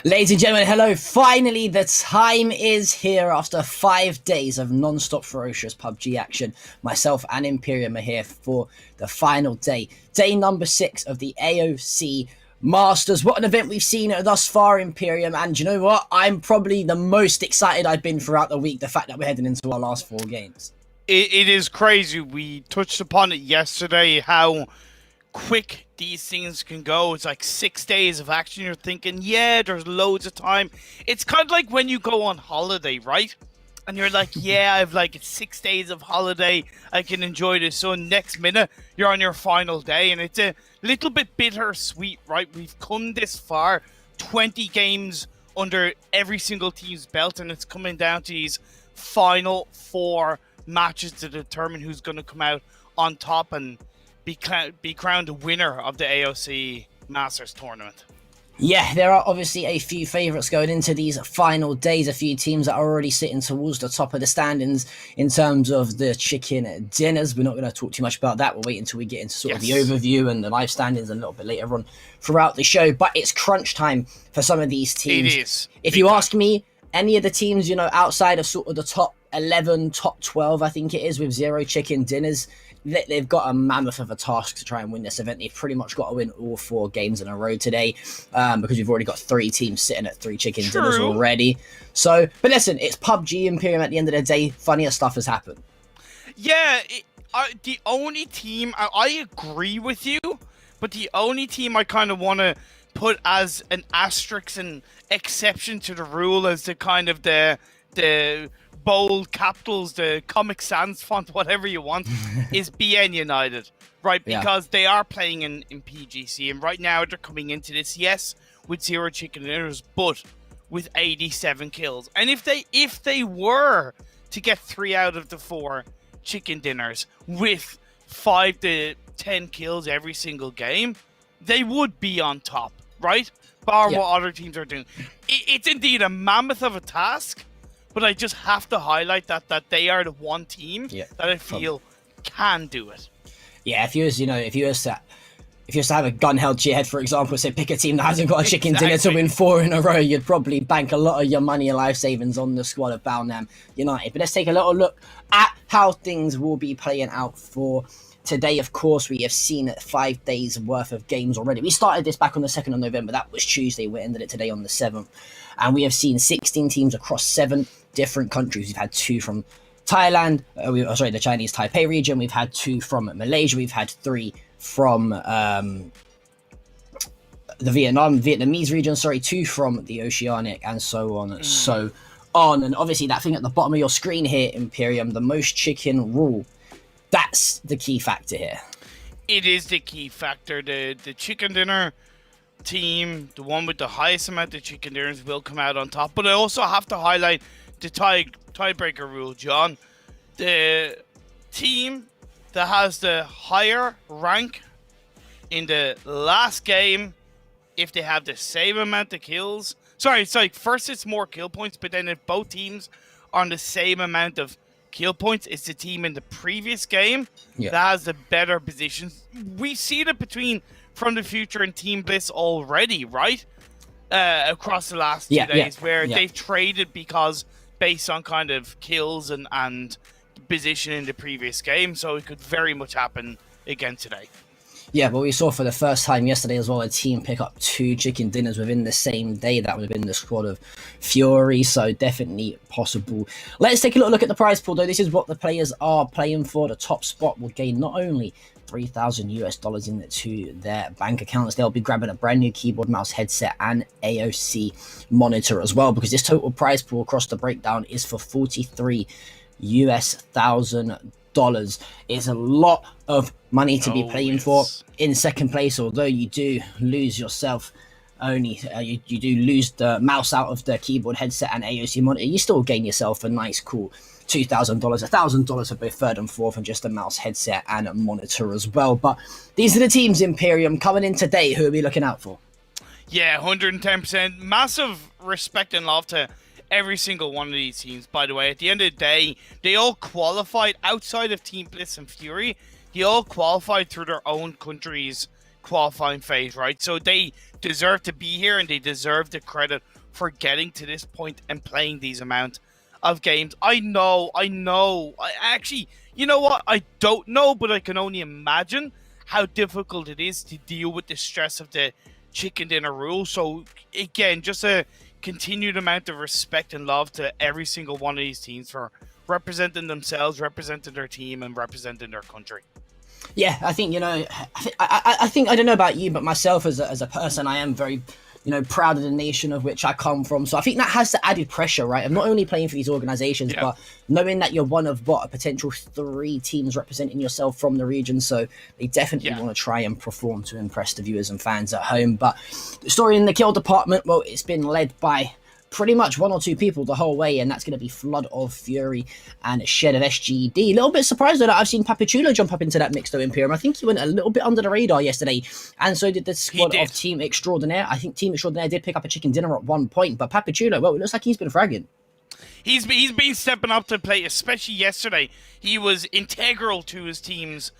Ladies and gentlemen, hello. Finally, the time is here after 5 days of non-stop ferocious PUBG action. Myself and Imperium are here for the final day. Day number 6 of the AOC Masters. What an event we've seen thus far, Imperium. And you know what? I'm probably the most excited I've been throughout the week. The fact that we're heading into our last 4 games. It is crazy. We touched upon it yesterday, how quick these things can go. It's like 6 days of action. You're thinking, yeah, there's loads of time. It's kind of like when you go on holiday, right? And you're like, yeah, I've like 6 days of holiday. I can enjoy this. So next minute, you're on your final day. And it's a little bit bittersweet, right? We've come this far. 20 games under every single team's belt. And it's coming down to these final 4 matches to determine who's going to come out on top and be crowned a winner of the AOC Masters tournament. Yeah, there are obviously a few favourites going into these final days. A few teams that are already sitting towards the top of the standings in terms of the chicken dinners. We're not going to talk too much about that. We'll wait until we get into sort of the overview and the live standings a little bit later on throughout the show. But it's crunch time for some of these teams. It is. If you ask me, any of the teams, you know, outside of sort of the top 11, top 12, I think it is, with 0 chicken dinners, they've got a mammoth of a task to try and win this event. They've pretty much got to win all 4 games in a row today, because we've already got 3 teams sitting at 3 chicken dinners already. So, but listen, it's PUBG Imperium at the end of the day. Funnier stuff has happened. Yeah, the only team, I agree with you, but the only team I kind of want to put as an asterisk and exception to the rule as the kind of the bold capitals, the Comic Sans font, whatever you want, is BN United, right? Because they are playing in PGC, and right now they're coming into this, yes, with 0 chicken dinners, but with 87 kills. And if they were to get 3 out of the 4 chicken dinners with 5 to 10 kills every single game, they would be on top, right? Bar what other teams are doing. It's indeed a mammoth of a task, but I just have to highlight that they are the one team that I feel can do it. Yeah, if you was to have a gun held to your head, for example, say pick a team that hasn't got a chicken dinner to win 4 in a row, you'd probably bank a lot of your money and life savings on the squad of Balnam United. But let's take a little look at how things will be playing out for today. Of course, we have seen 5 days worth of games already. We started this back on the 2nd of November. That was Tuesday. We ended it today on the 7th. And we have seen 16 teams across 7 different countries. We've had 2 from Thailand, the Chinese Taipei region. We've had 2 from Malaysia. We've had 3 from the Vietnamese region. 2 from the Oceanic, and so on and so on. And obviously that thing at the bottom of your screen here, Imperium, the most chicken rule. That's the key factor here. It is the key factor. The chicken dinner team, the one with the highest amount of chicken dinners, will come out on top. But I also have to highlight the tiebreaker rule, John. The team that has the higher rank in the last game, if they have the same amount of kills, it's like first it's more kill points, but then if both teams are on the same amount of kill points, it's the team in the previous game that has the better position. We've seen it between From the Future and Team Bliss already, right? Across the last 2 days, where they've traded because based on kind of kills and position in the previous game, so it could very much happen again today. Yeah, but we saw for the first time yesterday as well a team pick up 2 chicken dinners within the same day. That would have been the squad of Fury, so definitely possible. Let's take a little look at the prize pool, though. This is what the players are playing for. The top spot will gain not only $3,000 into their bank accounts, they'll be grabbing a brand new keyboard, mouse, headset, and AOC monitor as well, because this total prize pool across the breakdown is for $43,000. It's a lot of money to be playing for. In second place, although you do lose yourself you do lose the mouse out of the keyboard, headset, and AOC monitor, you still gain yourself a nice cool $2,000, $1,000 for both third and fourth, and just a mouse, headset, and a monitor as well. But these are the teams, Imperium, coming in today. Who are we looking out for? Yeah, 110%. Massive respect and love to every single one of these teams, by the way. At the end of the day, they all qualified outside of Team Bliss and Fury. They all qualified through their own country's qualifying phase, right? So they deserve to be here, and they deserve the credit for getting to this point and playing these amount of games. I know. Actually, you know what? I don't know, but I can only imagine how difficult it is to deal with the stress of the chicken dinner rule. So again, just a continued amount of respect and love to every single one of these teams for representing themselves, representing their team, and representing their country. Yeah, I think, I think, I don't know about you, but myself as a person, I am very, proud of the nation of which I come from. So I think that has the added pressure, right? I'm not only playing for these organizations, but knowing that you're one of a potential 3 teams representing yourself from the region. So they definitely want to try and perform to impress the viewers and fans at home. But the story in the kill department, well, it's been led by pretty much 1 or 2 people the whole way, and that's going to be Flood of Fury and Shed of SGD. A little bit surprised though that I've seen Papichulo jump up into that mix though, Imperium. I think he went a little bit under the radar yesterday, and so did the squad of Team Extraordinaire. I think Team Extraordinaire did pick up a chicken dinner at one point, but Papichulo, well, it looks like he's been fragging. He's been stepping up to play, especially yesterday. He was integral to his team's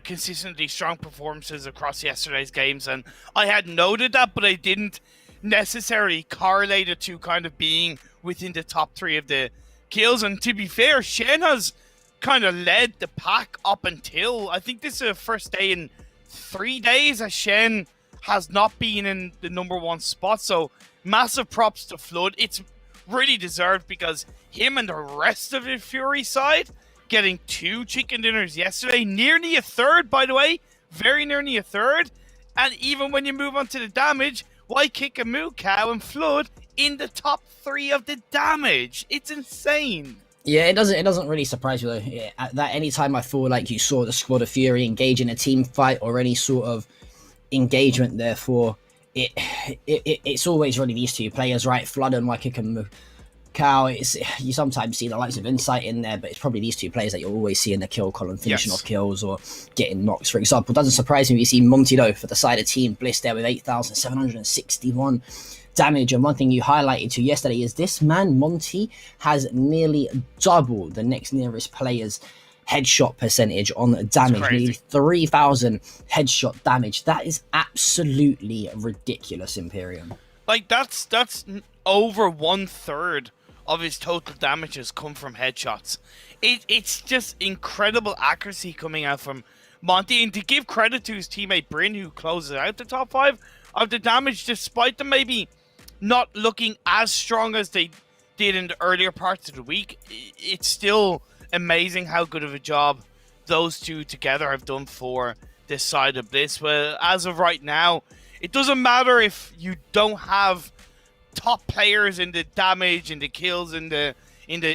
consistently strong performances across yesterday's games, and I had noted that, but I didn't necessarily correlated to kind of being within the top 3 of the kills. And to be fair, Shen has kind of led the pack up until, I think this is the first day in 3 days that Shen has not been in the number 1 spot. So massive props to Flood. It's really deserved, because him and the rest of the Fury side getting 2 chicken dinners yesterday, nearly a third, by the way, very nearly a third. And even when you move on to the damage, why kick a moo cow and Flood in the top 3 of the damage? It's insane. Yeah, it doesn't really surprise me though. Yeah, at that any time I feel like you saw the squad of Fury engage in a team fight or any sort of engagement, therefore it's always really these 2 players, right? Flood and why kick a moo cow. You sometimes see the likes of Insight in there, but it's probably these 2 players that you'll always see in the kill column, finishing off kills or getting knocks, for example. Doesn't surprise me. We see Monty though for the side of Team Bliss there with 8,761 damage. And one thing you highlighted to yesterday is this man Monty has nearly double the next nearest player's headshot percentage on damage. Nearly 3,000 headshot damage. That is absolutely ridiculous, Imperium. Like that's over 1/3 of his total damage has come from headshots. It's just incredible accuracy coming out from Monty, and to give credit to his teammate Bryn, who closes out the top 5 of the damage, despite them maybe not looking as strong as they did in the earlier parts of the week. It's still amazing how good of a job those 2 together have done for this side of Bliss. Well, as of right now, it doesn't matter if you don't have top players in the damage, in the kills, in the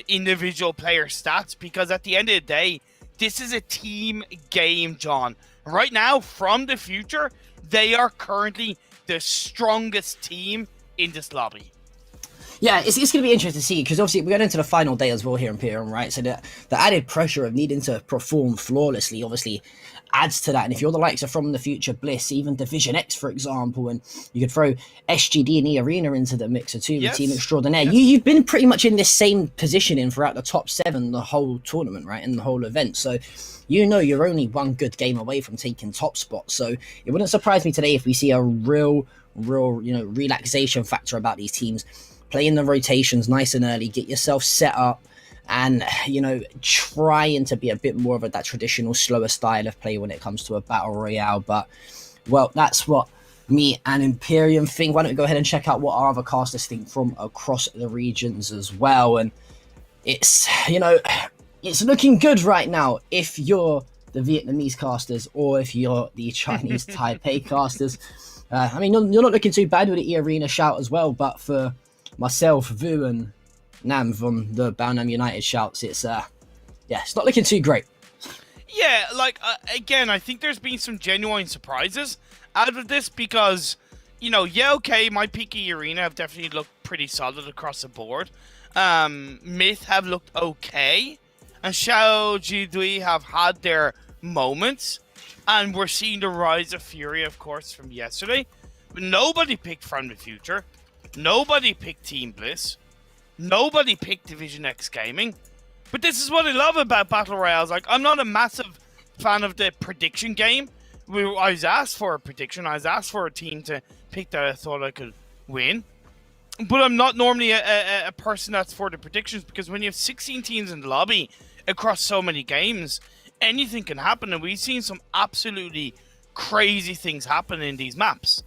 individual player stats, because at the end of the day, this is a team game, John. Right now, From the Future, they are currently the strongest team in this lobby. Yeah, it's going to be interesting to see, because obviously we got into the final day as well here in Imperium, right? So the added pressure of needing to perform flawlessly, obviously, adds to that. And if you're the likes of From the Future, Bliss, even Division X, for example, and you could throw SGD and E Arena into the mixer too, the team extraordinaire. Yes. You've been pretty much in this same positioning throughout the top 7 the whole tournament, right, and the whole event. So you're only one good game away from taking top spot. So it wouldn't surprise me today if we see a real relaxation factor about these teams. Playing the rotations nice and early, get yourself set up, and trying to be a bit more of that traditional slower style of play when it comes to a battle royale. But well, that's what me and Imperium think. Why don't we go ahead and check out what our other casters think from across the regions as well. And it's it's looking good right now if you're the Vietnamese casters or if you're the Chinese Taipei casters. I mean, you're not looking too bad with the E Arena shout as well, but for myself, Vu, and Nam from the Baonam United shouts, it's not looking too great. Yeah, again, I think there's been some genuine surprises out of this because, okay, my Piki Arena have definitely looked pretty solid across the board. Myth have looked okay, and Xiao Jidui have had their moments, and we're seeing the rise of Fury, of course, from yesterday. But nobody picked From the Future. Nobody picked Team Bliss. Nobody picked Division X Gaming. But this is what I love about Battle Royales. I'm not a massive fan of the prediction game. I was asked for a prediction. I was asked for a team to pick that I thought I could win. But I'm not normally a person that's for the predictions, because when you have 16 teams in the lobby across so many games, anything can happen. And we've seen some absolutely crazy things happen in these maps.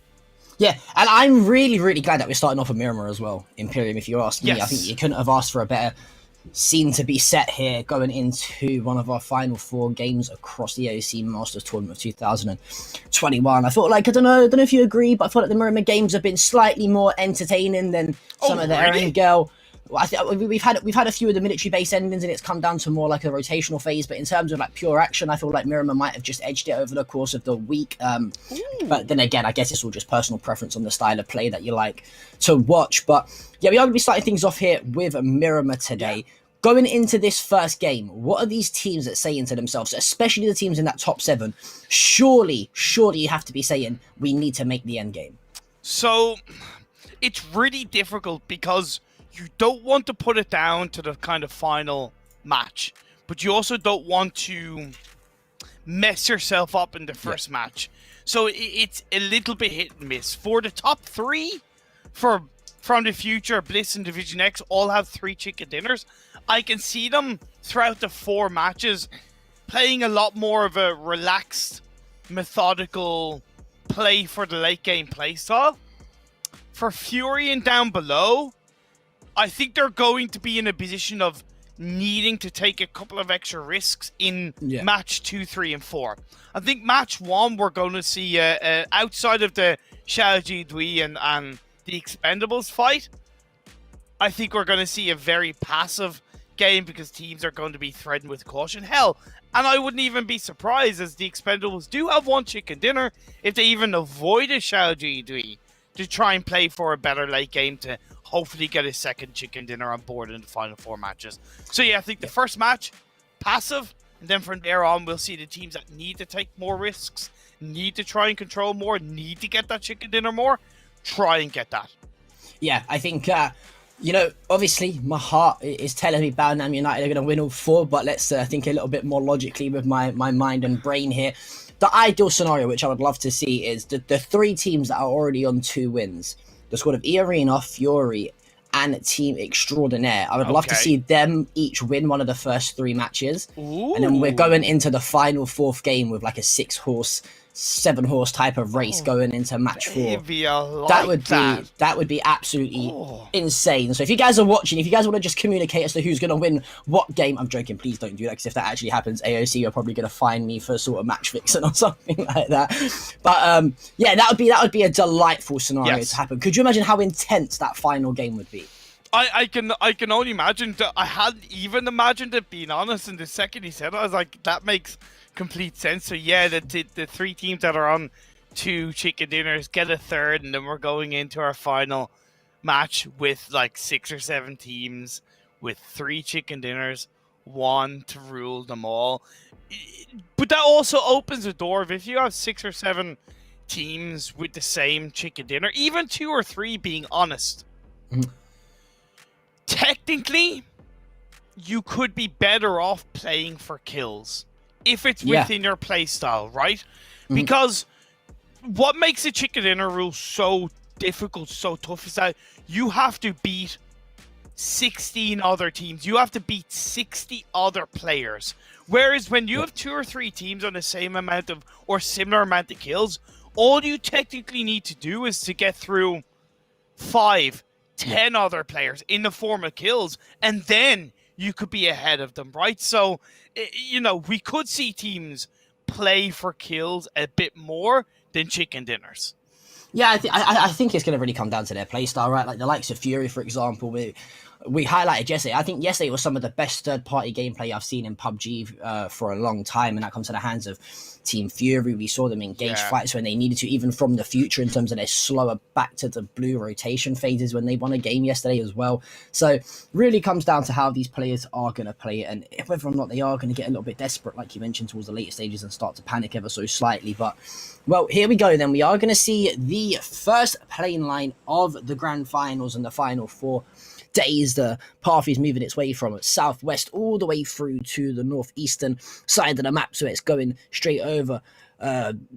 Yeah, and I'm really, really glad that we're starting off with Miramar as well, Imperium, if you ask me. Yes. I think you couldn't have asked for a better scene to be set here going into one of our final 4 games across the AOC Masters Tournament of 2021. I thought, I don't know if you agree, but I thought the Miramar games have been slightly more entertaining than some of the Erangel. I think we've had a few of the military base endings, and it's come down to more like a rotational phase. But in terms of pure action, I feel like Miramar might have just edged it over the course of the week. But then again, I guess it's all just personal preference on the style of play that you like to watch. But yeah, we are going to be starting things off here with Miramar today. Yeah. Going into this first game, what are these teams that saying to themselves, especially the teams in that top 7? Surely you have to be saying we need to make the end game. So it's really difficult because you don't want to put it down to the kind of final match, but you also don't want to mess yourself up in the first match. So it's a little bit hit and miss. For the top 3, From the Future, Bliss, and Division X all have 3 chicken dinners. I can see them throughout the 4 matches playing a lot more of a relaxed, methodical play for the late game playstyle. For Fury and down below, I think they're going to be in a position of needing to take a couple of extra risks in match 2, 3, and 4. I think match 1, we're going to see outside of the Xiao Jidui and the Expendables fight, I think we're going to see a very passive game because teams are going to be threatened with caution. Hell, and I wouldn't even be surprised, as the Expendables do have 1 chicken dinner, if they even avoid a Xiao Jidui to try and play for a better late game to hopefully get a second chicken dinner on board in the final 4 matches. So yeah, I think the first match, passive, and then from there on, we'll see the teams that need to take more risks, need to try and control more, need to get that chicken dinner more, try and get that. Yeah, I think, obviously my heart is telling me Baonam United are going to win all 4, but let's think a little bit more logically with my mind and brain here. The ideal scenario, which I would love to see, is the 3 teams that are already on 2 wins. The squad of E Arena, Fury, and Team Extraordinaire. I would love to see them each win one of the first 3 matches. Ooh. And then we're going into the final 4th game with like a 6-horse, 7-horse type of race going into match 4. That would be absolutely insane. So if you guys are watching, if you guys want to just communicate as to who's going to win what game, I'm joking, please don't do that, because if that actually happens, AOC, you're probably going to find me for sort of match fixing or something like that. But yeah, that would be a delightful scenario to happen. Could you imagine how intense that final game would be? I can only imagine. I hadn't even imagined it, being honest, and the second he said it, I was like, that makes complete sense. So yeah, the 3 teams that are on 2 chicken dinners get a 3rd, and then we're going into our final match with like 6 or 7 teams with 3 chicken dinners. one to rule them all. But that also opens a door of if you have 6 or 7 teams with the same chicken dinner, even 2 or 3, being honest. Technically, you could be better off playing for kills if it's within your playstyle, right? Because what makes a chicken dinner rule so difficult, so tough, is that you have to beat 16 other teams. You have to beat 60 other players. Whereas when you have 2 or 3 teams on the same amount of or similar amount of kills, all you technically need to do is to get through 5, 10 other players in the form of kills, and then you could be ahead of them, right? So, you know, we could see teams play for kills a bit more than chicken dinners. Yeah, I think it's going to really come down to their playstyle, right? Like the likes of Fury, for example, we highlighted yesterday. I think yesterday was some of the best third-party gameplay I've seen in PUBG for a long time, and that comes to the hands of Team Fury. We saw them engage fights when they needed to, even from the future in terms of their slower back to the blue rotation phases when they won a game yesterday as well. So really comes down to how these players are going to play it, and whether or not they are going to get a little bit desperate, like you mentioned, towards the later stages and start to panic ever so slightly. But, well, here we go then. We are going to see the first playing line of the grand finals and the final 4 days. The path is moving its way from southwest all the way through to the northeastern side of the map, so it's going straight over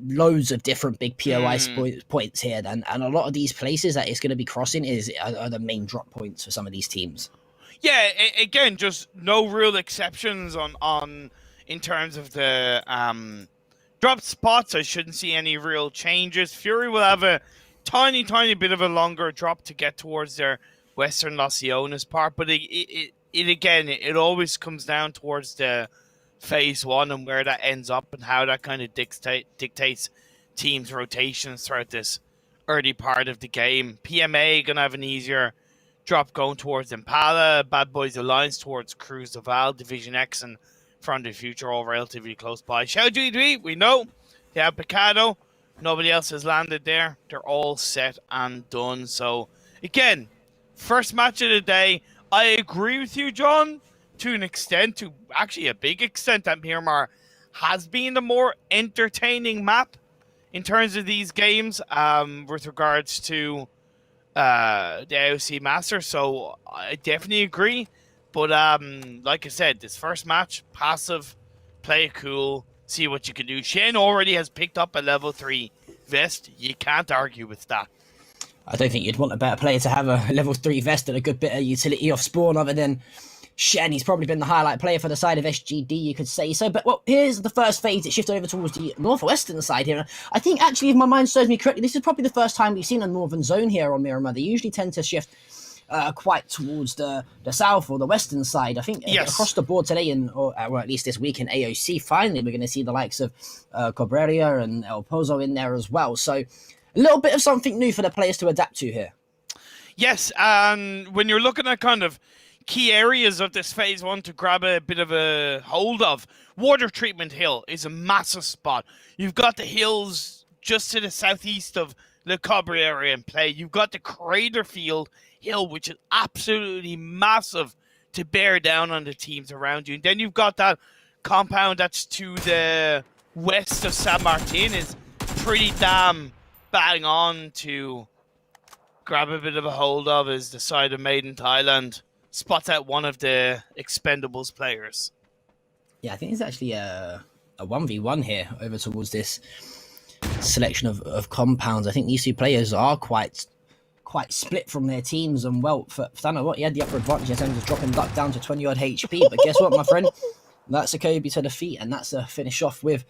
loads of different big POI points here, and a lot of these places that it's going to be crossing are the main drop points for some of these teams. Yeah, again, just no real exceptions on in terms of the drop spots. I shouldn't see any real changes. Fury will have a tiny bit of a longer drop to get towards their Western Las Ionas part, but it always comes down towards the phase 1 and where that ends up and how that kind of dictates teams' rotations throughout this early part of the game. PMA gonna have an easier drop going towards Impala. Bad Boys Alliance towards Cruz de Val. Division X and Front of the Future all relatively close by. Xiao Jui, we know they have Picado. Nobody else has landed there. They're all set and done. So again, first match of the day. I agree with you, John, to an extent, to actually a big extent, that Miramar has been the more entertaining map in terms of these games with regards to the AOC Masters. So I definitely agree. But like I said, this first match, passive, play it cool, see what you can do. Shen already has picked up a level 3 vest. You can't argue with that. I don't think you'd want a better player to have a level 3 vest and a good bit of utility off spawn other than Shen. He's probably been the highlight player for the side of SGD, you could say so. But, well, here's the first phase. It shifted over towards the northwestern side here. I think, actually, if my mind serves me correctly, this is probably the first time we've seen a northern zone here on Miramar. They usually tend to shift quite towards the south or the western side. I think across the board today, or at least this week in AOC, finally we're going to see the likes of Cabrera and El Pozo in there as well. So a little bit of something new for the players to adapt to here. Yes, and when you're looking at kind of key areas of this phase 1 to grab a bit of a hold of, Water Treatment Hill is a massive spot. You've got the hills just to the southeast of Le Cobre area in play. You've got the Craterfield Hill, which is absolutely massive to bear down on the teams around you. And then you've got that compound that's to the west of San Martin is pretty damn bang on to grab a bit of a hold of, is the side of Made in Thailand. Spots out one of the Expendables players. Yeah, I think it's actually a 1v1 here over towards this selection of compounds. I think these 2 players are quite split from their teams, and well, for Thano, he had the upper advantage in terms of dropping Duck down to 20 odd HP, but guess what, my friend? That's a Kobe to the feet, and that's a finish off with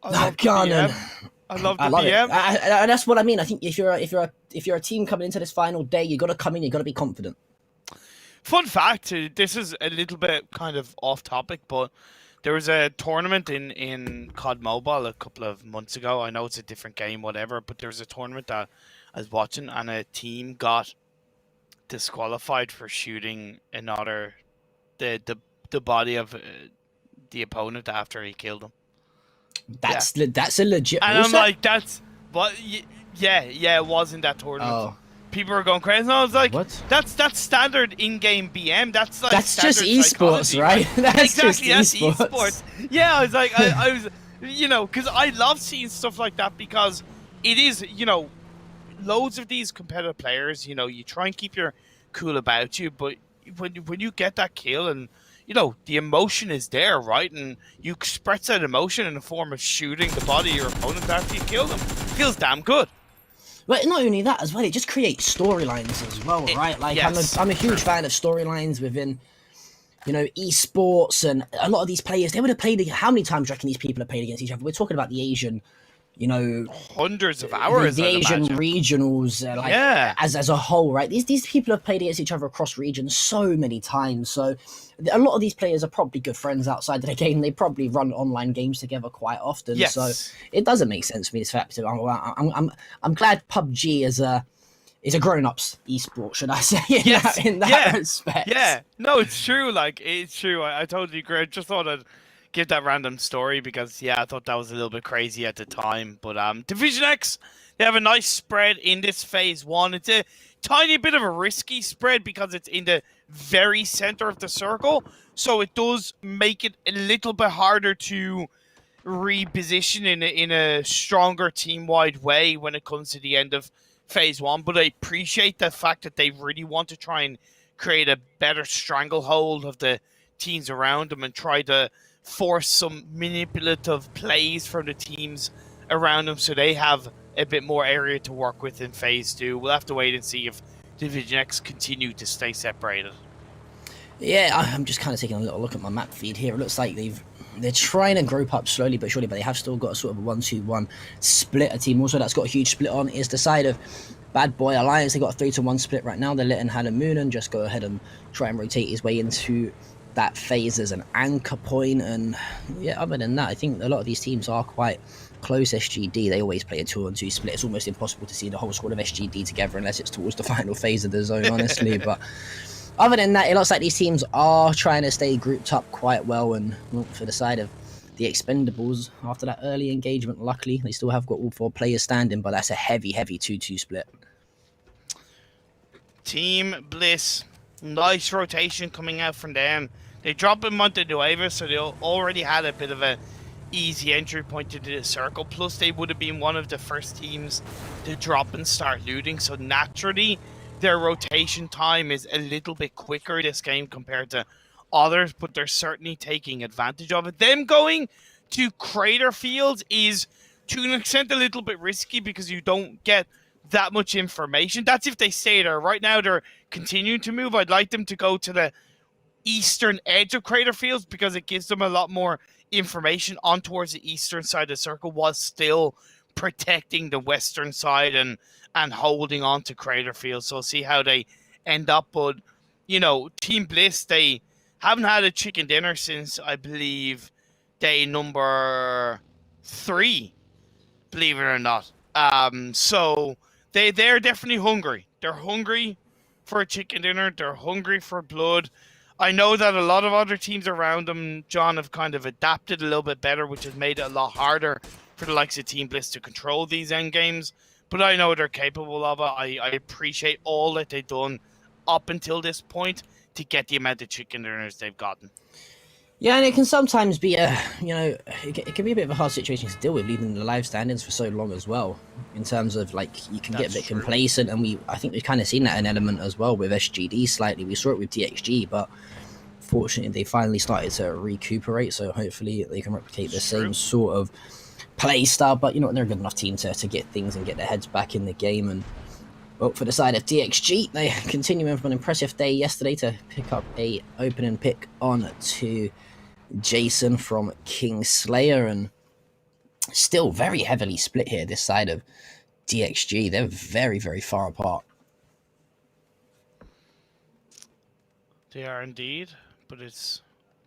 Gunn. I love the love BM. And that's what I mean. I think if you're a team coming into this final day, you got to come in, you got to be confident. Fun fact, this is a little bit kind of off topic, but there was a tournament in COD Mobile a couple of months ago. I know it's a different game, whatever, but there was a tournament that I was watching, and a team got disqualified for shooting the body of the opponent after he killed him. That's a legit. And I'm like, that's what? Yeah, it was in that tournament. Oh, people are going crazy. And I was like, What? that's standard in-game BM. That's like That's just standard esports, psychology, right? That's exactly, that's just esports. Yeah, I was like, I was, because I love seeing stuff like that because it is, loads of these competitive players, you try and keep your cool about you, but when you get that kill and the emotion is there, right? And you express that emotion in the form of shooting the body of your opponent after you kill them. It feels damn good. But not only that as well, it just creates storylines as well, right? Like yes, I'm a huge fan of storylines within, esports, and a lot of these players, they would have played. How many times do you reckon these people have played against each other? We're talking about the Asian, hundreds of hours. the I'd Asian imagine. regionals, as a whole, right? These people have played against each other across regions so many times. So a lot of these players are probably good friends outside of the game. They probably run online games together quite often. Yes. So it doesn't make sense for me. This fact, I'm glad PUBG is a grown-ups esport, should I say? In that respect. Yeah, no, it's true. Like it's true. I totally agree. I just thought I'd give that random story because I thought that was a little bit crazy at the time. But Division X, they have a nice spread in this phase one. It's a tiny bit of a risky spread because it's in the very center of the circle, so it does make it a little bit harder to reposition in a stronger team-wide way when it comes to the end of phase one. But I appreciate the fact that they really want to try and create a better stranglehold of the teams around them and try to force some manipulative plays from the teams around them so they have a bit more area to work with in phase two. We'll have to wait and see if Division X continue to stay separated. Yeah, I'm just kind of taking a little look at my map feed here. It looks like they're trying to group up slowly but surely, but they have still got a sort of a 1-2-1 split. A team also that's got a huge split on is the side of Bad Boy Alliance. They got a 3-1 split right now. They're letting Halamunan just go ahead and try and rotate his way into that phase as an anchor point. And other than that, I think a lot of these teams are quite close. SGD, they always play a 2-on-2 split. It's almost impossible to see the whole squad of SGD together unless it's towards the final phase of the zone, honestly. But other than that, it looks like these teams are trying to stay grouped up quite well. And for the side of the Expendables, after that early engagement, luckily, they still have got all 4 players standing, but that's a heavy 2-2 split. Team Bliss, nice rotation coming out from them. They drop in Monte Nueva, so they already had a bit of a easy entry point into the circle. Plus, they would have been one of the first teams to drop and start looting, so naturally, their rotation time is a little bit quicker this game compared to others, but they're certainly taking advantage of it. Them going to Crater Fields is, to an extent, a little bit risky because you don't get that much information. That's if they stay there. Right now, they're continuing to move. I'd like them to go to the eastern edge of Crater Fields because it gives them a lot more information on towards the eastern side of the circle while still protecting the western side and holding on to Crater Fields. So see how they end up. But, Team Bliss, they haven't had a chicken dinner since, I believe, day number 3, believe it or not. So they're definitely hungry. They're hungry for a chicken dinner. They're hungry for blood. I know that a lot of other teams around them, John, have kind of adapted a little bit better, which has made it a lot harder for the likes of Team Bliss to control these end games. But I know they're capable of it. I appreciate all that they've done up until this point to get the amount of chicken dinners they've gotten. Yeah, and it can sometimes be it can be a bit of a hard situation to deal with, leaving the live standings for so long as well. In terms of you can get a bit complacent, and I think we've kind of seen that an element as well with SGD slightly. We saw it with TXG, but fortunately they finally started to recuperate. So hopefully they can replicate the same sort of play style. But they're a good enough team to get things and get their heads back in the game. And well, for the side of DXG, they continuing from an impressive day yesterday to pick up a opening pick on to Jason from Kingslayer, and still very heavily split here this side of DXG. They're very, very far apart. They are indeed, but it's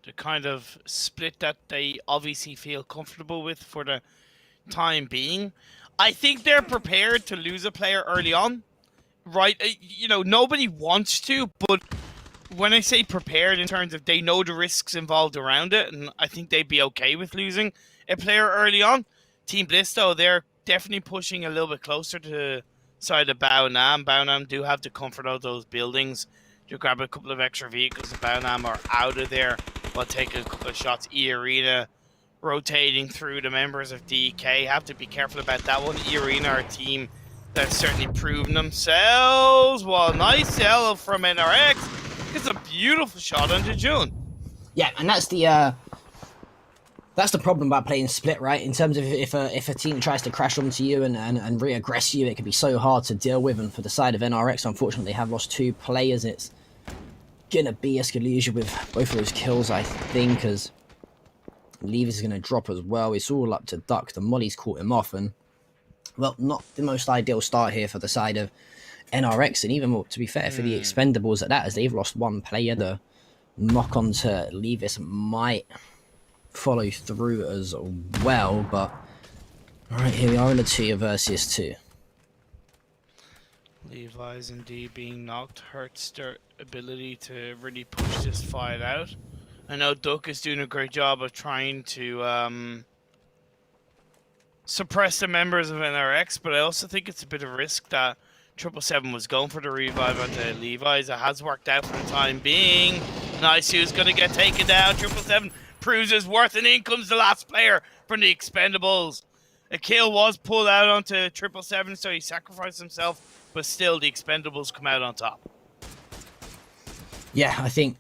the kind of split that they obviously feel comfortable with for the time being. I think they're prepared to lose a player early on, right? Nobody wants to, but when I say prepared in terms of they know the risks involved around it, and I think they'd be okay with losing a player early on. Team Bliss, though, they're definitely pushing a little bit closer to side of Baonam. Baonam do have the comfort of those buildings. You grab a couple of extra vehicles, and Baonam are out of there while taking a couple of shots. E-Arena rotating through the members of DK. Have to be careful about that one. E-Arena are a team that's certainly proven themselves. Well, nice sell from NRX. It's a beautiful shot onto June. Yeah, and that's the problem about playing split, right? In terms of if a team tries to crash onto you and re-aggress you, it can be so hard to deal with. And for the side of NRX, unfortunately, they have lost 2 players. It's gonna be Escalusia with both of those kills, I think, as Levy's is gonna drop as well. It's all up to Duck. The Molly's caught him off, and well, not the most ideal start here for the side of NRX, and even more, to be fair, for the Expendables at that, as they've lost 1 player. The knock on to Levis might follow through as well, but alright, here we are in a 2 versus 2. Levi's indeed being knocked hurts their ability to really push this fight out. I know Duck is doing a great job of trying to suppress the members of NRX, but I also think it's a bit of risk that 777 was going for the revive onto Levi's. It has worked out for the time being. Nice, who's going to get taken down. 777 proves his worth, and in comes the last player from the Expendables. A kill was pulled out onto 777, so he sacrificed himself, but still the Expendables come out on top. Yeah, I think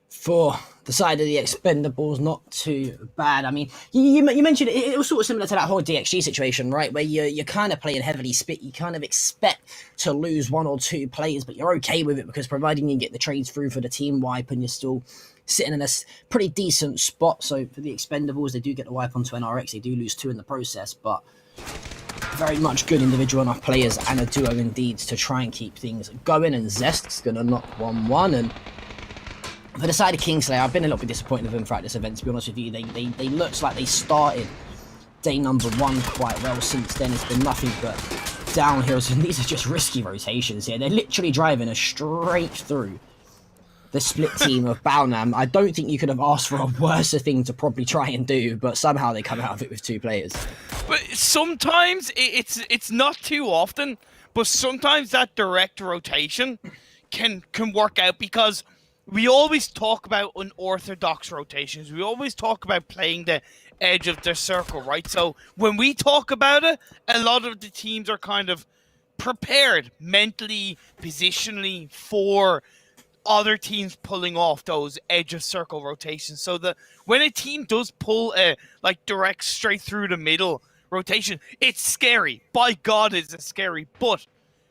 for the side of the Expendables, not too bad. I mean, you mentioned it was sort of similar to that whole DXG situation, right? Where you're kind of playing heavily split. You kind of expect to lose 1 or 2 players, but you're okay with it because providing you get the trades through for the team wipe and you're still sitting in a pretty decent spot. So for the Expendables, they do get the wipe onto NRX. They do lose 2 in the process, but very much good individual enough players and a duo indeed to try and keep things going. And Zest's going to knock 1-1. And for the side of Kingslayer, I've been a little bit disappointed with them throughout this event, to be honest with you. They looked like they started day number 1 quite well. Since then, it's been nothing but downhills, and these are just risky rotations here. They're literally driving us straight through the split team of Baonam. I don't think you could have asked for a worse thing to probably try and do, but somehow they come out of it with 2 players. But sometimes, it's not too often, but sometimes that direct rotation can work out, because we always talk about unorthodox rotations. We always talk about playing the edge of the circle, right? So when we talk about it, a lot of the teams are kind of prepared mentally, positionally for other teams pulling off those edge of circle rotations. So that when a team does pull a direct straight through the middle rotation, it's scary. By God, it's scary. But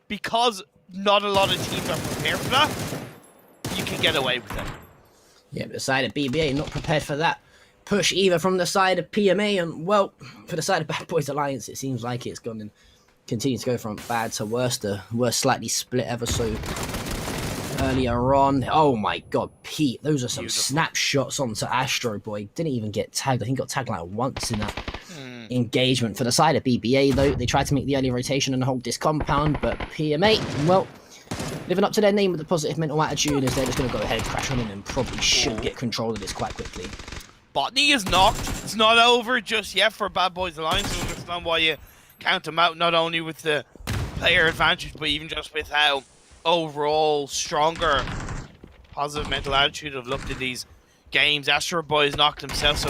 because not a lot of teams are prepared for that, you can get away with it. Yeah, but the side of BBA not prepared for that push either from the side of PMA, and well, for the side of Bad Boys Alliance, it seems like it's gone and continues to go from bad to worse. The worst slightly split ever so earlier on. Oh my God, Pete, those are some Beautiful snapshots onto Astro Boy. Didn't even get tagged. I think got tagged like once in that engagement. For the side of BBA though, they tried to make the early rotation and hold this compound, but PMA, well, living up to their name with a positive mental attitude, as they're just going to go ahead and crash on in and probably should get control of this quite quickly. Botany is knocked. It's not over just yet for Bad Boys Alliance. I understand why you count them out, not only with the player advantage, but even just with how overall stronger positive mental attitude have looked at these games. Astro Boys knocked themselves, so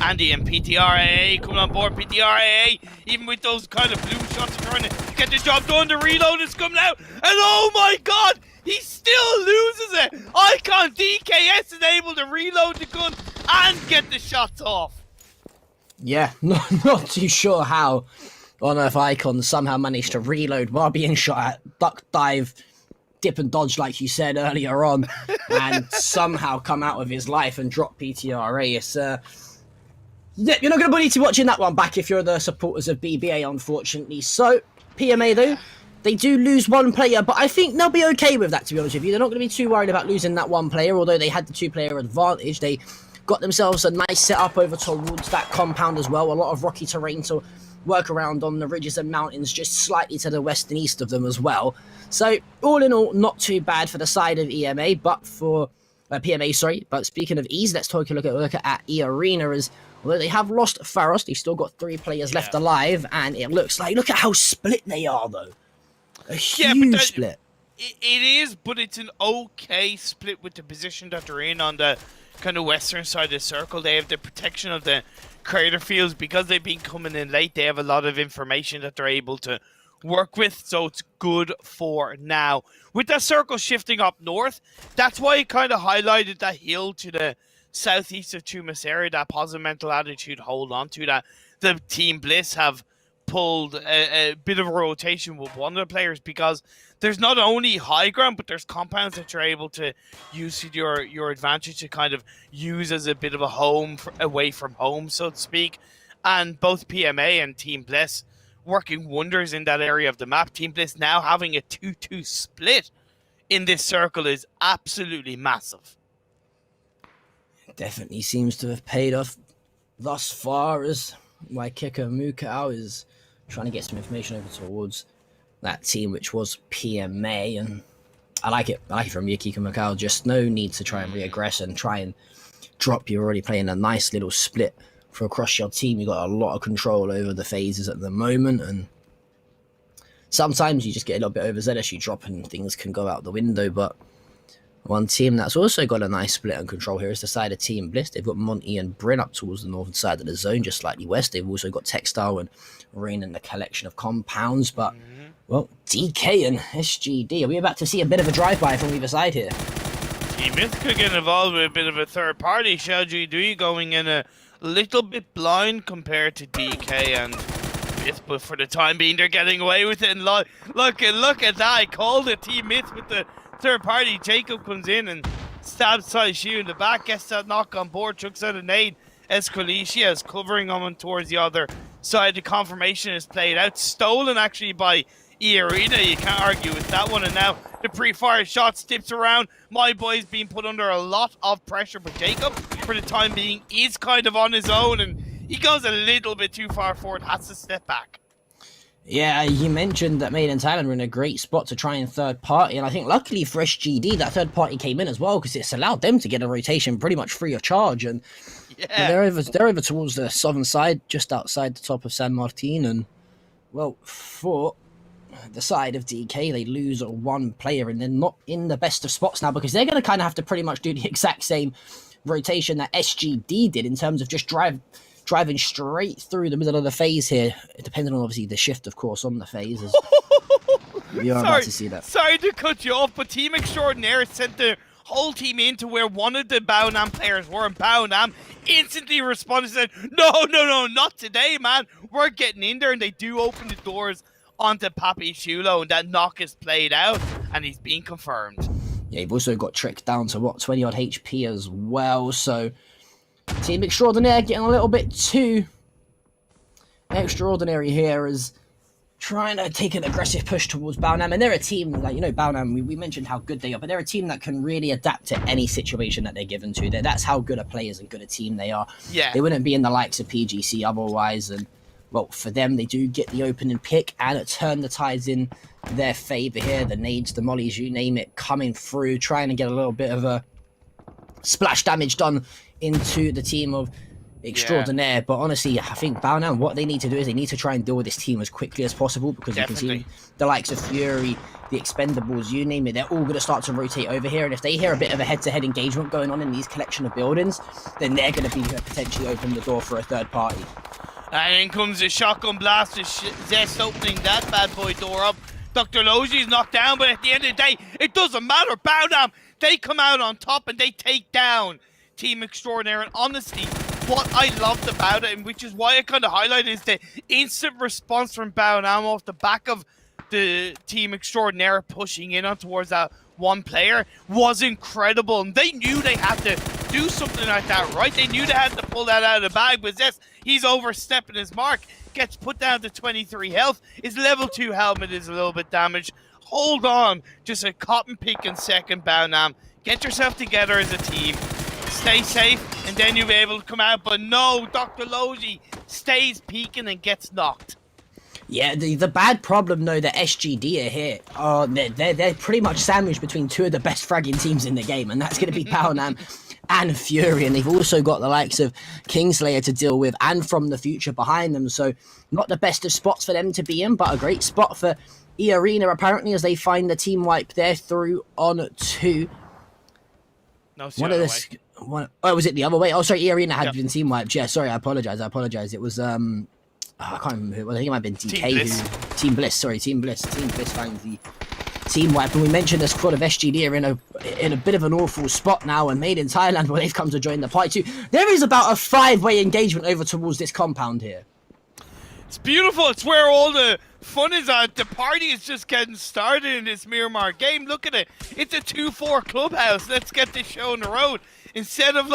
Andy and PTRAA coming on board. PTRAA, even with those kind of blue shots, trying to get the job done. The reload is coming out, and oh my God, he still loses it. Icon DKS is able to reload the gun and get the shots off. Yeah, not too sure how on earth Icon somehow managed to reload while being shot at, duck, dive, dip and dodge like you said earlier on, and somehow come out of his life and drop PTRA. It's yeah, you're not going to be watching that one back if you're the supporters of BBA, unfortunately. So, PMA though, they do lose 1 player, but I think they'll be okay with that, to be honest with you. They're not going to be too worried about losing that 1 player, although they had the 2-player advantage. They got themselves a nice setup over towards that compound as well. A lot of rocky terrain to work around on the ridges and mountains just slightly to the west and east of them as well. So, all in all, not too bad for the side of EMA, but for PMA, sorry. But speaking of ease, let's take a look at E-Arena, as although they have lost Faros, they've still got 3 players left alive, and it looks like, look at how split they are, though. A Yeah, but huge split. it is, but it's an okay split with the position that they're in on the kind of western side of the circle. They have the protection of the crater fields because they've been coming in late. They have a lot of information that they're able to work with, so it's good for now. With that circle shifting up north, that's why it kind of highlighted that hill to the southeast of Tumas area, that positive mental attitude, hold on to that. The Team Bliss have pulled a bit of a rotation with one of the players because there's not only high ground, but there's compounds that you're able to use to your advantage to kind of use as a bit of a home away from home, so to speak. And both PMA and Team Bliss working wonders in that area of the map. Team Bliss now having a 2-2 split in this circle is absolutely massive. Definitely seems to have paid off thus far, as Waikika Mukau is trying to get some information over towards that team, which was PMA, and I like it. I like it from Waikika Mukau. Just no need to try and re-aggress and try and drop. You're already playing a nice little split for across your team. You got a lot of control over the phases at the moment, and sometimes you just get a little bit overzealous. You drop and things can go out the window, but one team that's also got a nice split and control here is the side of Team Bliss. They've got Monty and Bryn up towards the northern side of the zone, just slightly west. They've also got Textile and Rain and the collection of compounds. But, well, DK and SGD, are we about to see a bit of a drive-by from either side here? Team Myth could get involved with a bit of a third party. Xiaoji Dui going in a little bit blind compared to DK and Myth, but for the time being, they're getting away with it. And look at that. I called it. Team Myth with the third party. Jacob comes in and stabs Sai Shu in the back, gets that knock on board, chucks out a nade. Escalicia is covering him towards the other side. The confirmation is played out. Stolen actually by E-Arena. You can't argue with that one. And now the pre-fire shot tips around. My boy's being put under a lot of pressure, but Jacob, for the time being, is kind of on his own, and he goes a little bit too far forward, has to step back. Yeah, you mentioned that Made in Thailand were in a great spot to try and third party, and I think luckily for SGD, that third party came in as well, because it's allowed them to get a rotation pretty much free of charge, and they're over towards the southern side, just outside the top of San Martin, and, well, for the side of DK, they lose one player, and they're not in the best of spots now, because they're going to kind of have to pretty much do the exact same rotation that SGD did in terms of just driving straight through the middle of the phase here, depending on obviously the shift, of course, on the phases. You're about to see that. Sorry to cut you off, but Team Extraordinaire sent the whole team into where one of the Baonam players were, and Baonam instantly responded and said, no, not today, man. We're getting in there, and they do open the doors onto Papi Shulo, and that knock is played out, and he's being confirmed. Yeah, you've also got Trick down to, 20-odd HP as well, so Team Extraordinaire getting a little bit too extraordinary here, is trying to take an aggressive push towards Baonam, and they're a team, like, Baonam, we mentioned how good they are, but they're a team that can really adapt to any situation that they're given to. That's how good a players and good a team they are. Yeah. They wouldn't be in the likes of PGC otherwise, and, well, for them, they do get the opening pick, and it turned the tides in their favour here. The nades, the mollies, you name it, coming through, trying to get a little bit of a splash damage done into the team of Extraordinaire. Yeah. But honestly, I think Baonam, what they need to do is they need to try and deal with this team as quickly as possible, because Definitely. You can see the likes of Fury, the Expendables, you name it, they're all going to start to rotate over here, and if they hear a bit of a head-to-head engagement going on in these collection of buildings, then they're going to be potentially open the door for a third party. And in comes the shotgun blast, Zest opening that bad boy door up. Dr. Logi's knocked down, but at the end of the day, it doesn't matter. Baonam, they come out on top and they take down Team Extraordinaire. And honestly, what I loved about it, and which is why I kind of highlighted, is the instant response from Baonam off the back of the Team Extraordinaire pushing in on towards that one player was incredible. And they knew they had to do something like that, right? They knew they had to pull that out of the bag, but Zest, he's overstepping his mark, gets put down to 23 health. His level 2 helmet is a little bit damaged. Hold on, just a cotton pick in second, Baonam. Get yourself together as a team. Stay safe, and then you'll be able to come out. But no, Dr. Logi stays peeking and gets knocked. Yeah, the bad problem, though, that SGD are here, they're pretty much sandwiched between two of the best fragging teams in the game, and that's going to be Baonam and Fury, and they've also got the likes of Kingslayer to deal with, and From the Future behind them, so not the best of spots for them to be in, but a great spot for E Arena apparently as they find the team wipe there through on 2. No, it's One the of other the way. was it the other way? Oh, sorry, E Arena had Yeah. been team wiped. Yeah, sorry, I apologize. It was I can't remember who. Well, I think it might have been TK. Team Bliss. Sorry, Team Bliss. Team Bliss finds the team wipe. And we mentioned the squad of SGD are in a bit of an awful spot now, and Made in Thailand, where they've come to join the party too. There is about a 5-way engagement over towards this compound here. It's beautiful. It's where all the fun is at. The party is just getting started in this Miramar game. Look at it. It's a 2-4 clubhouse. Let's get this show on the road. Instead of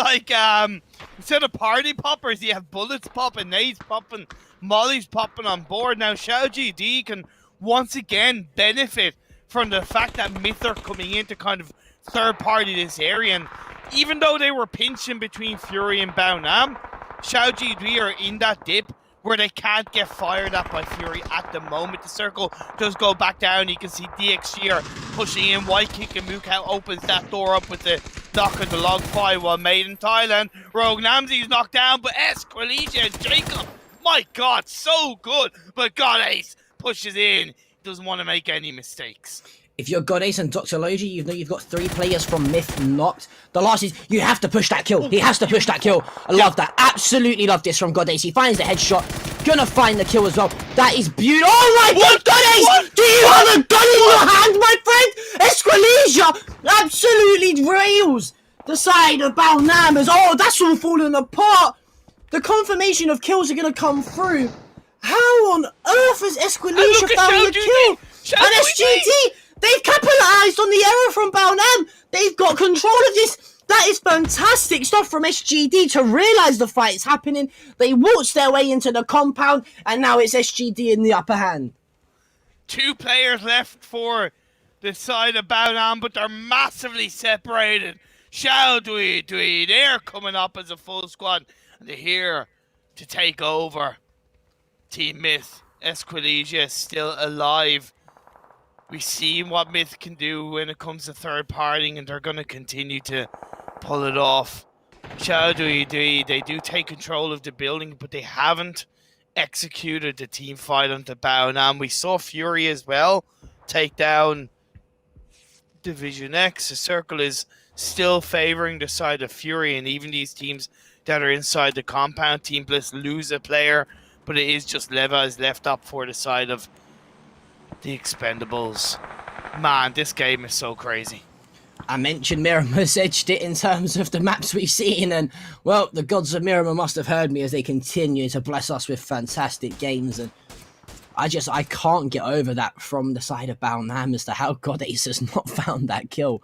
party poppers, you have bullets popping, nades popping, mollies popping on board. Now Xiao GD can once again benefit from the fact that Myth are coming in to kind of third party this area. And even though they were pinching between Fury and Baonam, Xiao GD are in that dip where they can't get fired at by Fury at the moment. The circle does go back down. You can see DXG are pushing in. White Kick and Mukau opens that door up with the knock of the log 5 while Made in Thailand. Rogue Namzi's knocked down, but Esquilicia and Jacob, my God, so good. But God Ace pushes in. Doesn't want to make any mistakes. If you're God Ace and Dr. Logi, you know you've got 3 players from Myth knocked. The last is, you have to push that kill. He has to push that kill. I love that. Absolutely love this from God Ace. He finds the headshot. Gonna find the kill as well. That is beautiful. Oh my God, God Ace! What? Do you have a gun in your hand, my friend? Esquilicia absolutely rails the side of Baonam. Oh, that's all falling apart. The confirmation of kills are gonna come through. How on earth has Esquilicia found the kill? And SGD! They've capitalized on the error from Baonam. They've got control of this. That is fantastic stuff from SGD to realize the fight is happening. They waltz their way into the compound, and now it's SGD in the upper hand. 2 players left for the side of Baonam, but they're massively separated. Xiao Dui, they're coming up as a full squad, and they're here to take over. Team Myth, Esquilicia still alive. We've seen what Myth can do when it comes to third partying, and they're going to continue to pull it off. Xiao Dui, they do take control of the building, but they haven't executed the team fight onto Baonam. We saw Fury as well take down Division X. The circle is still favoring the side of Fury, and even these teams that are inside the compound, Team Bliss lose a player, but it is just Leva is left up for the side of the Expendables. Man, this game is so crazy. I mentioned Miramar edged it in terms of the maps we've seen, and well, the gods of Miramar must have heard me as they continue to bless us with fantastic games. And I can't get over that from the side of Baonam as to how God Ace has not found that kill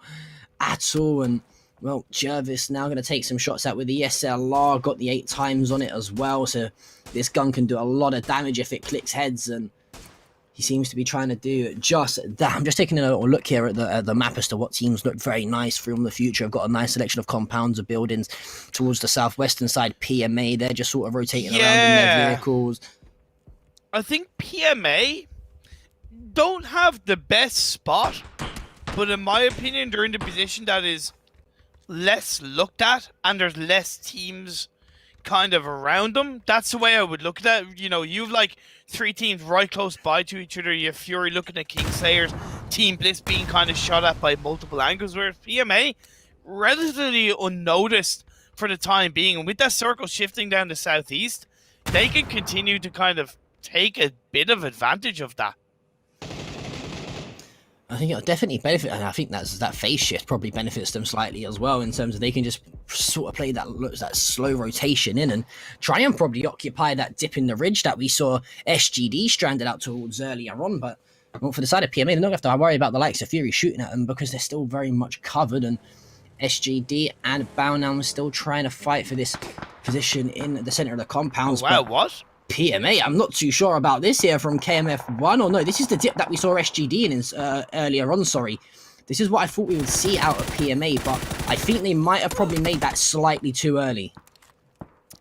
at all. And well, Jervis now going to take some shots out with the SLR, got the 8 times on it as well, so this gun can do a lot of damage if it clicks heads, and he seems to be trying to do just that. I'm just taking a little look here at the map as to what teams look very nice from the future. I've got a nice selection of compounds of buildings towards the southwestern side. PMA, they're just sort of rotating around in their vehicles. I think PMA don't have the best spot, but in my opinion, they're in the position that is less looked at, and there's less teams kind of around them. That's the way I would look at it. You know, you've like 3 teams right close by to each other. You have Fury looking at Kingslayers, Team Bliss being kind of shot at by multiple angles, whereas PMA relatively unnoticed for the time being. And with that circle shifting down the southeast, they can continue to kind of take a bit of advantage of that. I think it'll definitely benefit, and I think that phase shift probably benefits them slightly as well, in terms of they can just sort of play that slow rotation in and try and probably occupy that dip in the ridge that we saw SGD stranded out towards earlier on. But well, for the side of PMA, they're not going to have to worry about the likes of Fury shooting at them because they're still very much covered, and SGD and Baonam are still trying to fight for this position in the center of the compounds. Oh, wow, what? PMA, I'm not too sure about this here from KMF1, or no, this is the dip that we saw SGD in earlier on, sorry. This is what I thought we would see out of PMA, but I think they might have probably made that slightly too early.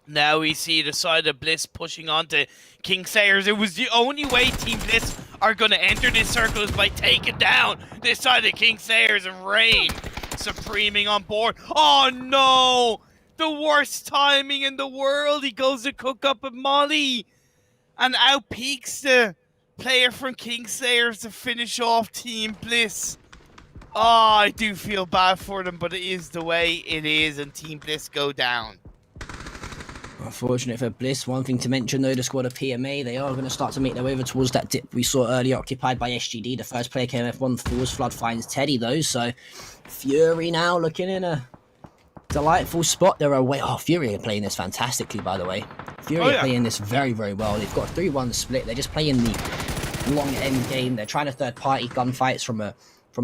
Now we see the side of Bliss pushing on to Kingsayers. It was the only way Team Bliss are going to enter this circle is by taking down this side of Kingsayers, and Rain supreming on board. Oh no! The worst timing in the world. He goes to cook up a molly and outpeaks the player from Kingslayers to finish off Team Bliss. Oh, I do feel bad for them, but it is the way it is, and Team Bliss go down. Unfortunate for Bliss. One thing to mention though, the squad of PMA, they are going to start to make their way over towards that dip we saw earlier, occupied by SGD. The first player came F1 Force Flood finds Teddy though, so Fury now looking in a delightful spot. They're away. Oh, Fury are playing this fantastically, by the way. Fury are playing this very, very well. They've got a 3-1 split. They're just playing the long end game. They're trying to third-party gunfights from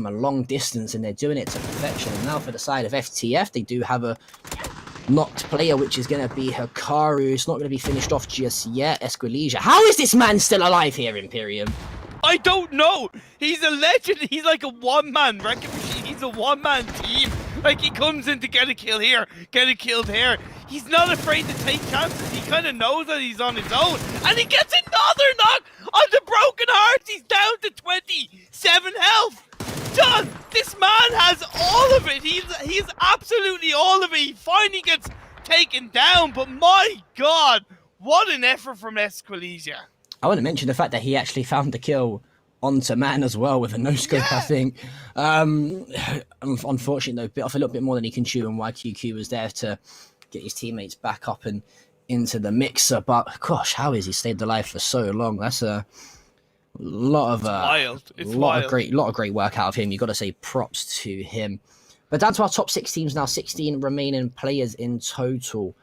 a long distance, and they're doing it to perfection. And now for the side of FTF, they do have a knocked player, which is going to be Hikaru. It's not going to be finished off just yet. Esquilija. How is this man still alive here, Imperium? I don't know. He's a legend. He's like a one-man wrecking machine. He's a one-man team. Like, he comes in to get a kill here, get a kill there. He's not afraid to take chances. He kind of knows that he's on his own. And he gets another knock on the Broken Heart. He's down to 27 health. John, this man has all of it. He's absolutely all of it. He finally gets taken down. But my God, what an effort from Esquilija. I want to mention the fact that he actually found the kill onto man as well with a no-scope, I think. Unfortunately, though, bit off a little bit more than he can chew, and YQQ was there to get his teammates back up and into the mixer. But, gosh, how has he stayed alive for so long? That's a lot of wild. It's lot of great work out of him. You've got to say props to him. But down to our top 6 teams now, 16 remaining players in total.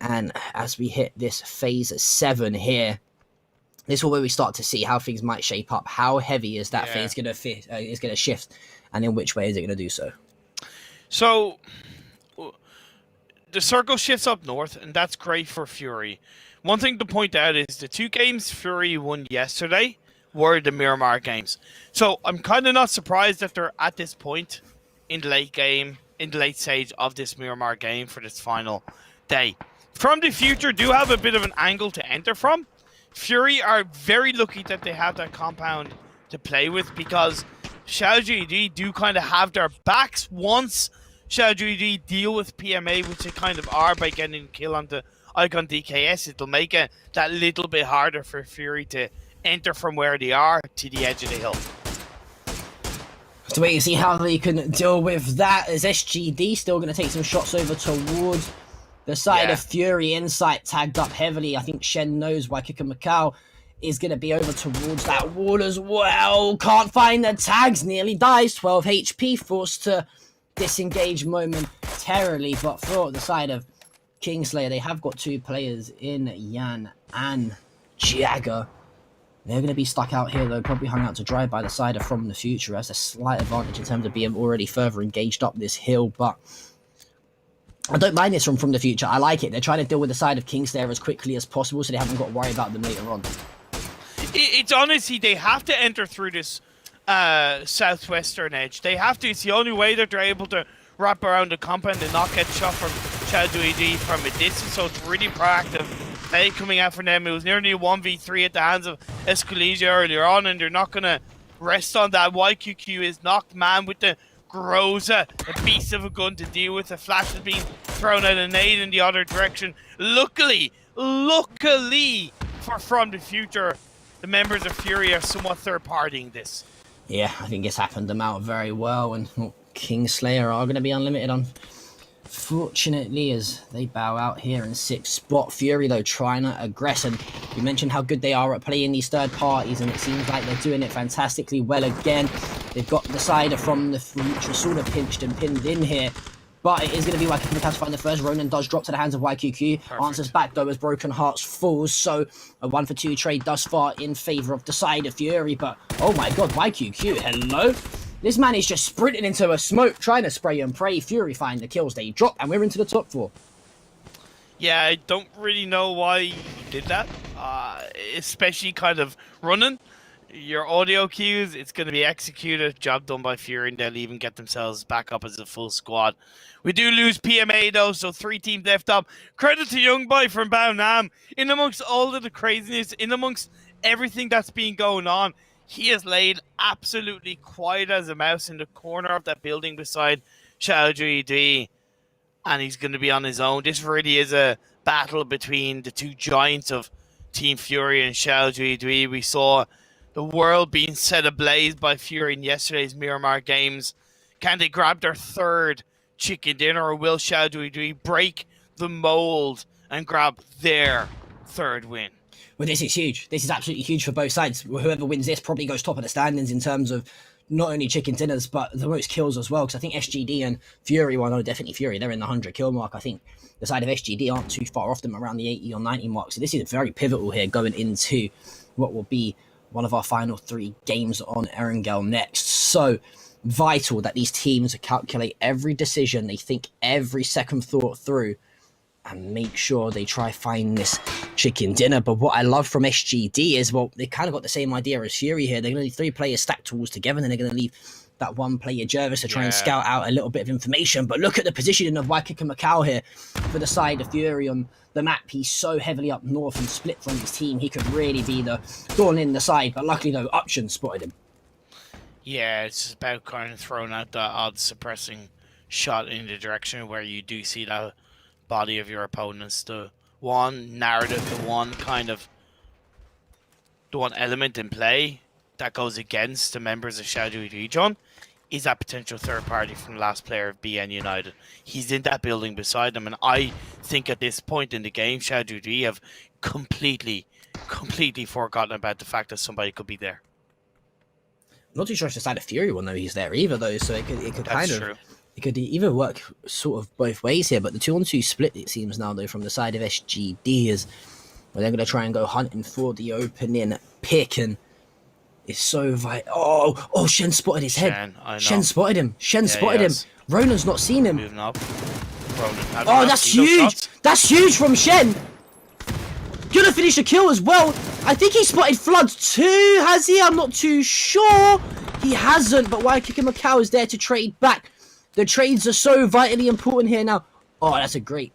And as we hit this phase 7 here, this is where we start to see how things might shape up. How heavy is that phase going to shift, and in which way is it going to do so? So, the circle shifts up north, and that's great for Fury. One thing to point out is the 2 games Fury won yesterday were the Miramar games. So, I'm kind of not surprised that they're at this point in the late game, in the late stage of this Miramar game for this final day. From the future, do have a bit of an angle to enter from. Fury are very lucky that they have that compound to play with, because Xiaojuidi do kind of have their backs once Xiaojuidi deal with PMA, which they kind of are by getting a kill onto Icon DKS. It'll make it that little bit harder for Fury to enter from where they are to the edge of the hill. So wait and see how they can deal with that. Is SGD still going to take some shots over towards the side of Fury? Insight tagged up heavily. I think Shen knows why Kika Macau is going to be over towards that wall as well. Can't find the tags. Nearly dies. 12 HP. Forced to disengage momentarily. But for the side of Kingslayer, they have got 2 players in Yan and Jagger. They're going to be stuck out here, though. Probably hung out to dry by the side of From the Future. That's a slight advantage in terms of being already further engaged up this hill. But I don't mind this from the future. I like it. They're trying to deal with the side of Kingslayer as quickly as possible, so they haven't got to worry about them later on. It's honestly, they have to enter through this southwestern edge. They have to. It's the only way that they're able to wrap around the compound and not get shot from Xiaojuidi from a distance. So it's really proactive play coming out from them. It was nearly a 1v3 at the hands of Esquilija earlier on, and they're not going to rest on that. YQQ is knocked man with the Groza, a beast of a gun to deal with. The flash is being thrown out, a nade in the other direction. Luckily for From the Future, the members of Fury are somewhat third-partying this. Yeah, I think it's happened them out very well, and Kingslayer are going to be unlimited on. Fortunately, as they bow out here in 6th spot. Fury, though, trying to aggress, and you mentioned how good they are at playing these third parties, and it seems like they're doing it fantastically well again. They've got the side From the Future sort of pinched and pinned in here, but it is going to be YQQ to find the first. Ronan does drop to the hands of YQQ. Perfect. Answers back, though, as Broken Hearts falls, so a 1-for-2 trade thus far in favour of the side of Fury, but oh my god, YQQ, hello? This man is just sprinting into a smoke, trying to spray and pray. Fury find the kills they drop, and we're into the top 4. Yeah, I don't really know why he did that, especially kind of running. Your audio cues, it's going to be executed, job done by Fury, and they'll even get themselves back up as a full squad. We do lose PMA, though, so 3 teams left up. Credit to Youngboy from Bao Nam. In amongst all of the craziness, in amongst everything that's been going on, he has laid absolutely quiet as a mouse in the corner of that building beside Xiaojuidi, and he's going to be on his own. This really is a battle between the 2 giants of Team Fury and Xiaojuidi. We saw the world being set ablaze by Fury in yesterday's Miramar Games. Can they grab their third chicken dinner, or will Xiaodui break the mold and grab their third win? Well, this is huge. This is absolutely huge for both sides. Whoever wins this probably goes top of the standings in terms of not only chicken dinners, but the most kills as well. Because I think SGD and Fury, well, no, definitely Fury, they're in the 100 kill mark. I think the side of SGD aren't too far off them, around the 80 or 90 mark. So this is very pivotal here going into what will be one of our final 3 games on Erangel next. So vital that these teams calculate every decision, they think every second thought through, and make sure they try find this chicken dinner. But what I love from SGD is, well, they kind of got the same idea as Fury here. They're going to leave 3 players stack tools together, and then they're going to leave that 1 player Jervis to try and scout out a little bit of information. But look at the positioning of Waikiki Macau here for the side of Fury on the map. He's so heavily up north and split from his team. He could really be the thorn in the side. But luckily, though, Uption spotted him. Yeah, it's just about kind of throwing out that odd suppressing shot in the direction where you do see that body of your opponents. The one narrative, the one element in play that goes against the members of Xiaodui Region is that potential third party from the last player of BN United. He's in that building beside them, and I think at this point in the game, Xiaodui have completely forgotten about the fact that somebody could be there. I'm not too sure if the side of Fury will know he's there either, though, so it could kind of... It could either work sort of both ways here, but the 2-on-2 split, it seems now, though, from the side of SGD is where they're going to try and go hunting for the opening pick, and it's so vital. Oh, Shen spotted his head. Shen spotted him. Spotted him. Ronan's not seen him. Moving up. That's huge. That's huge from Shen. Gonna finish a kill as well. I think he spotted Flood too, has he? I'm not too sure. He hasn't, but Waikiki Macau is there to trade back. The trades are so vitally important here now. Oh, that's a great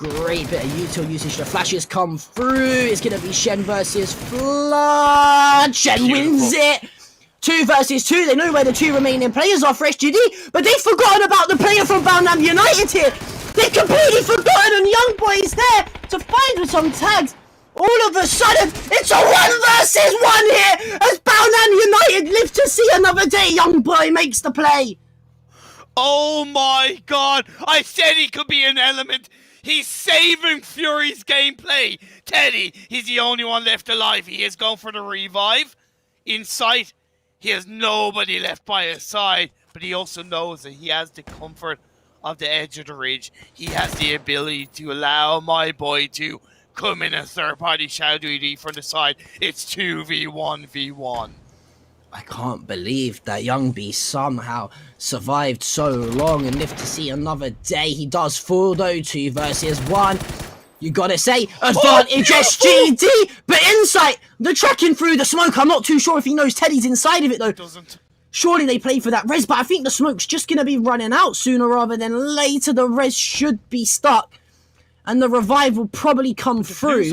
bit of util usage. The flashes come through. It's going to be Shen versus Flood. Shen wins it. 2 versus 2. They know where the 2 remaining players are for SGD, but they've forgotten about the player from Baonam United here. They've completely forgotten, and Young Boy is there to find with some tags. All of a sudden, it's a 1 versus 1 here as Baonam United live to see another day. Young Boy makes the play. Oh my god, I said he could be an element. He's saving Fury's gameplay. Teddy, he's the only one left alive. He is going for the revive. In sight, he has nobody left by his side, but he also knows that he has the comfort of the edge of the ridge. He has the ability to allow my boy to come in a third-party Xiaodui from the side. It's 2v1v1. I can't believe that Young B somehow survived so long and lived to see another day. He does fall though, 2 versus 1. You gotta say, advantage SGD, but Insight, the tracking through the smoke. I'm not too sure if he knows Teddy's inside of it though. Doesn't. Surely they play for that res, but I think the smoke's just gonna be running out sooner rather than later. The res should be stuck, and the revive will probably come through.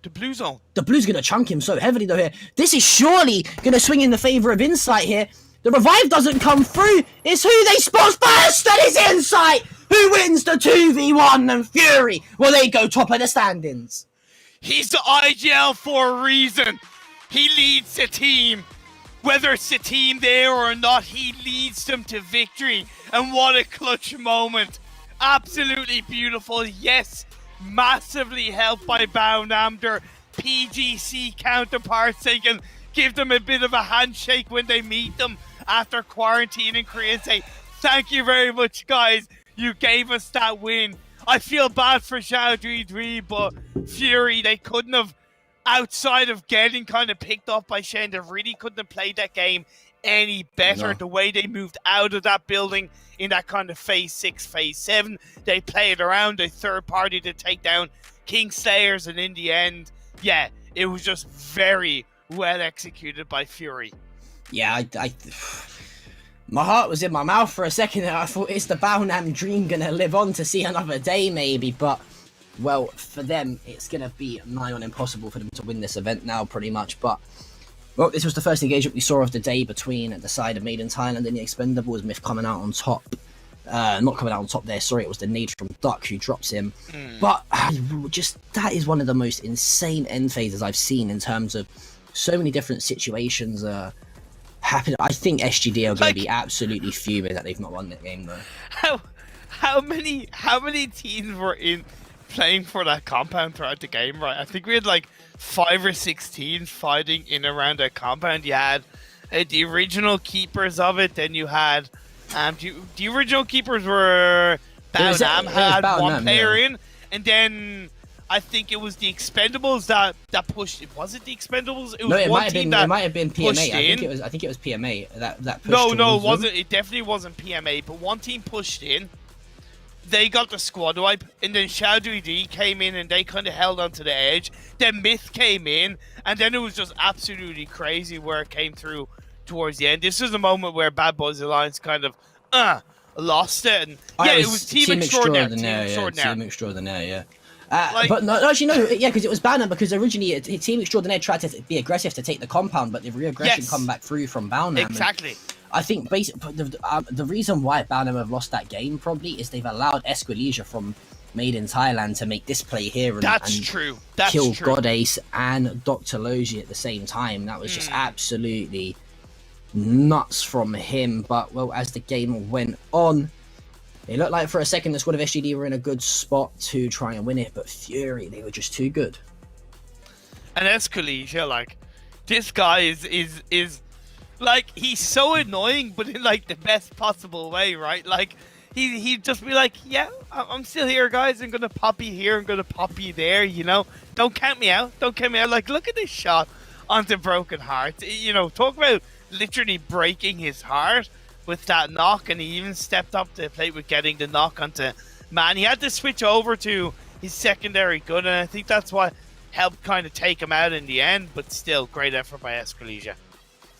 The blue zone. The blue's going to chunk him so heavily, though, here. This is surely going to swing in the favour of Insight here. The revive doesn't come through. It's who they spot first. That is Insight. Who wins the 2v1 and Fury? Well, they go top of the standings. He's the IGL for a reason. He leads the team. Whether it's the team there or not, he leads them to victory. And what a clutch moment. Absolutely beautiful. Yes. Massively helped by Baonam, their PGC counterparts. They can give them a bit of a handshake when they meet them after quarantine in Korea and say, thank you very much, guys. You gave us that win. I feel bad for Xiaodui, but Fury, they couldn't have, outside of getting kind of picked off by Shen, they really couldn't have played that game any better. No. The way they moved out of that building in that kind of phase 6, phase 7, they played around a third party to take down Kingslayers, and in the end, yeah, it was just very well executed by Fury. Yeah, my heart was in my mouth for a second and I thought, is the Baonam dream gonna live on to see another day maybe? But, well, for them, it's gonna be nigh on impossible for them to win this event now, pretty much. But, well, this was the first engagement we saw of the day between the side of Made in Thailand and the Expendables. Myth coming out on top. Not coming out on top there, sorry, it was the nade from Duck who drops him. But just, that is one of the most insane end phases I've seen in terms of so many different situations happen. I think SGD are going to be absolutely fuming that they've not won that game though. How many teams were in playing for that compound throughout the game, right? I think we had like 5 or 6 teams fighting in around that compound. You had the original keepers of it, then you had the original keepers were Baonam had one player in, and then I think it was the Expendables that pushed. Was it the Expendables? It was it one team that it might have been PMA. I think it was PMA that pushed. No, it wasn't. It definitely wasn't PMA. But one team pushed in. They got the squad wipe, and then Shadowy came in and they kind of held onto the edge. Then Myth came in, and then it was just absolutely crazy where it came through towards the end. This was the moment where Bad Boys Alliance kind of lost it. And it was Team Extraordinaire. Team Extraordinaire, yeah. But no, actually, no, yeah, because it was Baonam, because originally Team Extraordinaire tried to be aggressive to take the compound, but the re-aggression come back through from Baonam. Exactly. I think the reason why Baonam have lost that game probably is they've allowed Esquilija from Made in Thailand to make this play here and kill Godace and Dr. Logi at the same time. That was just absolutely nuts from him. But, well, as the game went on, it looked like for a second the squad of SGD were in a good spot to try and win it, but Fury, they were just too good. And Esquilija, like, this guy is like, he's so annoying, but in like the best possible way, right? Like, he'd just be like, yeah, I'm still here, guys. I'm gonna pop you here. I'm gonna pop you there. You know, don't count me out. Don't count me out. Like, look at this shot onto Broken Heart. You know, talk about literally breaking his heart with that knock, and he even stepped up to the plate with getting the knock onto Man. He had to switch over to his secondary gun, and I think that's what helped kind of take him out in the end. But still, great effort by Esquilija.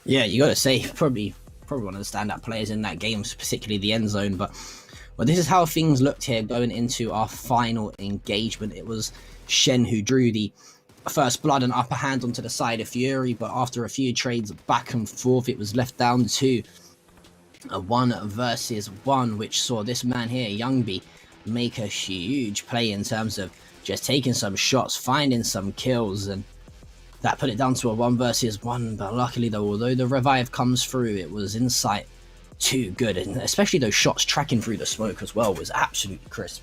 Yeah, you got to say, probably one of the standout players in that game, particularly the end zone. But well, this is how things looked here going into our final engagement. It was Shen who drew the first blood and upper hand onto the side of Fury, but after a few trades back and forth, it was left down to a 1 versus 1, which saw this man here, Youngby, make a huge play in terms of just taking some shots, finding some kills, and that put it down to a 1 versus 1. But luckily though, although the revive comes through, it was insight too good, and especially those shots tracking through the smoke as well was absolutely crisp.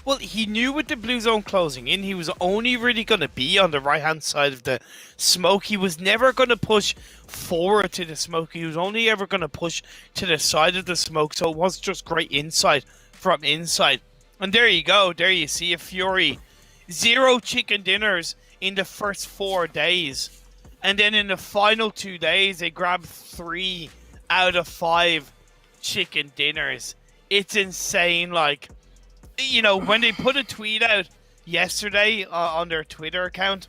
Well, he knew with the blue zone closing in, he was only really going to be on the right-hand side of the smoke. He was never going to push forward to the smoke. He was only ever going to push to the side of the smoke, so it was just great insight from inside. And there you go. There you see a Fury. 0 chicken dinners in the first 4 days. And then in the final 2 days, they grabbed 3 out of 5 chicken dinners. It's insane. Like, you know, when they put a tweet out yesterday on their Twitter account,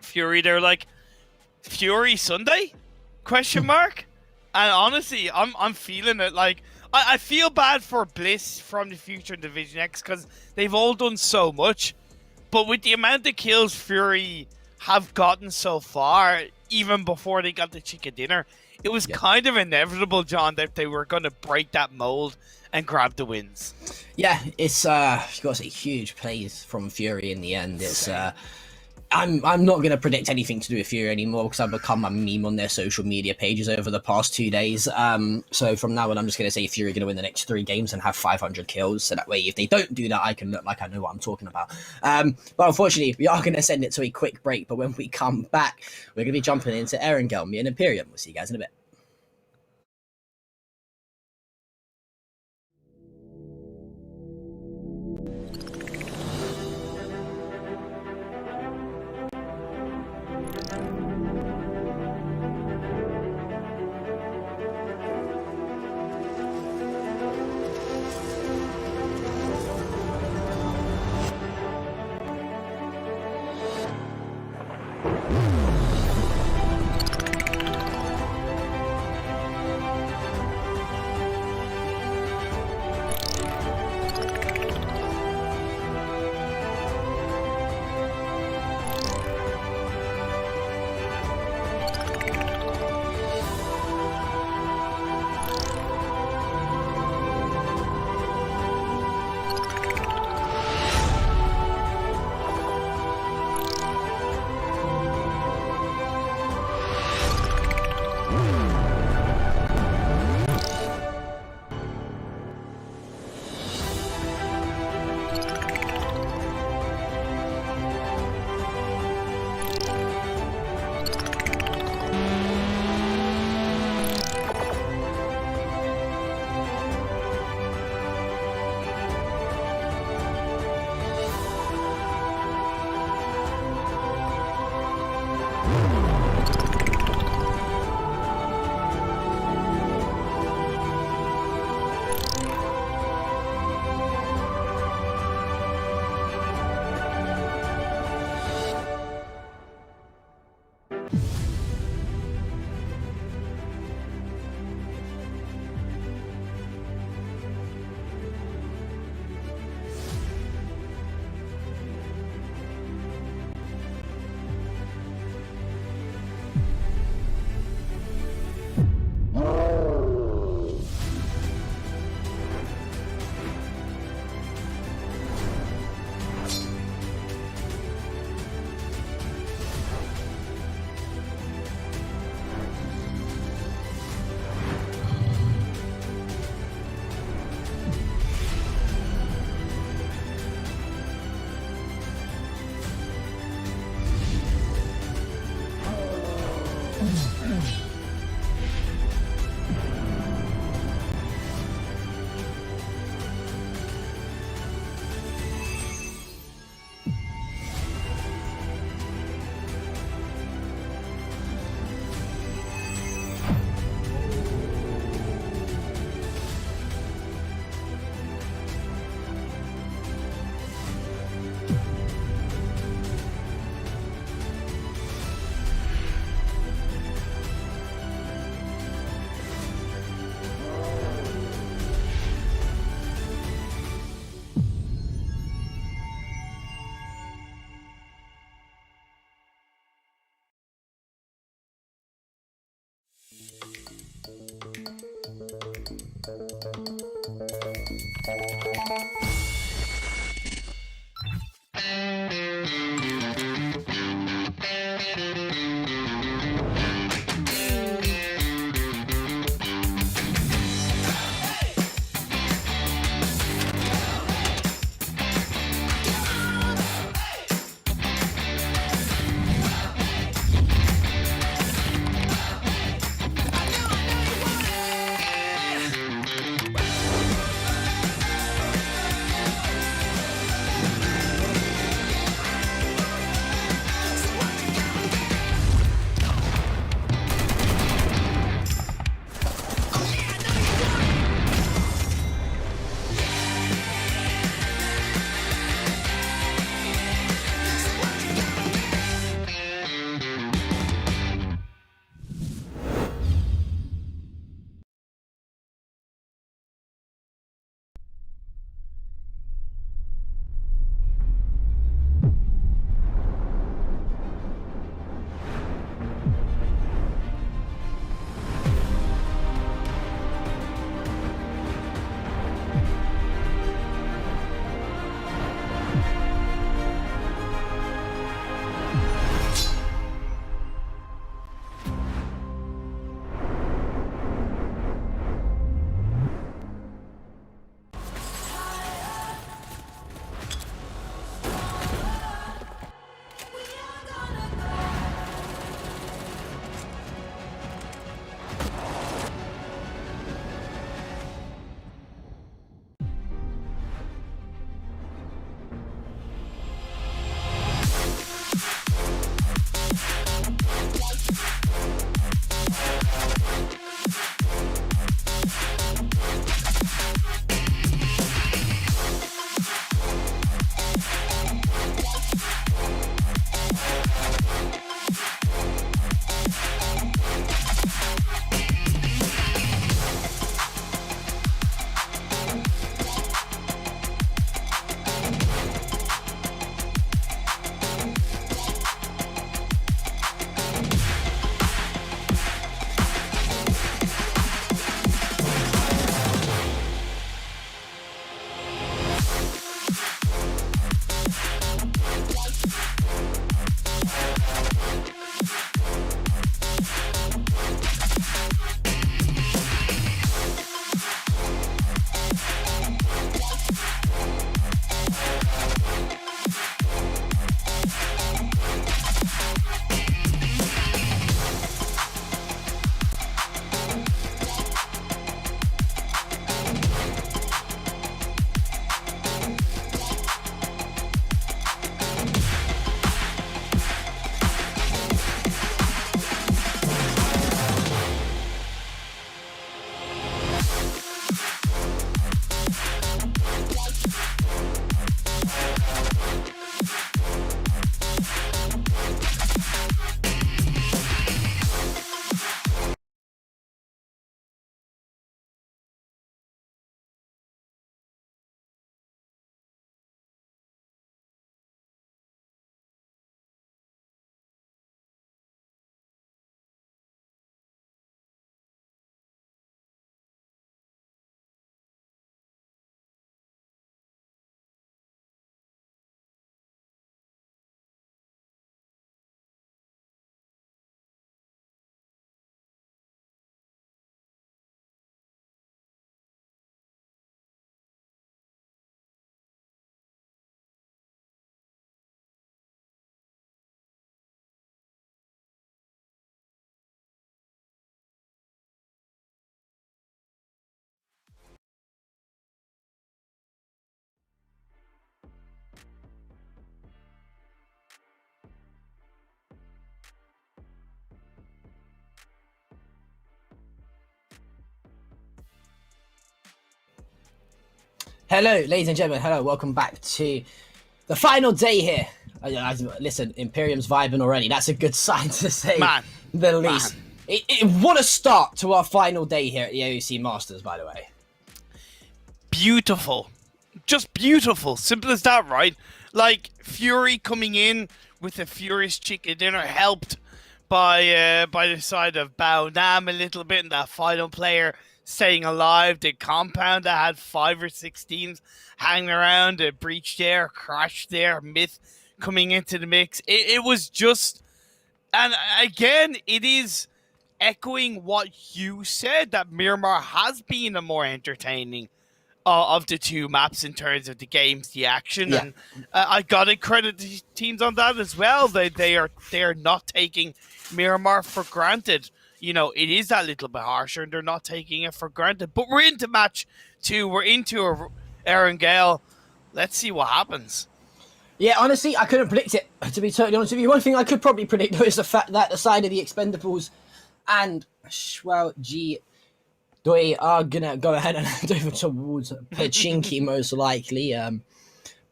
Fury, they're like, Fury Sunday? Question mark? And honestly, I'm feeling it. Like, I feel bad for Bliss from the Future Division X because they've all done so much. But with the amount of kills Fury have gotten so far, even before they got the chicken dinner, it was kind of inevitable, John, that they were going to break that mold and grab the wins. Yeah, it's you got to say huge plays from Fury in the end. It's I'm not going to predict anything to do with Fury anymore because I've become a meme on their social media pages over the past 2 days. So from now on, I'm just going to say Fury are going to win the next 3 games and have 500 kills. So that way, if they don't do that, I can look like I know what I'm talking about. But unfortunately, we are going to send it to a quick break. But when we come back, we're going to be jumping into Erangel, and Imperium. We'll see you guys in a bit. Hello, ladies and gentlemen. Hello, welcome back to the final day here. Listen, Imperium's vibing already. That's a good sign to say the least. What a start to our final day here at the AOC Masters, by the way. Beautiful. Just beautiful. Simple as that, right? Like, Fury coming in with a Furious Chicken Dinner helped by the side of Bao Nam a little bit, and that final player staying alive. The compound that had 5 or 6 teams hanging around, a breach there, crash there, Myth coming into the mix. It was just, and again, it is echoing what you said, that Miramar has been a more entertaining of the two maps in terms of the games, the action, and I gotta credit the teams on that as well. They are not taking Miramar for granted. You know, it is that little bit harsher, and they're not taking it for granted. But we're into match 2. We're into Aaron Gale. Let's see what happens. Yeah, honestly, I couldn't predict it, to be totally honest with you. One thing I could probably predict, though, is the fact that the side of the Expendables and G Doi are going to go ahead and hand over towards Pachinki, most likely.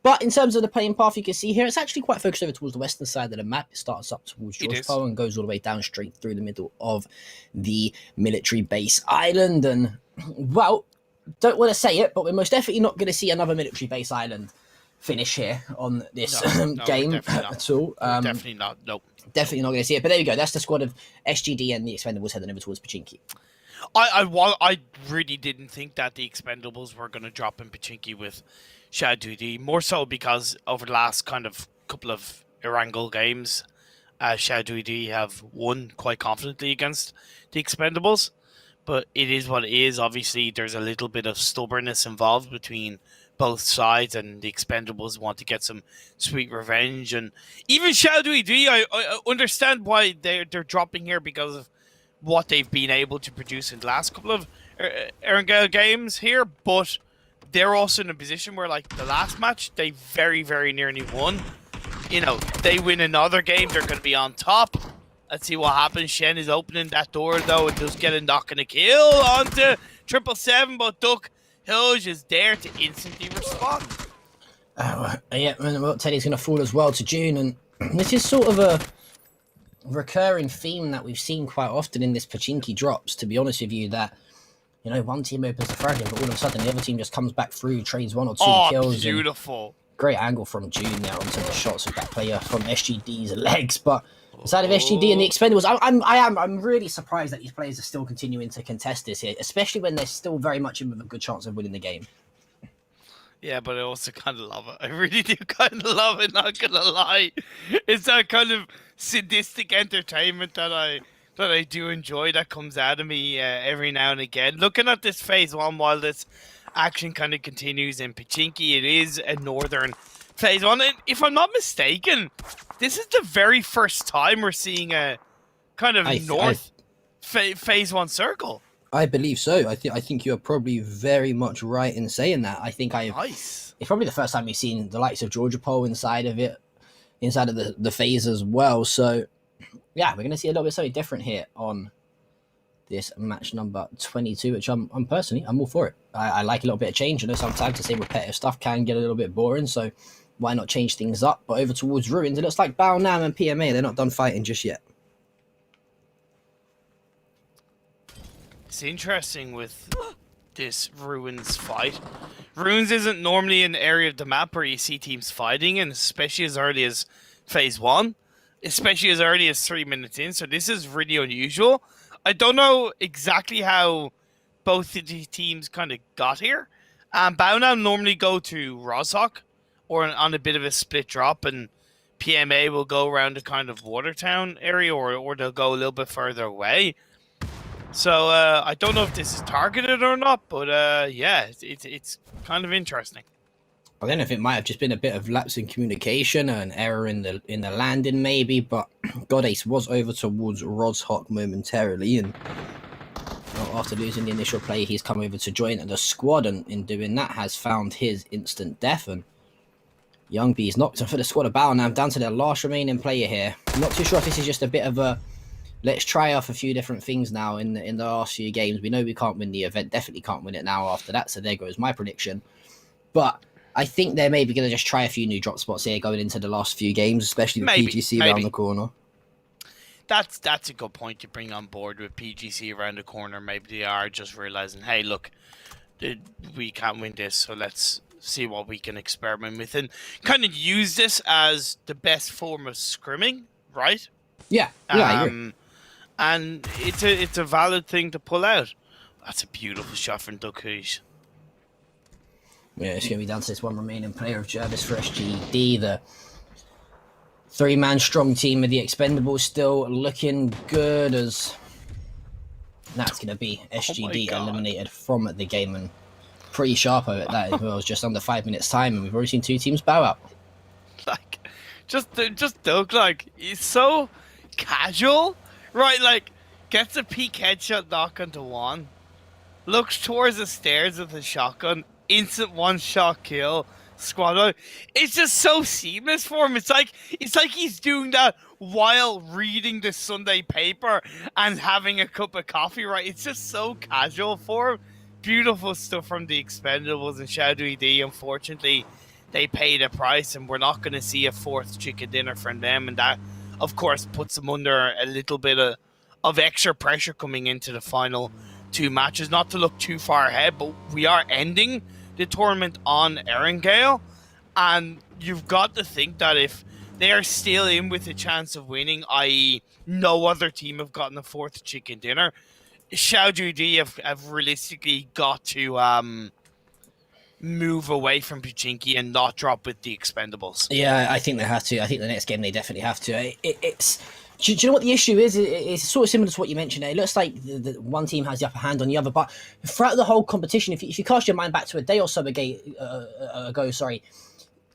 But in terms of the playing path, you can see here, it's actually quite focused over towards the western side of the map. It starts up towards Georgetown and goes all the way down straight through the middle of the military base island. And, well, don't want to say it, but we're most definitely not going to see another military base island finish here on this game at all. Definitely not. Nope. Definitely not going to see it. But there you go. That's the squad of SGD and the Expendables heading over towards Pachinki. I really didn't think that the Expendables were going to drop in Pachinki with Shadudi, more so because over the last kind of couple of Erangel games, Shadudi have won quite confidently against the Expendables. But it is what it is. Obviously, there's a little bit of stubbornness involved between both sides, and the Expendables want to get some sweet revenge. And even Shadudi, I understand why they're dropping here because of what they've been able to produce in the last couple of Erangel games here, but they're also in a position where, like, the last match, they very, very nearly won. You know, they win another game, they're going to be on top. Let's see what happens. Shen is opening that door, though, and just get a knock and a kill onto 777, but Duck Hilge is there to instantly respond. Yeah, well, Teddy's going to fall as well to June, and this is sort of a recurring theme that we've seen quite often in this Pachinki drops, to be honest with you, that, you know, one team opens the fragment, but all of a sudden the other team just comes back through, trades 1 or 2 kills. Beautiful. Great angle from June there onto the shots of that player from SGD's legs, but the side of SGD and the Expendables, I'm really surprised that these players are still continuing to contest this here, especially when they're still very much in with a good chance of winning the game. Yeah, but I also kind of love it. I really do kind of love it, not gonna lie. It's that kind of sadistic entertainment that I do enjoy, that comes out of me every now and again. Looking at this phase 1 while this action kind of continues in Pachinki, it is a northern phase 1. And if I'm not mistaken, this is the very first time we're seeing a kind of phase 1 circle. I believe so. I think you're probably very much right in saying that. I think Nice. It's probably the first time we've seen the likes of Georgia Pole inside of it, inside of the phase as well. So, yeah, we're going to see a little bit something different here on this match number 22, which I'm personally, I'm all for it. I like a little bit of change. I know sometimes to say repetitive stuff can get a little bit boring, so why not change things up? But over towards Ruins, it looks like Bao Nam and PMA, they're not done fighting just yet. It's interesting with this Ruins fight. Ruins isn't normally an area of the map where you see teams fighting, and especially as early as phase 1, especially as early as 3 minutes in, so this is really unusual. I don't know exactly how both of the teams kind of got here. Bao Nam normally go to Rozhok, or on a bit of a split drop, and PMA will go around the kind of Watertown area, or they'll go a little bit further away. So I don't know if this is targeted or not, but yeah, it's kind of interesting. I don't know if it might have just been a bit of lapse in communication, or an error in the landing maybe, but Godace was over towards Rozhok momentarily, and after losing the initial play, he's come over to join the squad, and in doing that has found his instant death, and Young B's knocked him for the squad of Bao Nam down to their last remaining player here. I'm not too sure if this is just a bit of a let's try off a few different things now in the last few games. We know we can't win the event, definitely can't win it now after that, so there goes my prediction. But I think they're maybe going to just try a few new drop spots here going into the last few games, especially with PGC around the corner. That's a good point to bring on board with PGC around the corner. Maybe they are just realizing, hey, look, we can't win this, so let's see what we can experiment with and kind of use this as the best form of scrimming, right? Yeah, I agree. And it's a valid thing to pull out. That's a beautiful shot from Duckhuis. Yeah, it's going to be down to this one remaining player of Jervis for SGD. The three-man strong team of the Expendables still looking good, as that's going to be SGD eliminated from the game, and pretty sharp at that as well. It's just under 5 minutes time, and we've already seen two teams bow out. Like, just Doug, like, he's so casual, right? Like, gets a peek headshot knock onto one, looks towards the stairs with a shotgun, instant one-shot kill, squad out. It's just so seamless for him. It's like he's doing that while reading the Sunday paper and having a cup of coffee, right? It's just so casual for him. Beautiful stuff from the Expendables and Shadowy D. Unfortunately, they paid a price, and we're not going to see a fourth chicken dinner from them, and that, of course, puts them under a little bit of extra pressure coming into the final two matches. Not to look too far ahead, but we are ending the tournament on Erangel, and you've got to think that if they are still in with a chance of winning, i.e. no other team have gotten a fourth chicken dinner, Xiaoju D have realistically got to move away from Pachinki and not drop with the Expendables. Yeah, I think they have to. I think the next game they definitely have to. It's do you know what the issue is? It's sort of similar to what you mentioned. It looks like the one team has the upper hand on the other, but throughout the whole competition, if you cast your mind back to a day or so ago,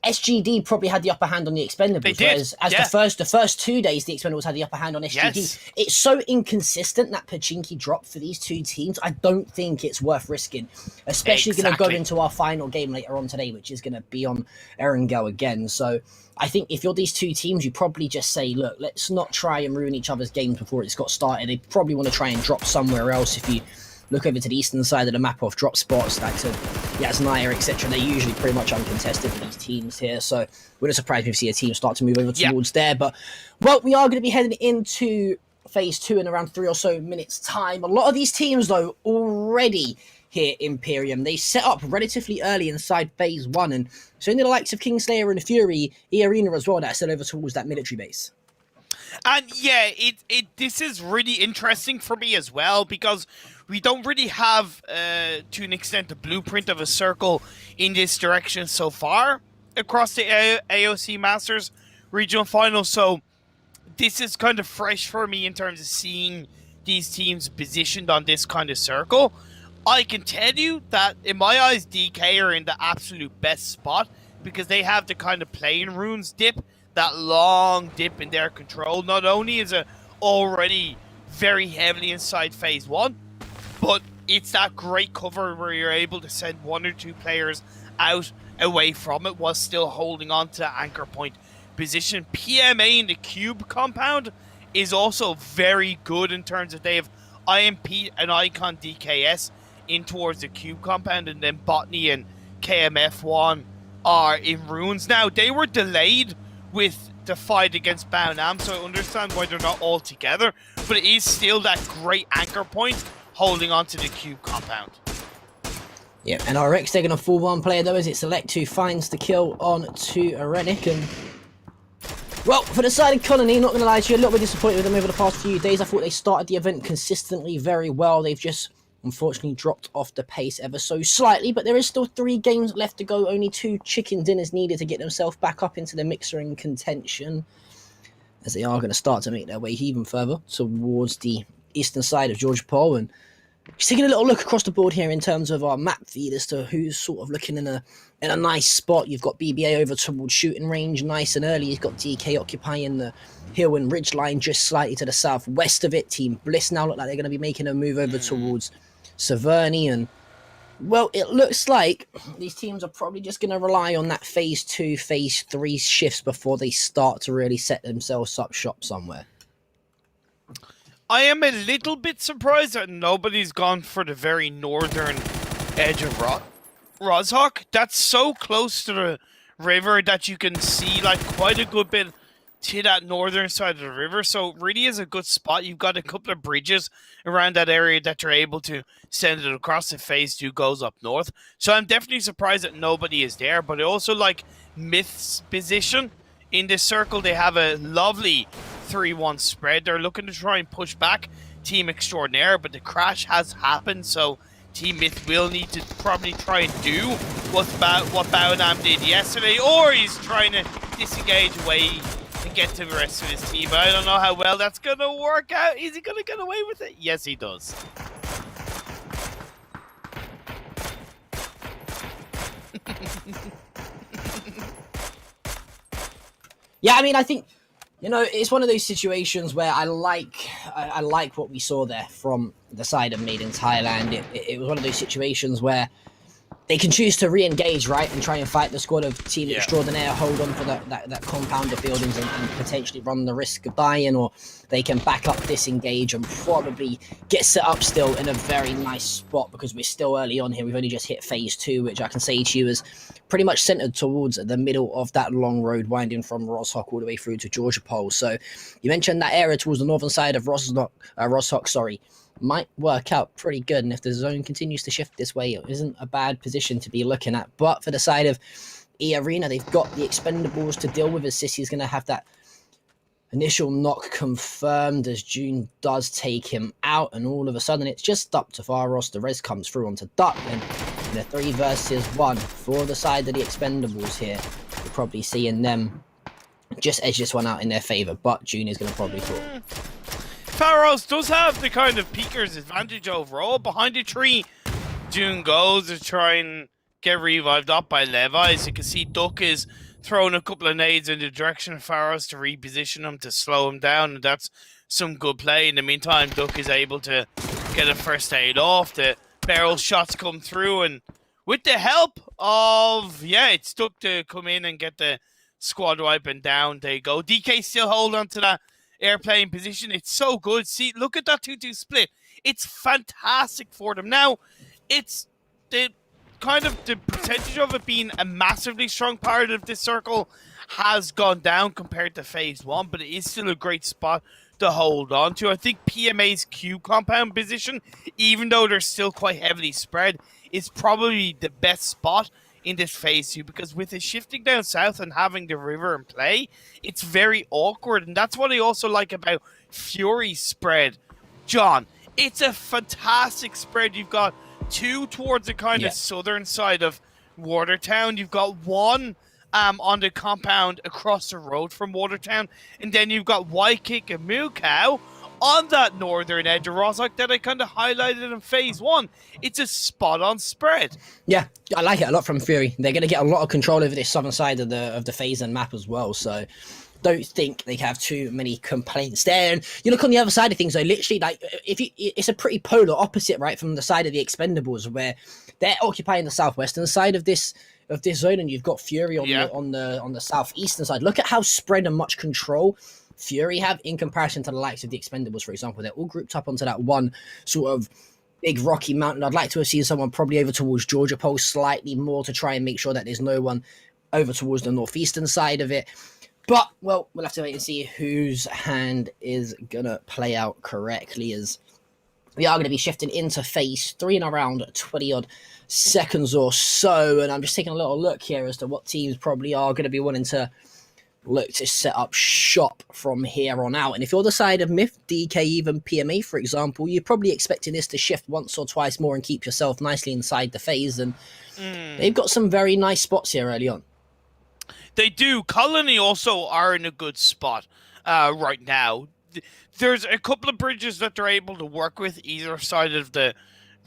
SGD probably had the upper hand on the Expendables, whereas the first 2 days, the Expendables had the upper hand on SGD. Yes. It's so inconsistent, that Pachinki drop for these two teams. I don't think it's worth risking, especially going to go into our final game later on today, which is going to be on Erangel again. So I think if you're these two teams, you probably just say, look, let's not try and ruin each other's games before it's got started. They probably want to try and drop somewhere else. If you look over to the eastern side of the map off drop spots, like to Yasnaya, etc., they're usually pretty much uncontested for these teams here. So wouldn't surprise me if we see a team start to move over towards there. But, well, we are going to be heading into phase two in around 3 or so minutes' time. A lot of these teams, though, already here Imperium. They set up relatively early inside phase one, and so only the likes of Kingslayer and Fury, E-Arena as well, that are still over towards that military base. And yeah, this is really interesting for me as well, because we don't really have, to an extent, the blueprint of a circle in this direction so far across the AOC Masters regional final. So this is kind of fresh for me in terms of seeing these teams positioned on this kind of circle. I can tell you that, in my eyes, DK are in the absolute best spot because they have the kind of playing runes dip, that long dip in their control. Not only is it already very heavily inside phase one, but it's that great cover where you're able to send 1 or 2 players out away from it while still holding on to the anchor point position. PMA in the cube compound is also very good in terms of they have IMP and Icon DKS in towards the cube compound, and then Botany and KMF1 are in runes. Now, they were delayed with the fight against Baonam, so I understand why they're not all together, but it is still that great anchor point holding on to the cube compound. Yeah, and RX taking a full one player though, as it Select who finds the kill on to Arenik. And well, for the side of Colony, not going to lie to you, a little bit disappointed with them over the past few days. I thought they started the event consistently very well. They've just unfortunately dropped off the pace ever so slightly, but there is still 3 games left to go. Only 2 chicken dinners needed to get themselves back up into the mixer in contention, as they are going to start to make their way even further towards the eastern side of Georgia Paul. And just taking a little look across the board here in terms of our map feed as to who's sort of looking in a nice spot. You've got BBA over towards shooting range, nice and early. You've got DK occupying the hill and ridge line just slightly to the southwest of it. Team Bliss now look like they're going to be making a move over towards Severny, and well, it looks like these teams are probably just going to rely on that phase 2, phase 3 shifts before they start to really set themselves up shop somewhere. I am a little bit surprised that nobody's gone for the very northern edge of Rock. Rozhawk, that's so close to the river that you can see like quite a good bit to that northern side of the river. So it really is a good spot. You've got a couple of bridges around that area that you're able to send it across if phase 2 goes up north. So I'm definitely surprised that nobody is there. But I also like Myth's position in this circle. They have a lovely 3-1 spread. They're looking to try and push back Team Extraordinaire, but the crash has happened. So Team Myth will need to probably try and do what Baonam did yesterday, or he's trying to disengage away and get to the rest of his team. But I don't know how well that's going to work out. Is he going to get away with it? Yes, he does. Yeah, I mean, I think, you know, it's one of those situations where I like what we saw there from the side of Maiden's Highland. It was one of those situations where they can choose to re-engage, right, and try and fight the squad of Team Extraordinaire, hold on for that compound of buildings and potentially run the risk of dying, or they can back up, disengage, and probably get set up still in a very nice spot because we're still early on here. We've only just hit phase 2, which I can say to you is pretty much centered towards the middle of that long road winding from Rozhawk all the way through to Georgia Pole. So you mentioned that area towards the northern side of Rozhawk, might work out pretty good, and if the zone continues to shift this way, it isn't a bad position to be looking at. But for the side of E-Arena, they've got the expendables to deal with, as Sissy's going to have that initial knock confirmed as June does take him out, and all of a sudden it's just up to Faros. The res comes through onto Duck, and the 3 versus 1 for the side of the expendables here. You're probably seeing them just edge this one out in their favour, but June is going to probably talk. Faros does have the kind of peeker's advantage overall. Behind the tree, June goes to try and get revived up by Levi. As you can see, Duck is throwing a couple of nades in the direction of Faros to reposition him, to slow him down, and that's some good play. In the meantime, Duck is able to get a first aid off. The barrel shots come through, and with the help of, it's Duck to come in and get the squad wipe, and down they go. DK still hold on to that airplane position. It's so good. See, look at that 2-2 split. It's fantastic for them. Now, it's the kind of the percentage of it being a massively strong part of this circle has gone down compared to phase 1, but it is still a great spot to hold on to. I think PMA's Q compound position, even though they're still quite heavily spread, is probably the best spot in this phase 2, because with it shifting down south and having the river in play, it's very awkward. And that's what I also like about Fury's spread, John. It's a fantastic spread. You've got 2 towards the kind of southern side of Watertown. You've got 1 on the compound across the road from Watertown, and then you've got Waikik and Mukau on that northern edge of Rozhawk that I kind of highlighted in phase 1. It's a spot-on spread. Yeah, I like it a lot from Fury. They're going to get a lot of control over this southern side of the phase and map as well, so don't think they have too many complaints there. And you look on the other side of things, though, literally, like, it's a pretty polar opposite, right, from the side of the Expendables, where they're occupying the southwestern side of this zone, and you've got Fury on the southeastern side. Look at how spread and much control Fury have in comparison to the likes of the Expendables, for example. They're all grouped up onto that one sort of big rocky mountain. I'd like to have seen someone probably over towards Georgia Pole slightly more to try and make sure that there's no one over towards the northeastern side of it. But, well, we'll have to wait and see whose hand is going to play out correctly, as we are going to be shifting into phase 3 in around 20-odd seconds or so. And I'm just taking a little look here as to what teams probably are going to be wanting to look to set up shop from here on out. And if you're the side of Myth, DK, even PMA, for example, you're probably expecting this to shift once or twice more and keep yourself nicely inside the phase. And they've got some very nice spots here early on. They do. Colony also are in a good spot right now. There's a couple of bridges that they're able to work with either side of the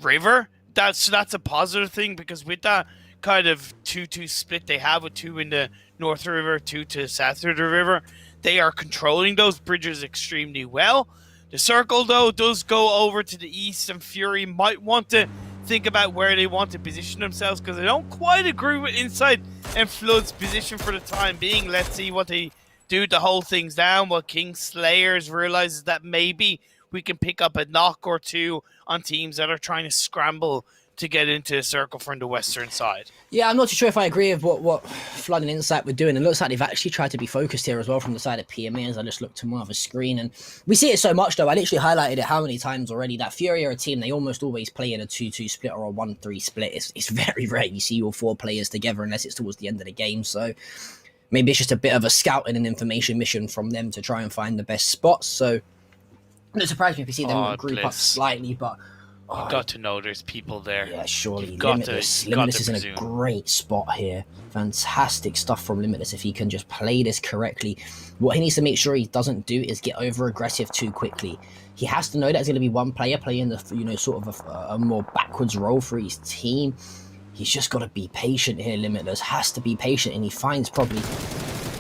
river. That's a positive thing, because with that kind of 2-2 split they have, with 2 in the north of the river, 2 to south of the river, they are controlling those bridges extremely well. The circle, though, does go over to the east, and Fury might want to think about where they want to position themselves, because they don't quite agree with Inside and Flood's position for the time being. Let's see what they do to hold things down, while King Slayers realizes that maybe we can pick up a knock or 2 on teams that are trying to scramble to get into a circle from the western side. Yeah, I'm not too sure if I agree with what Flood and Insight were doing. It looks like they've actually tried to be focused here as well from the side of PMA as I just looked to more of a screen. And we see it so much, though. I literally highlighted it how many times already. That Fury are a team, they almost always play in a 2-2 split or a 1-3 split. It's very rare you see all 4 players together unless it's towards the end of the game. So maybe it's just a bit of a scouting and information mission from them to try and find the best spots. So it doesn't surprise me if you see them group up slightly, but... You got to know there's people there. Yeah, surely. Limitless is in a great spot here. Fantastic stuff from Limitless if he can just play this correctly. What he needs to make sure he doesn't do is get over aggressive too quickly. He has to know that there's going to be one player playing the sort of a more backwards role for his team. He's just got to be patient here. Limitless has to be patient, and he finds probably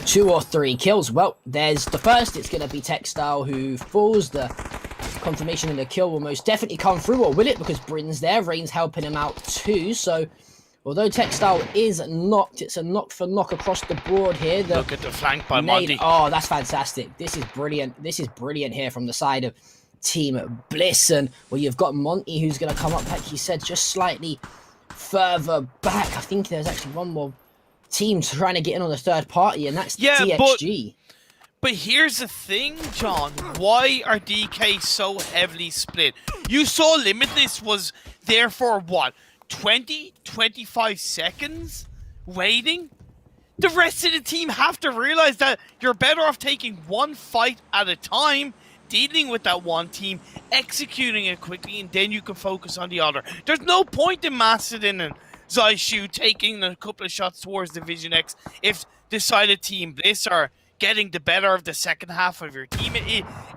2 or 3 kills. Well, there's the first. It's going to be Textile who falls. The confirmation and the kill will most definitely come through, or will it? Because Bryn's there, Rain's helping him out too. So although Textile is knocked, it's a knock for knock across the board here. Look at the flank by Monty. Oh, that's fantastic. This is brilliant. This is brilliant here from the side of Team Bliss. And well, you've got Monty who's going to come up, like you said, just slightly further back. I think there's actually one more team trying to get in on the third party, and that's DXG. But here's the thing, John. Why are DK so heavily split? You saw Limitless was there for, what, 20, 25 seconds waiting? The rest of the team have to realize that you're better off taking one fight at a time, dealing with that one team, executing it quickly, and then you can focus on the other. There's no point in Mastodon and Zaishu taking a couple of shots towards Division X if the side of Team Bliss are getting the better of the second half of your team.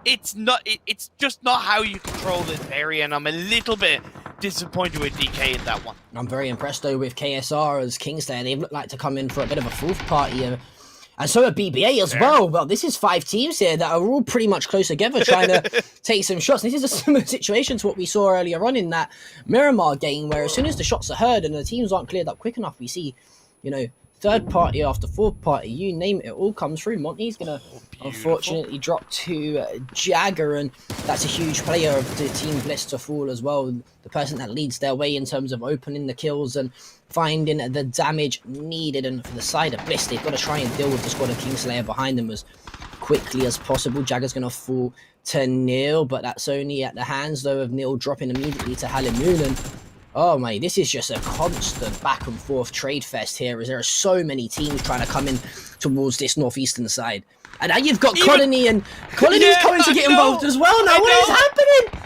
It's just not how you control this area, and I'm a little bit disappointed with DK in that one. I'm very impressed though with KSR as Kingslayer. They look like to come in for a bit of a fourth party, and so are BBA as well. Well, this is 5 teams here that are all pretty much close together trying to take some shots. This is a similar situation to what we saw earlier on in that Miramar game, where as soon as the shots are heard and the teams aren't cleared up quick enough, we see, third party after fourth party, you name it, it all comes through. Monty's going to unfortunately drop to Jagger, and that's a huge player of the Team Bliss to fall as well. The person that leads their way in terms of opening the kills and finding the damage needed. And for the side of Bliss, they've got to try and deal with the squad of Kingslayer behind them as quickly as possible. Jagger's going to fall to Neil, but that's only at the hands, though, of Neil dropping immediately to Halimoon. And oh my, this is just a constant back and forth trade fest here, as there are so many teams trying to come in towards this northeastern side. And now you've got Colony, and Colony's coming to get involved as well now. What is happening?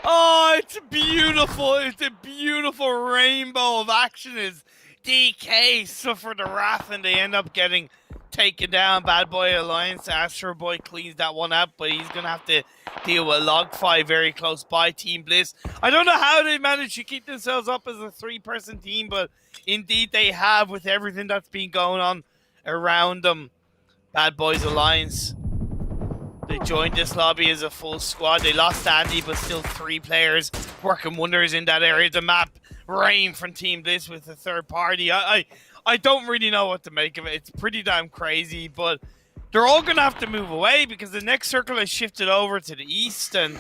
Oh, it's beautiful. It's a beautiful rainbow of action as DK suffer the wrath and they end up getting taken down. Bad Boy Alliance, Astro Boy cleans that one up, but he's going to have to deal with Log 5 very close by Team Bliss. I don't know how they managed to keep themselves up as a 3-person team, but indeed they have, with everything that's been going on around them. Bad Boys Alliance, they joined this lobby as a full squad. They lost Andy, but still 3 players working wonders in that area of the map. Rain from Team Bliss with the third party. I don't really know what to make of it. It's pretty damn crazy, but they're all going to have to move away because the next circle has shifted over to the east and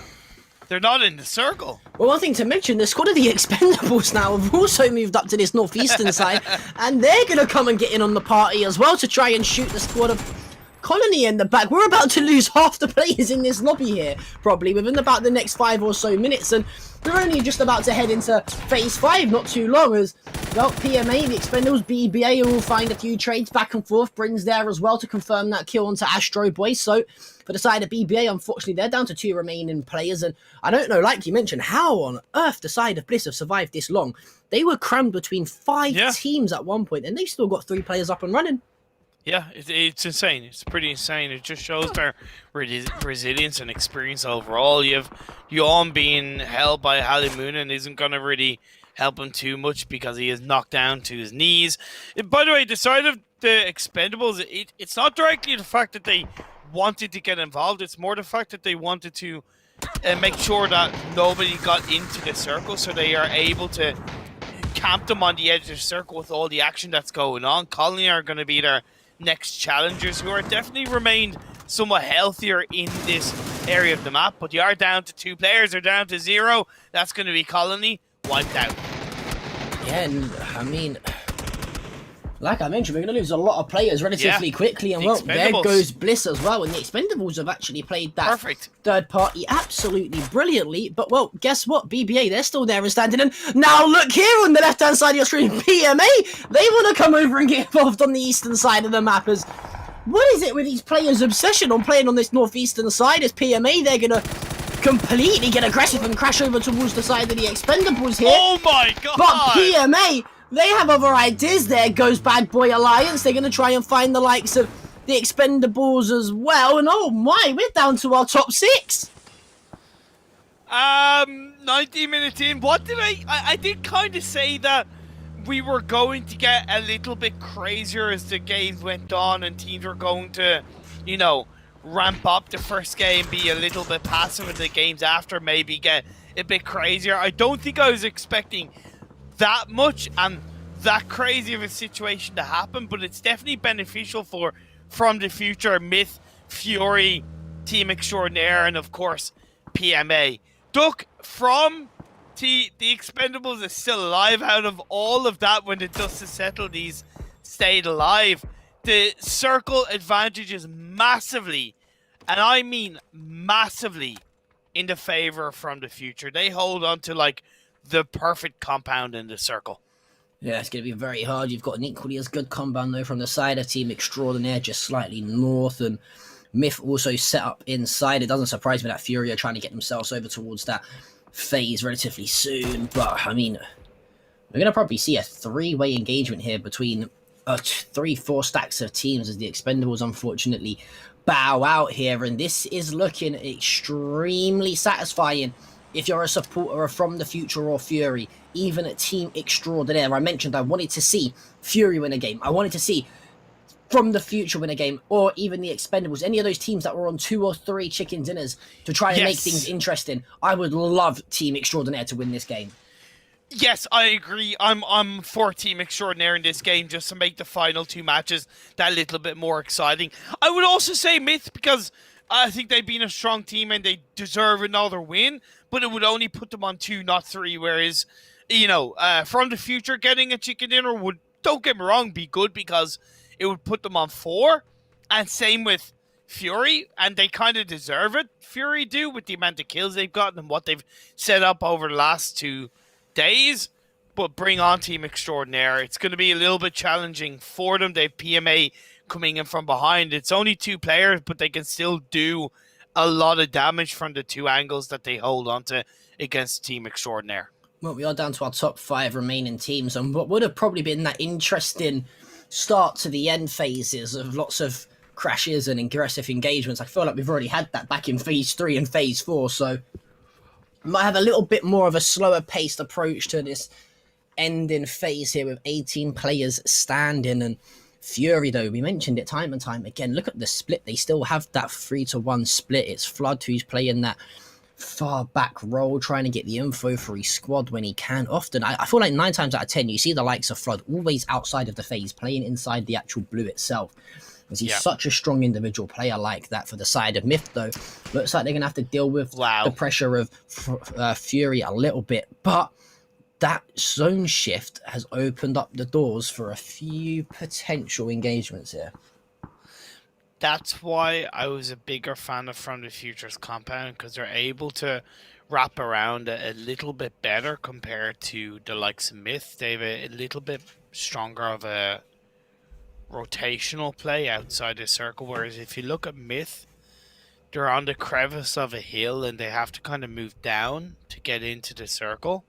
they're not in the circle. Well, one thing to mention, the squad of the Expendables now have also moved up to this northeastern side, and they're going to come and get in on the party as well to try and shoot the squad of Colony in the back. We're about to lose half the players in this lobby here, probably within about the next 5 or so minutes, and we're only just about to head into phase 5 not too long, as well, PMA, the Expendables, BBA will find a few trades back and forth. Bryn's there as well to confirm that kill onto Astro Boy. So for the side of BBA, unfortunately, they're down to 2 remaining players, and I don't know, like you mentioned, how on earth the side of Bliss have survived this long. They were crammed between 5 teams at one point, and they still got 3 players up and running. Yeah, it's insane. It's pretty insane. It just shows their resilience and experience overall. You have Yon being held by Halimoon and isn't going to really help him too much because he is knocked down to his knees. By the way, the side of the Expendables, it's not directly the fact that they wanted to get involved. It's more the fact that they wanted to make sure that nobody got into the circle, so they are able to camp them on the edge of the circle with all the action that's going on. Colony are going to be their next challengers, who are definitely remained somewhat healthier in this area of the map, but you are down to 2 players. They're down to 0. That's going to be Colony. wiped out. Yeah, and I mean, like I mentioned, we're going to lose a lot of players relatively quickly, and well, there goes Bliss as well, and the Expendables have actually played that third party absolutely brilliantly, but well, guess what, BBA, they're still there and standing, and now look here on the left-hand side of your screen, PMA, they want to come over and get involved on the eastern side of the map. As what is it with these players' obsession on playing on this northeastern side? As PMA, they're going to completely get aggressive and crash over towards the side of the Expendables here. Oh my god! But PMA, they have other ideas. There goes Bad Boy Alliance. They're going to try and find the likes of the Expendables as well. And oh my, we're down to our top 6. 90 minutes in. What did I did kind of say that we were going to get a little bit crazier as the games went on and teams were going to, you know, ramp up the first game, be a little bit passive in the games after, maybe get a bit crazier. I don't think I was expecting that much and that crazy of a situation to happen, but it's definitely beneficial for From the Future, Myth, Fury, Team Extraordinaire, and of course PMA. Duck, from the Expendables is still alive. Out of all of that, when the dust has settled, he's stayed alive. The circle advantage is massively, and I mean massively, in the favor of From the Future. They hold on to like the perfect compound in the circle. Yeah, it's going to be very hard. You've got an equally as good compound though from the side of Team Extraordinaire, just slightly north, and Myth also set up inside. It doesn't surprise me that Fury are trying to get themselves over towards that phase relatively soon, but I mean, we're going to probably see a 3-way engagement here between 3-4 stacks of teams as the Expendables unfortunately bow out here, and this is looking extremely satisfying if you're a supporter of From the Future or Fury, even at Team Extraordinaire. I mentioned I wanted to see Fury win a game, I wanted to see From the Future win a game, or even the Expendables, any of those teams that were on 2 or 3 chicken dinners to try and make things interesting. I would love Team Extraordinaire to win this game. Yes, I agree. I'm for Team Extraordinaire in this game, just to make the final 2 matches that little bit more exciting. I would also say Myth, because I think they've been a strong team and they deserve another win, but it would only put them on 2, not 3, whereas, you know, From the Future getting a chicken dinner would, don't get me wrong, be good, because it would put them on 4, and same with Fury, and they kind of deserve it. Fury do, with the amount of kills they've gotten and what they've set up over the last 2 days, but bring on Team Extraordinaire. It's going to be a little bit challenging for them. They have PMA coming in from behind. It's only 2 players, but they can still do a lot of damage from the 2 angles that they hold onto against Team Extraordinaire. Well, we are down to our top 5 remaining teams, and what would have probably been that interesting start to the end phases of lots of crashes and aggressive engagements. I feel like we've already had that back in Phase 3 and Phase 4, so might have a little bit more of a slower paced approach to this ending phase here with 18 players standing. And Fury, though, we mentioned it time and time again, look at the split. They still have that 3-1 split. It's Flood who's playing that far back role, trying to get the info for his squad when he can. Often, I feel like 9 times out of 10, you see the likes of Flood always outside of the phase, playing inside the actual blue itself. Because he's such a strong individual player like that. For the side of Myth, though, looks like they're going to have to deal with the pressure of Fury a little bit. But that zone shift has opened up the doors for a few potential engagements here. That's why I was a bigger fan of From the Future's compound, because they're able to wrap around a little bit better compared to the likes of Myth. They have a little bit stronger of a rotational play outside the circle, whereas if you look at Myth, they're on the crevice of a hill and they have to kind of move down to get into the circle.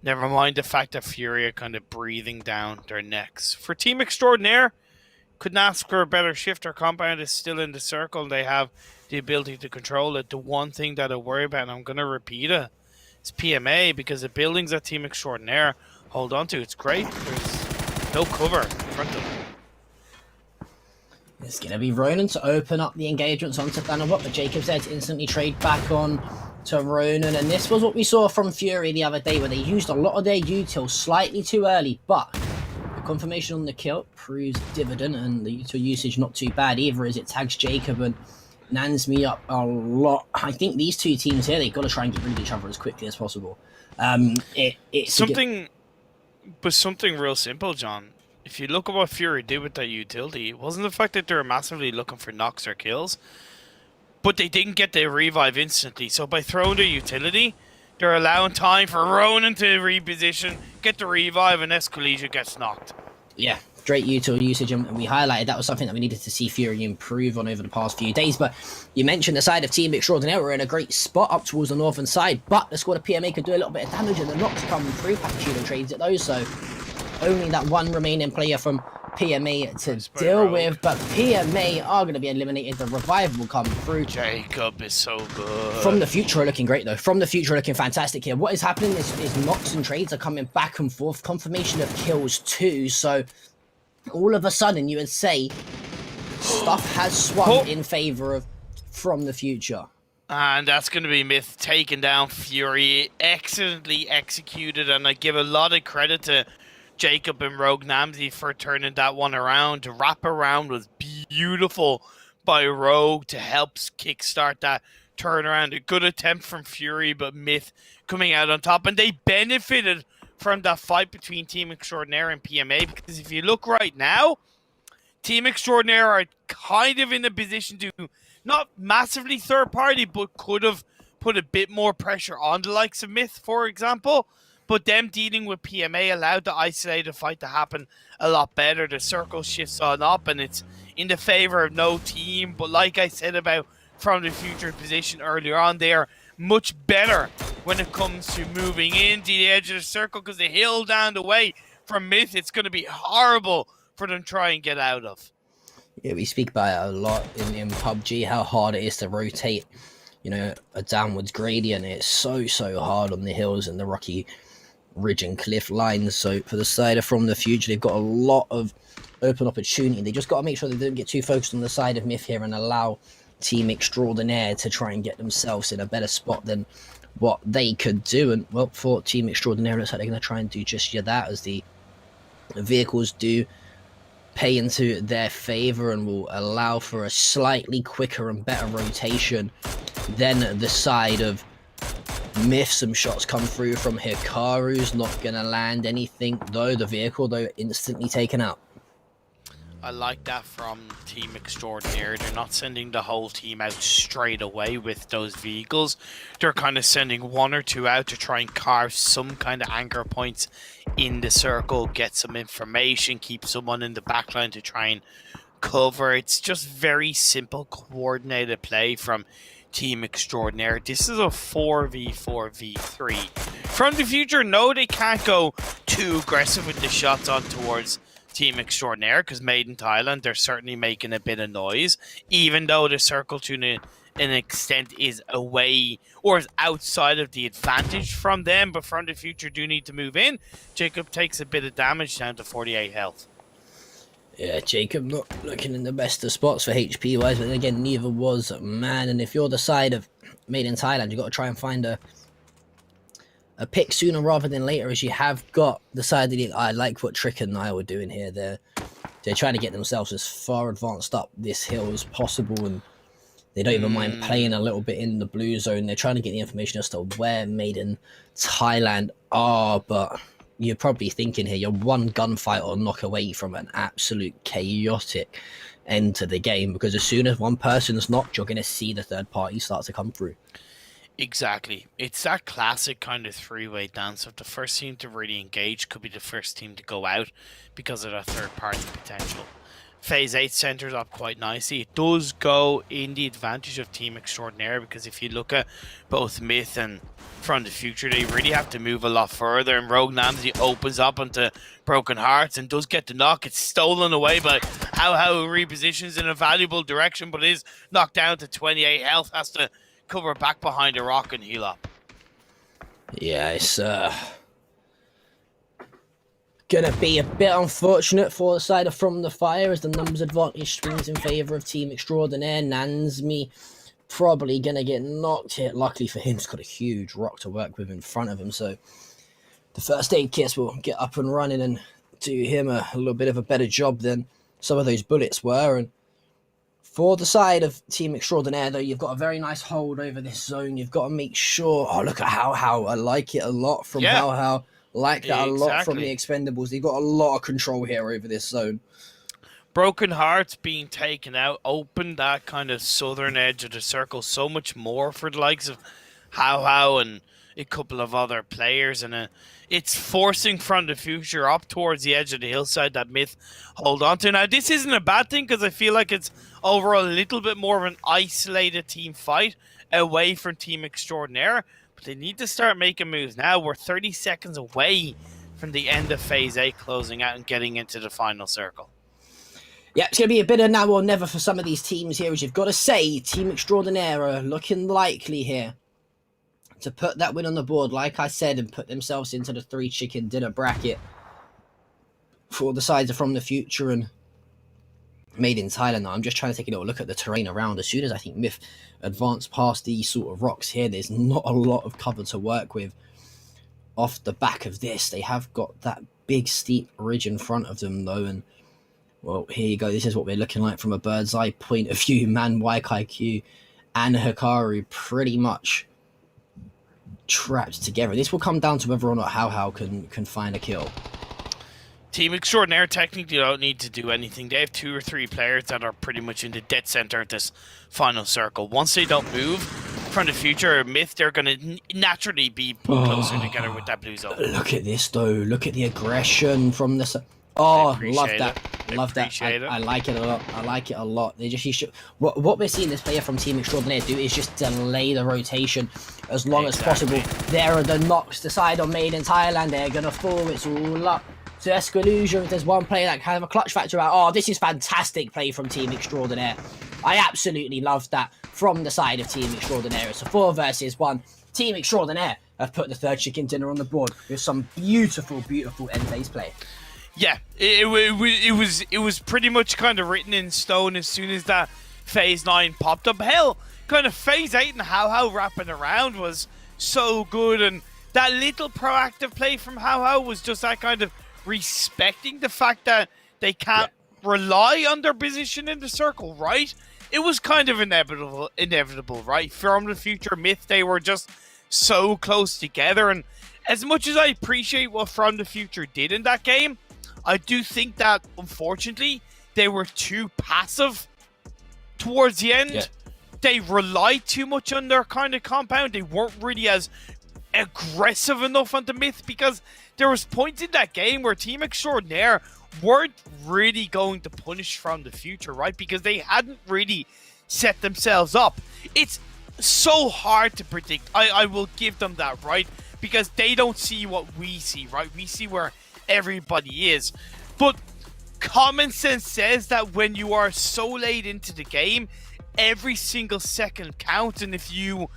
Never mind the fact that Fury are kind of breathing down their necks. For Team Extraordinaire, couldn't ask for a better shift. Their compound is still in the circle and they have the ability to control it. The one thing that I worry about, and I'm going to repeat it, is PMA, because the buildings that Team Extraordinaire hold on to, it's great. There's no cover in front of them. It's going to be Ronan to open up the engagements onto Thanawat, but Jacob's there to instantly trade back on to Ronan. And this was what we saw from Fury the other day, where they used a lot of their util slightly too early, but the confirmation on the kill proves dividend, and the util usage not too bad either, as it tags Jacob and nans me up a lot. I think these 2 teams here, they've got to try and get rid of each other as quickly as possible. It's something real simple, John. If you look at what Fury did with that utility, it wasn't the fact that they were massively looking for knocks or kills, but they didn't get the revive instantly. So by throwing the utility, they're allowing time for Ronan to reposition, get the revive, and Escalesia gets knocked. Yeah, great util usage, and we highlighted that was something that we needed to see Fury improve on over the past few days. But you mentioned the side of Team Extraordinaire were in a great spot up towards the northern side, but the squad of PMA could do a little bit of damage, and the knocks come through. Pachyudo trades at those, so only that one remaining player from PMA to deal with, but PMA are going to be eliminated. The revive will come through. Jacob is so good. From the future are looking great, though. From the future are looking fantastic here. What is happening is knocks and trades are coming back and forth. Confirmation of kills, too. So, all of a sudden, you would say stuff has swung in favor of From the Future. And that's going to be Myth taking down Fury. Excellently executed, and I give a lot of credit to Jacob and Rogue Namsy for turning that one around. The wrap around was beautiful by Rogue to help kickstart that turnaround. A good attempt from Fury, but Myth coming out on top. And they benefited from that fight between Team Extraordinaire and PMA, because if you look right now, Team Extraordinaire are kind of in a position to not massively third party, but could have put a bit more pressure on the likes of Myth, for example. But them dealing with PMA allowed the isolated fight to happen a lot better. The circle shifts on up, and it's in the favor of no team. But like I said about From the Future position earlier on, they are much better when it comes to moving into the edge of the circle, because the hill down the way from Myth, it's going to be horrible for them to try and get out of. Yeah, we speak about it a lot in PUBG, how hard it is to rotate, a downwards gradient. It's so hard on the hills and the rocky ridge and cliff lines. So for the side of From the Future, they've got a lot of open opportunity. They just got to make sure they don't get too focused on the side of Myth here and allow Team Extraordinaire to try and get themselves in a better spot than what they could do. And well, for Team Extraordinaire, it looks like they're going to try and do just that, as the vehicles do pay into their favor and will allow for a slightly quicker and better rotation than the side of Myth. Some shots come through from Hikaru's, not gonna land anything though. The vehicle though instantly taken out. I like that from Team Extraordinaire. They're not sending the whole team out straight away with those vehicles. They're kind of sending one or two out to try and carve some kind of anchor points in the circle, get some information, keep someone in the backline to try and cover. It's just very simple, coordinated play from Team Extraordinaire. This is a 4v4v3. From the Future, no, they can't go too aggressive with the shots on towards Team Extraordinaire, because made in Thailand, they're certainly making a bit of noise, even though the circle to an extent is away or is outside of the advantage from them. But From the Future do need to move in. Jacob takes a bit of damage, down to 48 health. Yeah, Jacob not looking in the best of spots for HP wise, but then again, neither was Man. And if you're the side of Made in Thailand, you've got to try and find a pick sooner rather than later, as you have got the side that I like what Trick and I were doing here. They're trying to get themselves as far advanced up this hill as possible, and they don't even mind playing a little bit in the blue zone. They're trying to get the information as to where Made in Thailand are, but you're probably thinking here, you're one gunfight or knock away from an absolute chaotic end to the game, because as soon as one person's knocked, you're going to see the third party start to come through. Exactly. It's that classic kind of three-way dance of the first team to really engage could be the first team to go out because of that third-party potential. Phase 8 centers up quite nicely. It does go in the advantage of Team Extraordinaire, because if you look at both Myth and From the Future, they really have to move a lot further, and Rogue Namsy opens up onto Broken Hearts and does get the knock. It's stolen away by how it repositions in a valuable direction, but is knocked down to 28 health, has to cover back behind a rock and heal up. Yeah, it's gonna be a bit unfortunate for the side of From the Fire, as the numbers advantage swings in favor of Team Extraordinaire. Nansme probably gonna get knocked here. Luckily for him, he's got a huge rock to work with in front of him, so the first aid kits will get up and running and do him a little bit of a better job than some of those bullets were. And For the side of Team Extraordinaire, though, you've got a very nice hold over this zone. You've got to make sure... Oh, look at How. I like it a lot from How. Like that a lot from the Expendables. They've got a lot of control here over this zone. Broken Hearts being taken out opened that kind of southern edge of the circle so much more for the likes of How and a couple of other players, and it's forcing From the Future up towards the edge of the hillside that Myth hold on to. Now, this isn't a bad thing because I feel like it's overall a little bit more of an isolated team fight away from Team Extraordinaire, but they need to start making moves now. We're 30 seconds away from the end of Phase 8 closing out and getting into the final circle. Yeah, it's going to be a bit of now or never for some of these teams here, as you've got to say. Team Extraordinaire are looking likely here to put that win on the board, like I said, and put themselves into the 3 chicken dinner bracket for the sides of From the Future and Made in Thailand. Now, I'm just trying to take a little look at the terrain around. As soon as I think Myth advance past these sort of rocks here, there's not a lot of cover to work with. Off the back of this, they have got that big steep ridge in front of them, though, and well, here you go. This is what we're looking like from a bird's eye point of view. Man, YKQ and Hikaru pretty much trapped together. This will come down to whether or not How can find a kill. Team Extraordinaire technically don't need to do anything. They have 2 or 3 players that are pretty much in the dead center of this final circle. Once they don't move From the Future or Myth, they're going to naturally be put closer together with that blue zone. Look at this, though. Look at the aggression from this. Oh, love that. Love that. I like it a lot. I like it a lot. They just what we're seeing this player from Team Extraordinaire do is just delay the rotation as long as possible. There are the knocks. The side on Made in Thailand. They're gonna fall. It's all up to Escalusion. If there's one player that can have a clutch factor out. Oh, this is fantastic play from Team Extraordinaire. I absolutely love that from the side of Team Extraordinaire. It's a 4 versus 1. Team Extraordinaire have put the 3rd chicken dinner on the board with some beautiful, beautiful end phase play. Yeah, it was pretty much kind of written in stone as soon as that Phase 9 popped up. Hell, kind of Phase 8 and How wrapping around was so good, and that little proactive play from How was just that kind of respecting the fact that they can't rely on their position in the circle, right? It was kind of inevitable, right? From the Future Myth, they were just so close together, and as much as I appreciate what From the Future did in that game, I do think that, unfortunately, they were too passive towards the end. Yeah. They relied too much on their kind of compound. They weren't really as aggressive enough on the Myth, because there was points in that game where Team Extraordinaire weren't really going to punish From the Future, right? Because they hadn't really set themselves up. It's so hard to predict. I will give them that, right? Because they don't see what we see, right? We see where everybody is, but common sense says that when you are so late into the game, every single second counts, and if you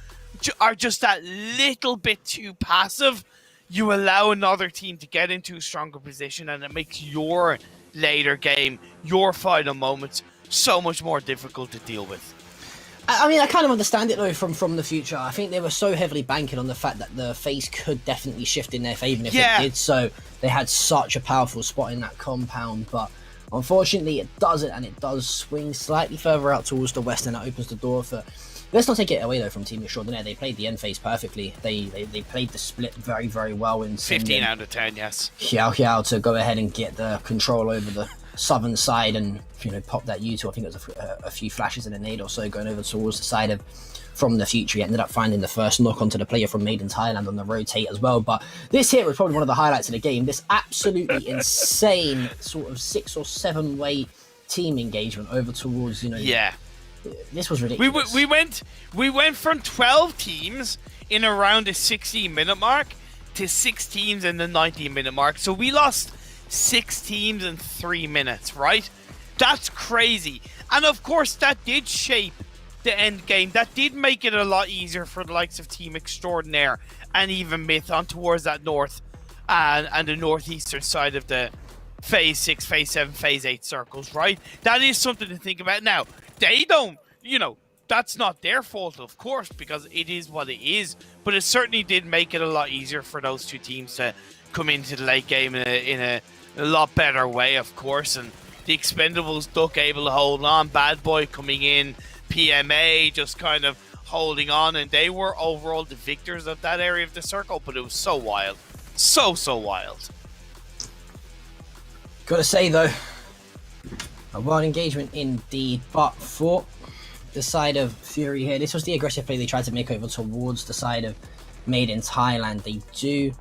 are just that little bit too passive, you allow another team to get into a stronger position, and it makes your later game, your final moments, so much more difficult to deal with. I mean, I kind of understand it, though, from the Future. I think they were so heavily banking on the fact that the face could definitely shift in their favour, and if it did so, they had such a powerful spot in that compound, but unfortunately it doesn't, and it does swing slightly further out towards the west, and that opens the door for... Let's not take it away, though, from Team Extraordinaire. They played the end phase perfectly. They played the split very, very well. In 15 out of 10, yes. Xiao to go ahead and get the control over the southern side and, you know, pop that U2. I think it was a few flashes and a nade or so going over towards the side of From the Future. He ended up finding the first knock onto the player from Made in Thailand on the rotate as well. But this here was probably one of the highlights of the game. This absolutely insane sort of 6 or 7 way team engagement over towards, you know... Yeah. This was ridiculous. We went from 12 teams in around the 16-minute mark to 6 teams in the 19-minute mark. So we lost 6 teams in 3 minutes, right? That's crazy. And of course, that did shape the end game. That did make it a lot easier for the likes of Team Extraordinaire and even Myth on towards that north and the northeastern side of the Phase 6, Phase 7, Phase 8 circles, right? That is something to think about. Now, they don't, you know, that's not their fault, of course, because it is what it is, but it certainly did make it a lot easier for those 2 teams to come into the late game in a lot better way, of course, and the Expendables Duck able to hold on, Bad Boy coming in, PMA just kind of holding on, and they were overall the victors of that area of the circle. But it was so wild, so wild. Gotta say though, a wild engagement indeed, but for the side of Fury here, this was the aggressive play they tried to make over towards the side of Made in Thailand. They do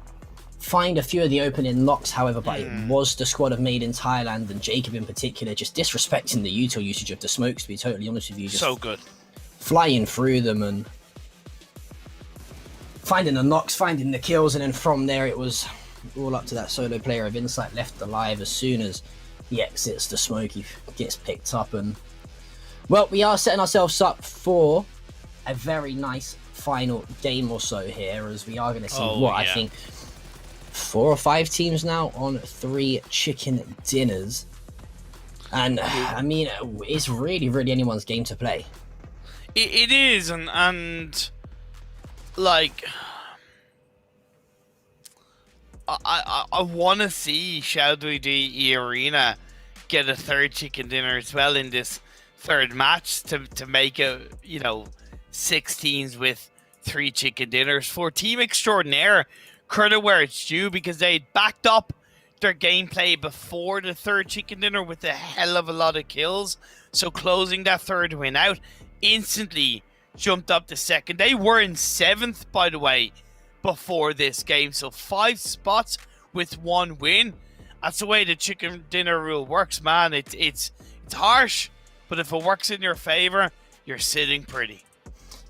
find a few of the opening knocks, however, but it was the squad of Made in Thailand, and Jacob in particular, just disrespecting the util usage of the smokes, to be totally honest with you. Just so good. Flying through them and finding the knocks, finding the kills, and then from there it was all up to that solo player of Insight left alive. As soon as he exits the smoke, he gets picked up, and well, we are setting ourselves up for a very nice final game or so here, as we are going to see I think 4 or 5 teams now on 3 chicken dinners, and I mean, it's really anyone's game to play. It is, and like, I want to see Shadowy D Arena get a 3rd chicken dinner as well in this 3rd match to make a 6 teams with 3 chicken dinners. For Team Extraordinaire, credit where it's due, because they backed up their gameplay before the 3rd chicken dinner with a hell of a lot of kills. So closing that 3rd win out, instantly jumped up to 2nd. They were in 7th, by the way, before this game. So 5 spots with 1 win. That's the way the chicken dinner rule works, man. It's harsh, but if it works in your favor, you're sitting pretty.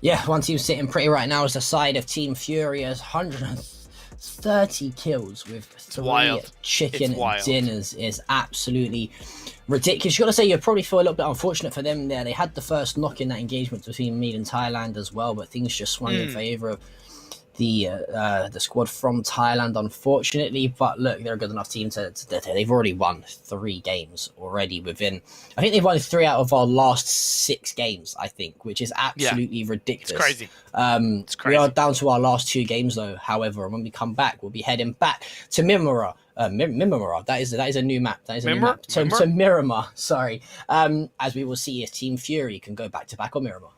Yeah, one team sitting pretty right now is the side of Team Fury, as 130 kills with 3 chicken dinners is absolutely ridiculous. You got to say, you probably feel a little bit unfortunate for them there. They had the first knock in that engagement between Mead and Thailand as well, but things just swung in favour of the squad from Thailand, unfortunately. But look, they're a good enough team they've already won 3 games already within, I think they've won 3 out of our last 6 games, I think, which is absolutely ridiculous. It's crazy. It's crazy. We are down to our last 2 games though, however, and when we come back, we'll be heading back to Miramar. That is a new map. That is a new map. To Miramar, sorry. As we will see if Team Fury can go back to back on Miramar.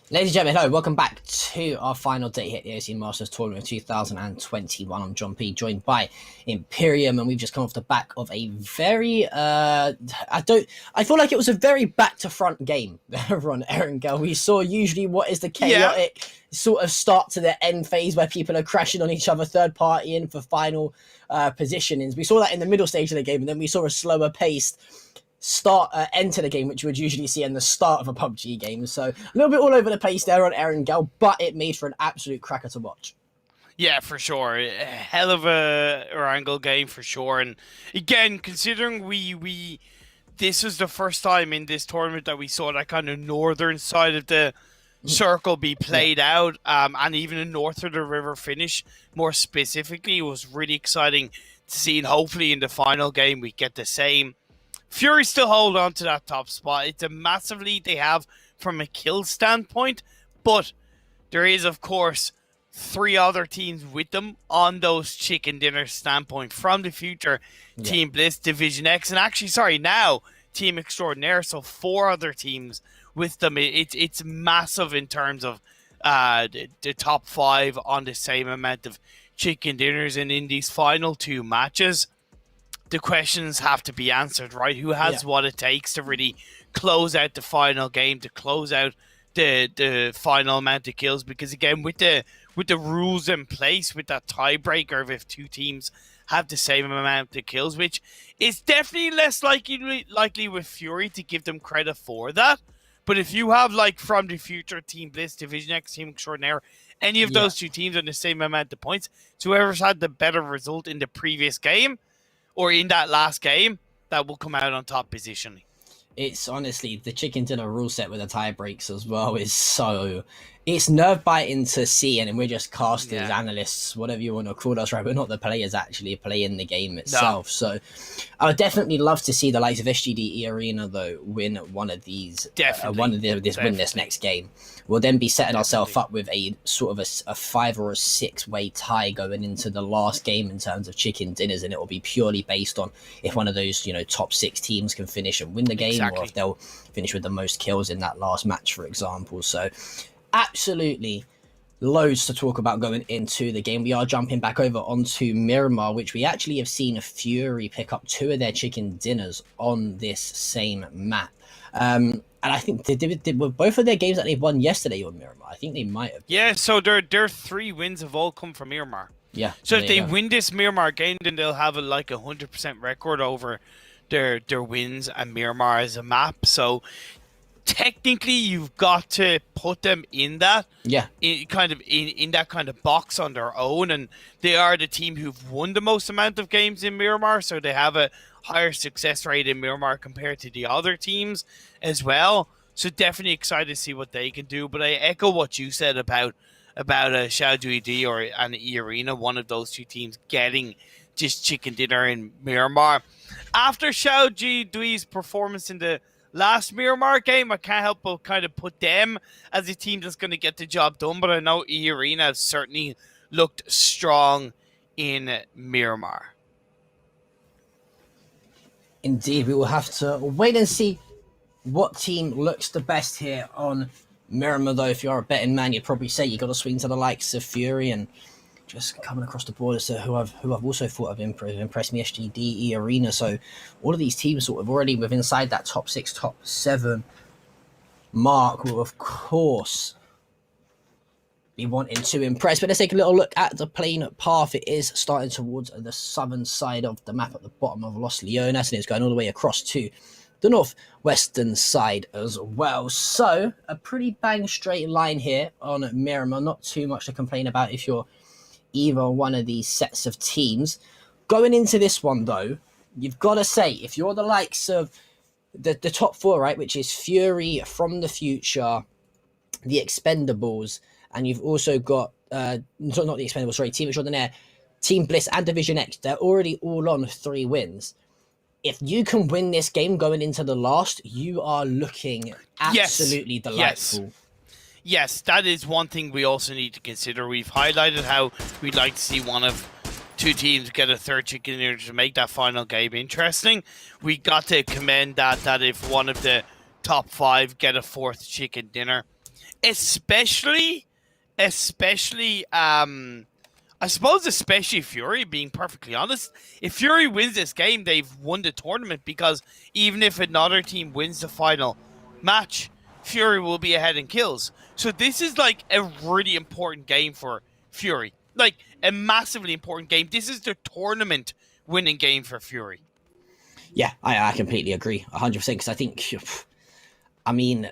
Ladies and gentlemen, hello, welcome back to our final day here at the AOC Masters Tournament of 2021. I'm John P, joined by Imperium, and we've just come off the back of a very, I feel like it was a very back-to-front game over on Erangel. We saw usually what is the chaotic sort of start to the end phase where people are crashing on each other, third party in for final positionings. We saw that in the middle stage of the game, and then we saw a slower paced end to the game, which you would usually see in the start of a PUBG game. So a little bit all over the place there on Erangel, but it made for an absolute cracker to watch. Yeah, for sure. A hell of a Erangel game for sure. And again, considering we this was the first time in this tournament that we saw that kind of northern side of the circle be played out, and even a north of the river finish more specifically, it was really exciting to see. And hopefully in the final game we get the same. Fury still hold on to that top spot. It's a massive lead they have from a kill standpoint, but there is, of course, 3 other teams with them on those chicken dinner standpoint from the future. Team Bliss, Division X, and actually, sorry, now Team Extraordinaire. So 4 other teams with them. It's massive in terms of the top 5 on the same amount of chicken dinners, and in these final 2 matches, the questions have to be answered, right? Who has what it takes to really close out the final game, to close out the final amount of kills? Because again, with the rules in place, with that tiebreaker of if 2 teams have the same amount of kills, which is definitely less likely with Fury to give them credit for that. But if you have, like, from the future, Team Bliss, Division X, Team Extraordinaire, any of those 2 teams on the same amount of points, so whoever's had the better result in the previous game or in that last game, that will come out on top position. It's honestly, the chicken dinner rule set with the tie breaks as well is it's nerve biting to see, and we're just casters, analysts, whatever you want to call us, right? We're not the players actually playing the game itself. No. So I would definitely love to see the likes of SGDE Arena though win one of these, win this next game. We'll then be setting ourselves up with a sort of a 5 or a 6 way tie going into the last game in terms of chicken dinners, and it will be purely based on if one of those top 6 teams can finish and win the game, or if they'll finish with the most kills in that last match, for example. So absolutely loads to talk about going into the game. We are jumping back over onto Miramar, which we actually have seen a Fury pick up 2 of their chicken dinners on this same map. And I think they did both of their games that they won yesterday on Miramar. I think they might have. Yeah, so their 3 wins have all come from Miramar. Yeah. So if they win this Miramar game, then they'll have a 100% record over their wins and Miramar as a map. So technically you've got to put them in that in that kind of box on their own, and they are the team who've won the most amount of games in Miramar, so they have a higher success rate in Miramar compared to the other teams as well. So definitely excited to see what they can do. But I echo what you said about Xiaojuidi or an E Arena, one of those 2 teams getting just chicken dinner in Miramar. After Xiaojuidi's performance in the last Miramar game, I can't help but kind of put them as a team that's going to get the job done. But I know E Arena has certainly looked strong in Miramar. Indeed, we will have to wait and see what team looks the best here on Miramar, though. If you're a betting man, you'd probably say you got to swing to the likes of Fury, and just coming across the board as to who I've also thought have impressed me, SGDE Arena. So all of these teams sort of already within inside that top 6, top 7 mark will, of course, be wanting to impress. But let's take a little look at the playing path. It is starting towards the southern side of the map at the bottom of Los Leones, and it's going all the way across to the northwestern side as well. So a pretty bang straight line here on Miramar. Not too much to complain about if you're either one of these sets of teams. Going into this one, though, you've got to say, if you're the likes of the top 4, right, which is Fury, From the Future, the Expendables, and you've also got, not the Expendables, sorry, Team Extraordinaire, Team Bliss, and Division X, they're already all on 3 wins. If you can win this game going into the last, you are looking absolutely delightful. Yes, that is one thing we also need to consider. We've highlighted how we'd like to see one of 2 teams get a 3rd chicken dinner to make that final game interesting. We got to commend that if one of the top 5 get a 4th chicken dinner. especially I suppose especially Fury, being perfectly honest. If Fury wins this game, they've won the tournament, because even if another team wins the final match, Fury will be ahead in kills. So this is like a really important game for Fury. Like a massively important game. This is the tournament winning game for Fury. Yeah, I completely agree, 100%, because I think, I mean,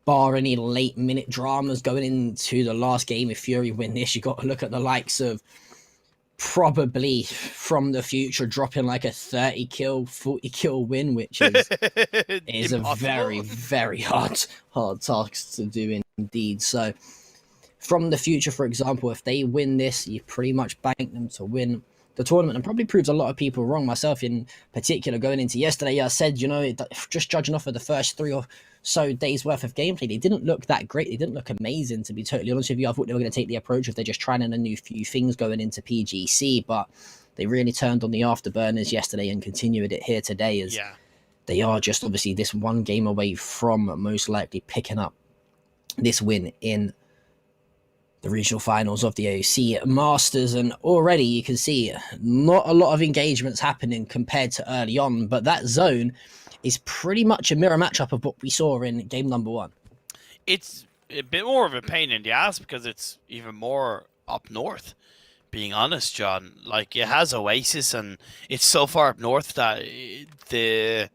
bar any late minute dramas going into the last game, if Fury win this, you got to look at the likes of probably from the future dropping like a 30 kill, 40 kill win, which is a very, very hard task to do indeed. So from the future, for example, if they win this, you pretty much bank them to win the tournament, and probably proves a lot of people wrong, myself in particular. Going into yesterday, I said, just judging off of the first 3 or so days worth of gameplay, they didn't look that great. They didn't look amazing, to be totally honest with you. I thought they were going to take the approach of they're just trying a new few things going into PGC, but they really turned on the afterburners yesterday and continued it here today, as they are just obviously this one game away from most likely picking up this win in the regional finals of the AOC Masters. And already you can see not a lot of engagements happening compared to early on, but that zone is pretty much a mirror matchup of what we saw in game number 1. It's a bit more of a pain in the ass because it's even more up north, being honest, John. Like, it has Oasis, and it's so far up north that the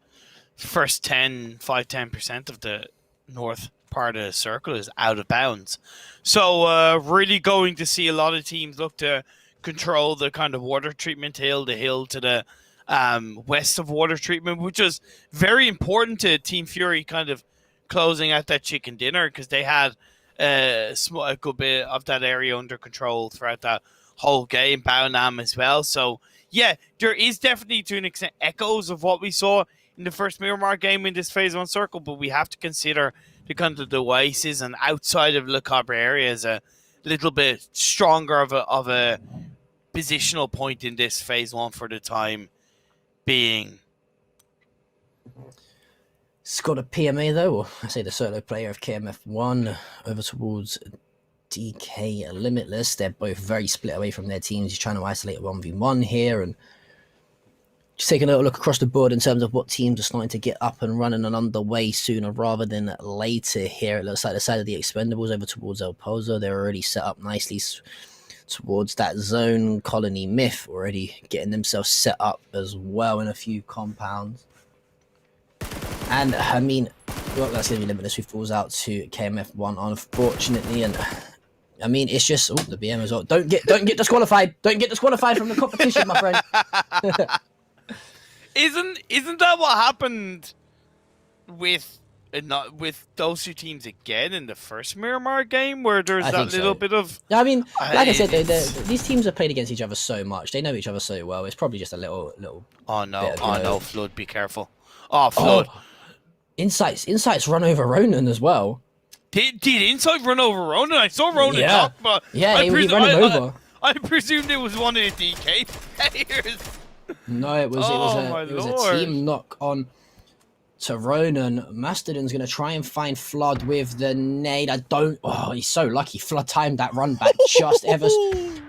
first 10% of the north part of the circle is out of bounds. So really going to see a lot of teams look to control the kind of water treatment hill, the hill to the west of water treatment, which is very important to Team Fury kind of closing out that chicken dinner, because they had a good bit of that area under control throughout that whole game, Baonam as well. So yeah, there is definitely to an extent echoes of what we saw in the first Miramar game in this phase 1 circle, but we have to consider the kind of the Oasis and outside of Le Cabre area is a little bit stronger of a positional point in this phase 1 for the time being. It's got a PMA though, or I say the solo player of KMF1 over towards DK Limitless. They're both very split away from their teams. He's trying to isolate a 1v1 here, and just taking a little look across the board in terms of what teams are starting to get up and running and underway sooner rather than later here. It looks like the side of the Expendables over towards El Pozo. They're already set up nicely towards that zone. Colony Myth already getting themselves set up as well in a few compounds. And I mean, well, that's going to be Limitless, who falls out to KMF1, unfortunately. And I mean, it's just the BM as well. Don't get disqualified. Don't get disqualified from the competition, my friend. Isn't that what happened with those two teams again in the first Miramar game, where there's that little bit of? I mean, like I said, these teams have played against each other so much. They know each other so well. It's probably just a little. Oh no! No, Flood, be careful! Oh, Flood! Oh, Insights run over Ronan as well. Did Insight run over Ronan? I saw Ronan talk, but yeah, he ran him over. I presumed it was one of the DK players. No, it was a team knock on to Ronan. Mastodon's going to try and find Flood with the nade. He's so lucky. Flood timed that run back just ever.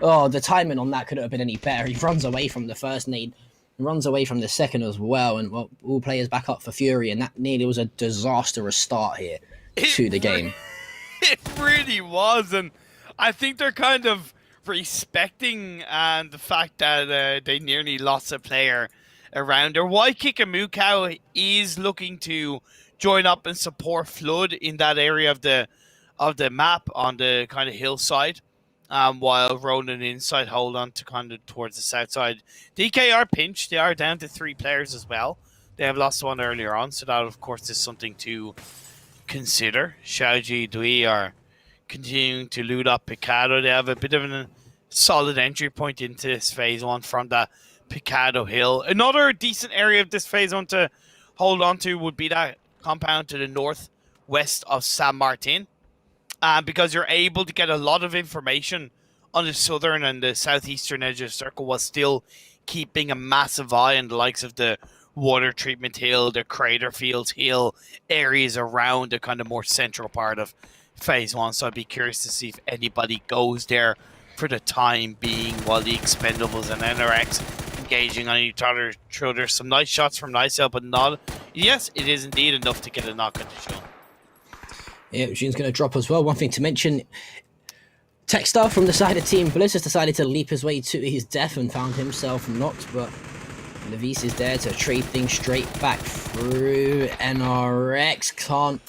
Oh, the timing on that couldn't have been any better. He runs away from the first nade, runs away from the second as well, and all players back up for Fury, and that nearly was a disastrous start here to the game. It really was, and I think they're kind of respecting the fact that they nearly lost a player around her. Waikika Mukau is looking to join up and support Flood in that area of the map on the kind of hillside, while Ronan and Insight hold on to kind of towards the south side. DK are pinched. They are down to 3 players as well. They have lost one earlier on, so that of course is something to consider. Xiaoji Dui are continuing to loot up Picado. They have a bit of a solid entry point into this phase 1 from that Picado Hill. Another decent area of this phase 1 to hold on to would be that compound to the northwest of San Martin, because you're able to get a lot of information on the southern and the southeastern edge of the circle, while still keeping a massive eye on the likes of the water treatment hill, the crater fields hill, areas around the kind of more central part of phase one. So I'd be curious to see if anybody goes there for the time being while the Expendables and NRX engaging on each other. True, there's some nice shots from Nicel, but not. Yes, it is indeed enough to get a knock at the show. Yeah, Machine's going to drop as well. One thing to mention, Techstar from the side of Team Bliss has decided to leap his way to his death and found himself knocked, but Levis is there to trade things straight back through. NRX can't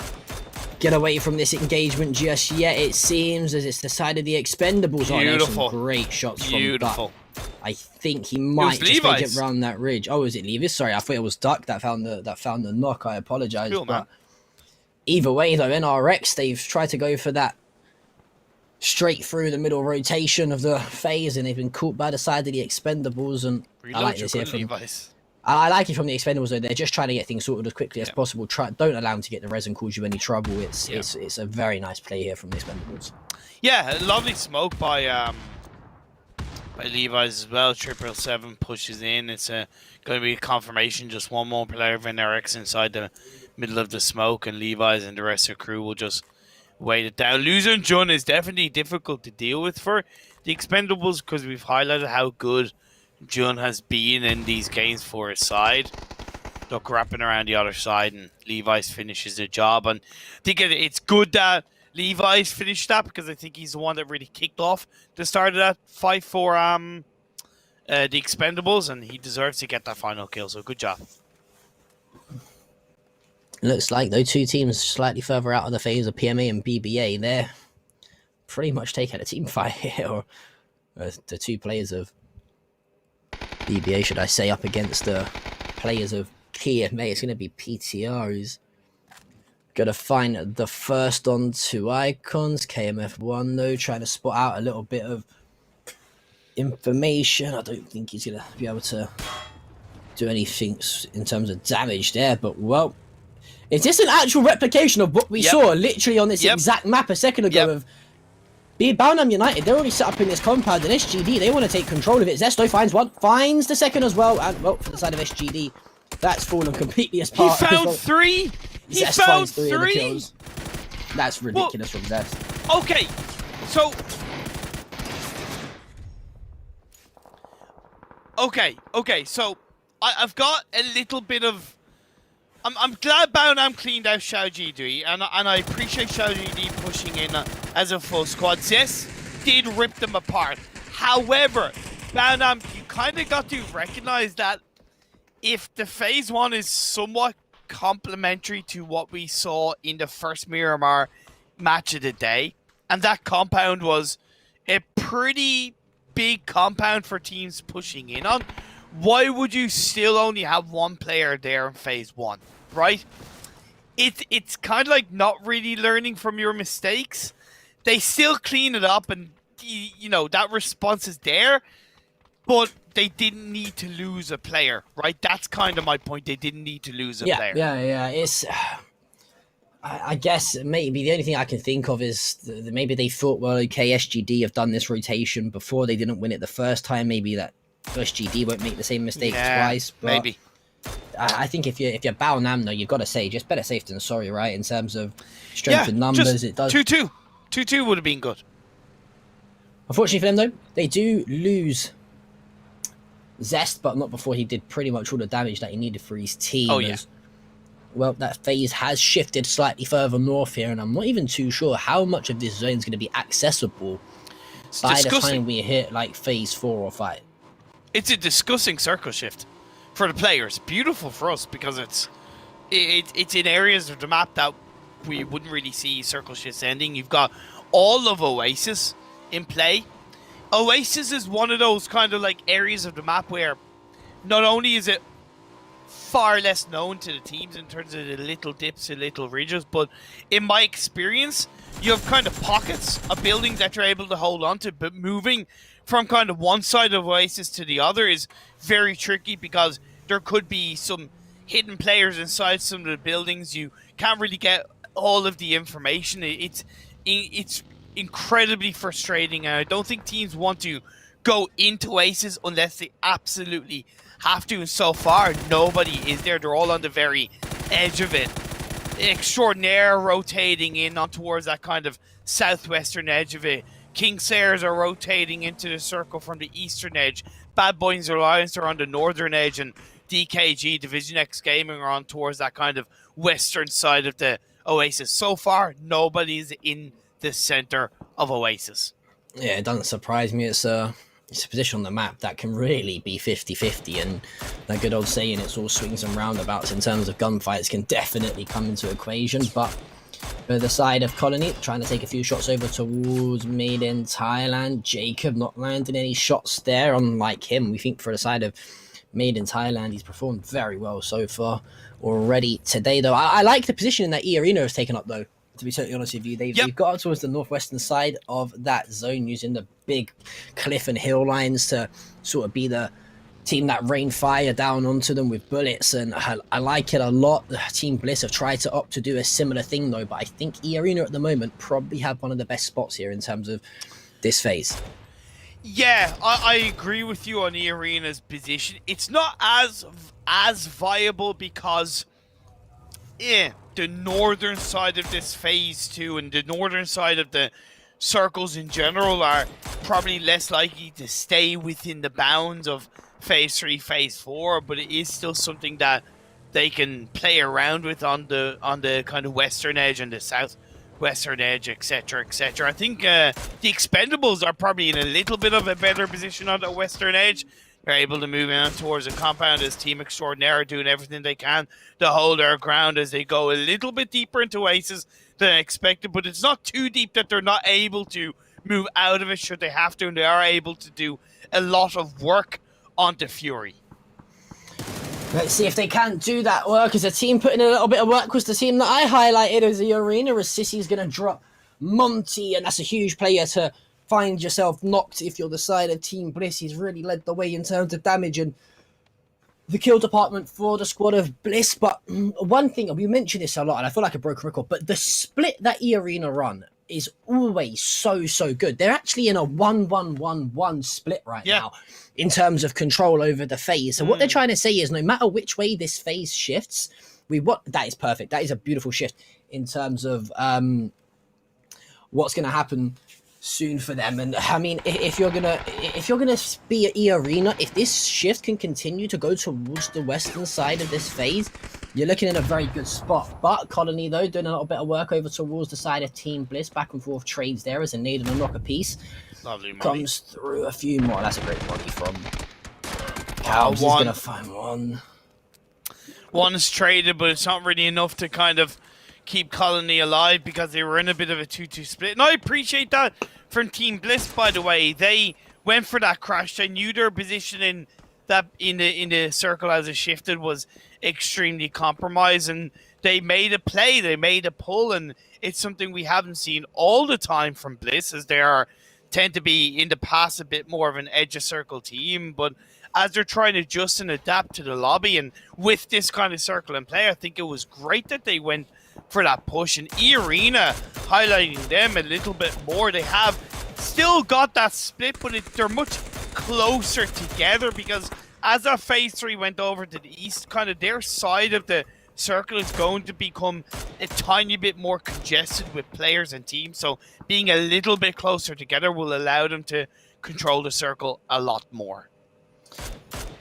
get away from this engagement just yet, it seems, as it's decided the Expendables are there. Some great shots from Duck. I think he might just make it around that ridge. Oh, is it Levis? Sorry, I thought it was Duck that found the knock. I apologize. Cool, but either way, though, NRX, they've tried to go for that straight through the middle rotation of the phase, and they've been caught by the side of the Expendables. And I like this here from I like it from the Expendables, though. They're just trying to get things sorted as quickly as possible. Don't allow them to get the res and cause you any trouble. It's a very nice play here from the Expendables. Yeah, a lovely smoke by Levi's as well. 777 pushes in. It's going to be a confirmation. Just one more player of NRX inside the middle of the smoke, and Levi's and the rest of the crew will just wait it down. Losing Jun is definitely difficult to deal with for the Expendables because we've highlighted how good Jun has been in these games for his side. Look, wrapping around the other side, and Levi's finishes the job. And I think it's good that Levi's finished that because I think he's the one that really kicked off the start of that fight for the Expendables, and he deserves to get that final kill. So good job. Looks like those two teams slightly further out of the phase of PMA and BBA. They're pretty much taking a team fight here, or the two players of BBA, should I say, up against the players of PMA. It's going to be PTR who's going to find the first on two icons. KMF1, though, trying to spot out a little bit of information. I don't think he's going to be able to do anything in terms of damage there, but, well, is this an actual replication of what we saw literally on this exact map a second ago of Boundham United? They're already set up in this compound, and SGD, they want to take control of it. Zesto finds one, finds the second as well, and, well, for the side of SGD, that's fallen completely as part. He found three! He found three! That's ridiculous from Zest. Okay, so... Okay, so I've got a little bit of... I'm glad Boundham cleaned out Xiao GD, and I appreciate Xiao GD pushing in as a full squad. Zest did rip them apart. However, Boundham, you kind of got to recognize that if the phase one is somewhat complementary to what we saw in the first Miramar match of the day, and that compound was a pretty big compound for teams pushing in on, why would you still only have one player there in phase one, right? It's kind of like not really learning from your mistakes. They still clean it up, and you know that response is there, but they didn't need to lose a player, right? That's kind of my point. They didn't need to lose a player. Yeah. It's, I guess maybe the only thing I can think of is that maybe they thought, well, okay, SGD have done this rotation before. They didn't win it the first time. Maybe that SGD won't make the same mistake twice. But maybe. I think if you're Boundham, though, you've got to say just better safe than sorry, right? In terms of strength and numbers, it does 2-2. 2-2 would have been good. Unfortunately for them, though, they do lose Zest, but not before he did pretty much all the damage that he needed for his team. Oh, yeah. Well, that phase has shifted slightly further north here, and I'm not even too sure how much of this zone is going to be accessible by the time we hit, like, phase 4 or 5. It's a disgusting circle shift for the players. Beautiful for us because it's in areas of the map that we wouldn't really see circle shifts ending. You've got all of Oasis in play. Oasis is one of those kind of like areas of the map where not only is it far less known to the teams in terms of the little dips and little ridges, but in my experience, you have kind of pockets of buildings that you're able to hold on to, but moving from kind of one side of Oasis to the other is very tricky because there could be some hidden players inside some of the buildings. You can't really get all of the information. It's incredibly frustrating, and I don't think teams want to go into Oasis unless they absolutely have to, and so far nobody is there. They're all on the very edge of it. Extraordinaire rotating in on towards that kind of southwestern edge of it. Kingsayers are rotating into the circle from the eastern edge. Bad Boys Alliance are on the northern edge, and DKG, Division X Gaming, are on towards that kind of western side of the Oasis. So far, nobody's in the center of Oasis. Yeah, it doesn't surprise me. It's a position on the map that can really be 50-50, and that good old saying, it's all swings and roundabouts in terms of gunfights, can definitely come into equation. But for the side of Colony, trying to take a few shots over towards Made in Thailand. Jacob not landing any shots there, unlike him. We think for the side of Made in Thailand, he's performed very well so far already today, though. I like the position that E-Arena has taken up, though. To be totally honest with you, they've got up towards the northwestern side of that zone, using the big cliff and hill lines to sort of be the team that rain fire down onto them with bullets, and I like it a lot. The Team Bliss have tried to opt to do a similar thing, though, but I think E-Arena at the moment probably have one of the best spots here in terms of this phase. Yeah, I agree with you on E-Arena's position. It's not as viable because the northern side of this phase 2 and the northern side of the circles in general are probably less likely to stay within the bounds of phase 3, phase 4, but it is still something that they can play around with on the kind of western edge and the southwestern edge, etc., etc. I think the Expendables are probably in a little bit of a better position on the western edge. They're able to move in towards the compound as Team Extraordinaire, doing everything they can to hold their ground as they go a little bit deeper into Oasis than expected, but it's not too deep that they're not able to move out of it should they have to, and they are able to do a lot of work onto Fury. Let's see if they can do that work. As a team putting in a little bit of work was the team that I highlighted as the Arena, as Sissy's going to drop Monty, and that's a huge player to find yourself knocked if you're the side of Team Bliss. He's really led the way in terms of damage and the kill department for the squad of Bliss. But one thing, we mentioned this a lot, and I feel like a broken record, but the split that E-Arena run is always so good. They're actually in a 1-1-1-1 split right now in terms of control over the phase. So what they're trying to say is, no matter which way this phase shifts, that is perfect. That is a beautiful shift in terms of what's going to happen soon for them. And I mean, if you're gonna be at E-Arena, if this shift can continue to go towards the western side of this phase, you're looking in a very good spot. But Colony, though, doing a little bit of work over towards the side of Team Bliss, back and forth trades there as a nade and a knock apiece. Lovely money. Comes through a few more. That's a great money from Calves. He's gonna find one. One is traded, but it's not really enough to kind of keep Colony alive because they were in a bit of a 2-2 split. And I appreciate that from Team Bliss, by the way. They went for that crash. They knew their position in the circle as it shifted was extremely compromised, and they made a play, they made a pull, and it's something we haven't seen all the time from Bliss, as they tend to be in the past a bit more of an edge of circle team. But as they're trying to adjust and adapt to the lobby, and with this kind of circle in play, I think it was great that they went for that push. And E-Arena highlighting them a little bit more. They have still got that split, but they're much closer together, because as that phase 3 went over to the east, kind of their side of the circle is going to become a tiny bit more congested with players and teams. So being a little bit closer together will allow them to control the circle a lot more.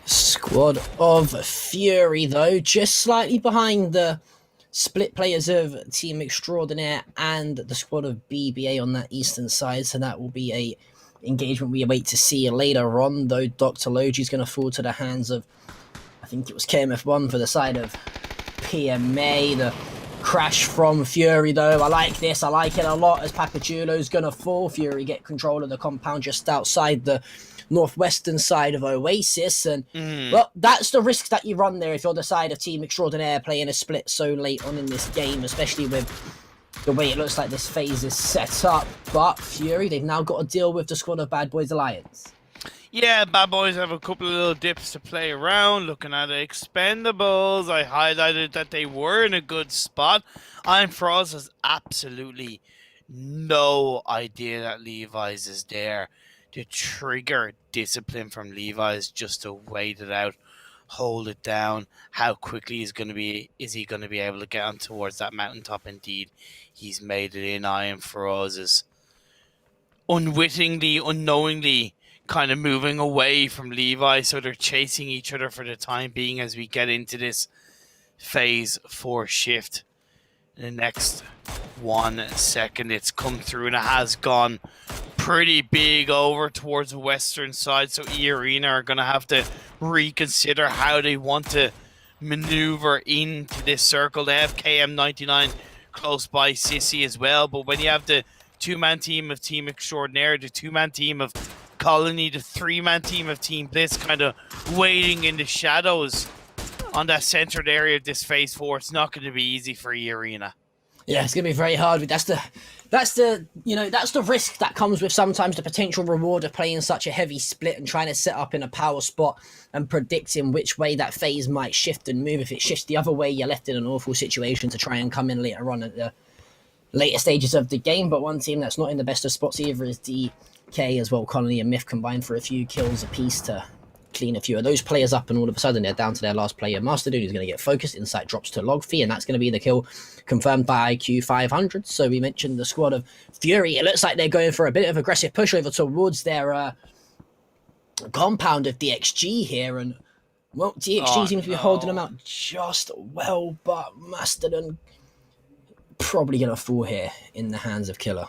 Squad of Fury, though, just slightly behind the split players of Team Extraordinaire and the squad of BBA on that eastern side. So that will be a engagement we await to see later on, though. Dr. Logi's going to fall to the hands of, I think it was KMF1 for the side of PMA. The crash from Fury, though. I like this. I like it a lot, as Papachulo's going to fall. Fury get control of the compound just outside the northwestern side of Oasis, and well, that's the risk that you run there if you're the side of Team Extraordinaire playing a split so late on in this game, especially with the way it looks like this phase is set up. But Fury, they've now got to deal with the squad of Bad Boys Alliance. Yeah, Bad Boys have a couple of little dips to play around. Looking at the Expendables, I highlighted that they were in a good spot. Iron Frost has absolutely no idea that Levi's is there. To trigger discipline from Levi's just to wait it out hold it down. How quickly is he going to be able to get on towards that mountaintop? Indeed, he's made it in. Iron for us is unwittingly, unknowingly kind of moving away from Levi, so they're chasing each other for the time being as we get into this phase 4 shift. In the next 1 second, it's come through and it has gone pretty big over towards the western side, so E Arena are going to have to reconsider how they want to maneuver into this circle. They have KM99 close by Sissy as well, but when you have the 2-man team of Team Extraordinaire, the 2-man team of Colony, the 3-man team of Team Bliss kind of waiting in the shadows on that centered area of this phase 4, it's not going to be easy for E Arena. Yeah, it's going to be very hard. That's the risk that comes with sometimes the potential reward of playing such a heavy split and trying to set up in a power spot and predicting which way that phase might shift and move. If it shifts the other way, you're left in an awful situation to try and come in later on at the later stages of the game. But one team that's not in the best of spots either is DK as well. Colony and Myth combined for a few kills apiece to clean a few of those players up, and all of a sudden they're down to their last player. Master Dude is going to get focused. Insight drops to Logfee, and that's going to be the kill confirmed by IQ 500. So we mentioned the squad of Fury. It looks like they're going for a bit of aggressive push over towards their compound of DXG here, and well, DXG seems to be holding them out just well, but Mastodon probably going to fall here in the hands of Killer.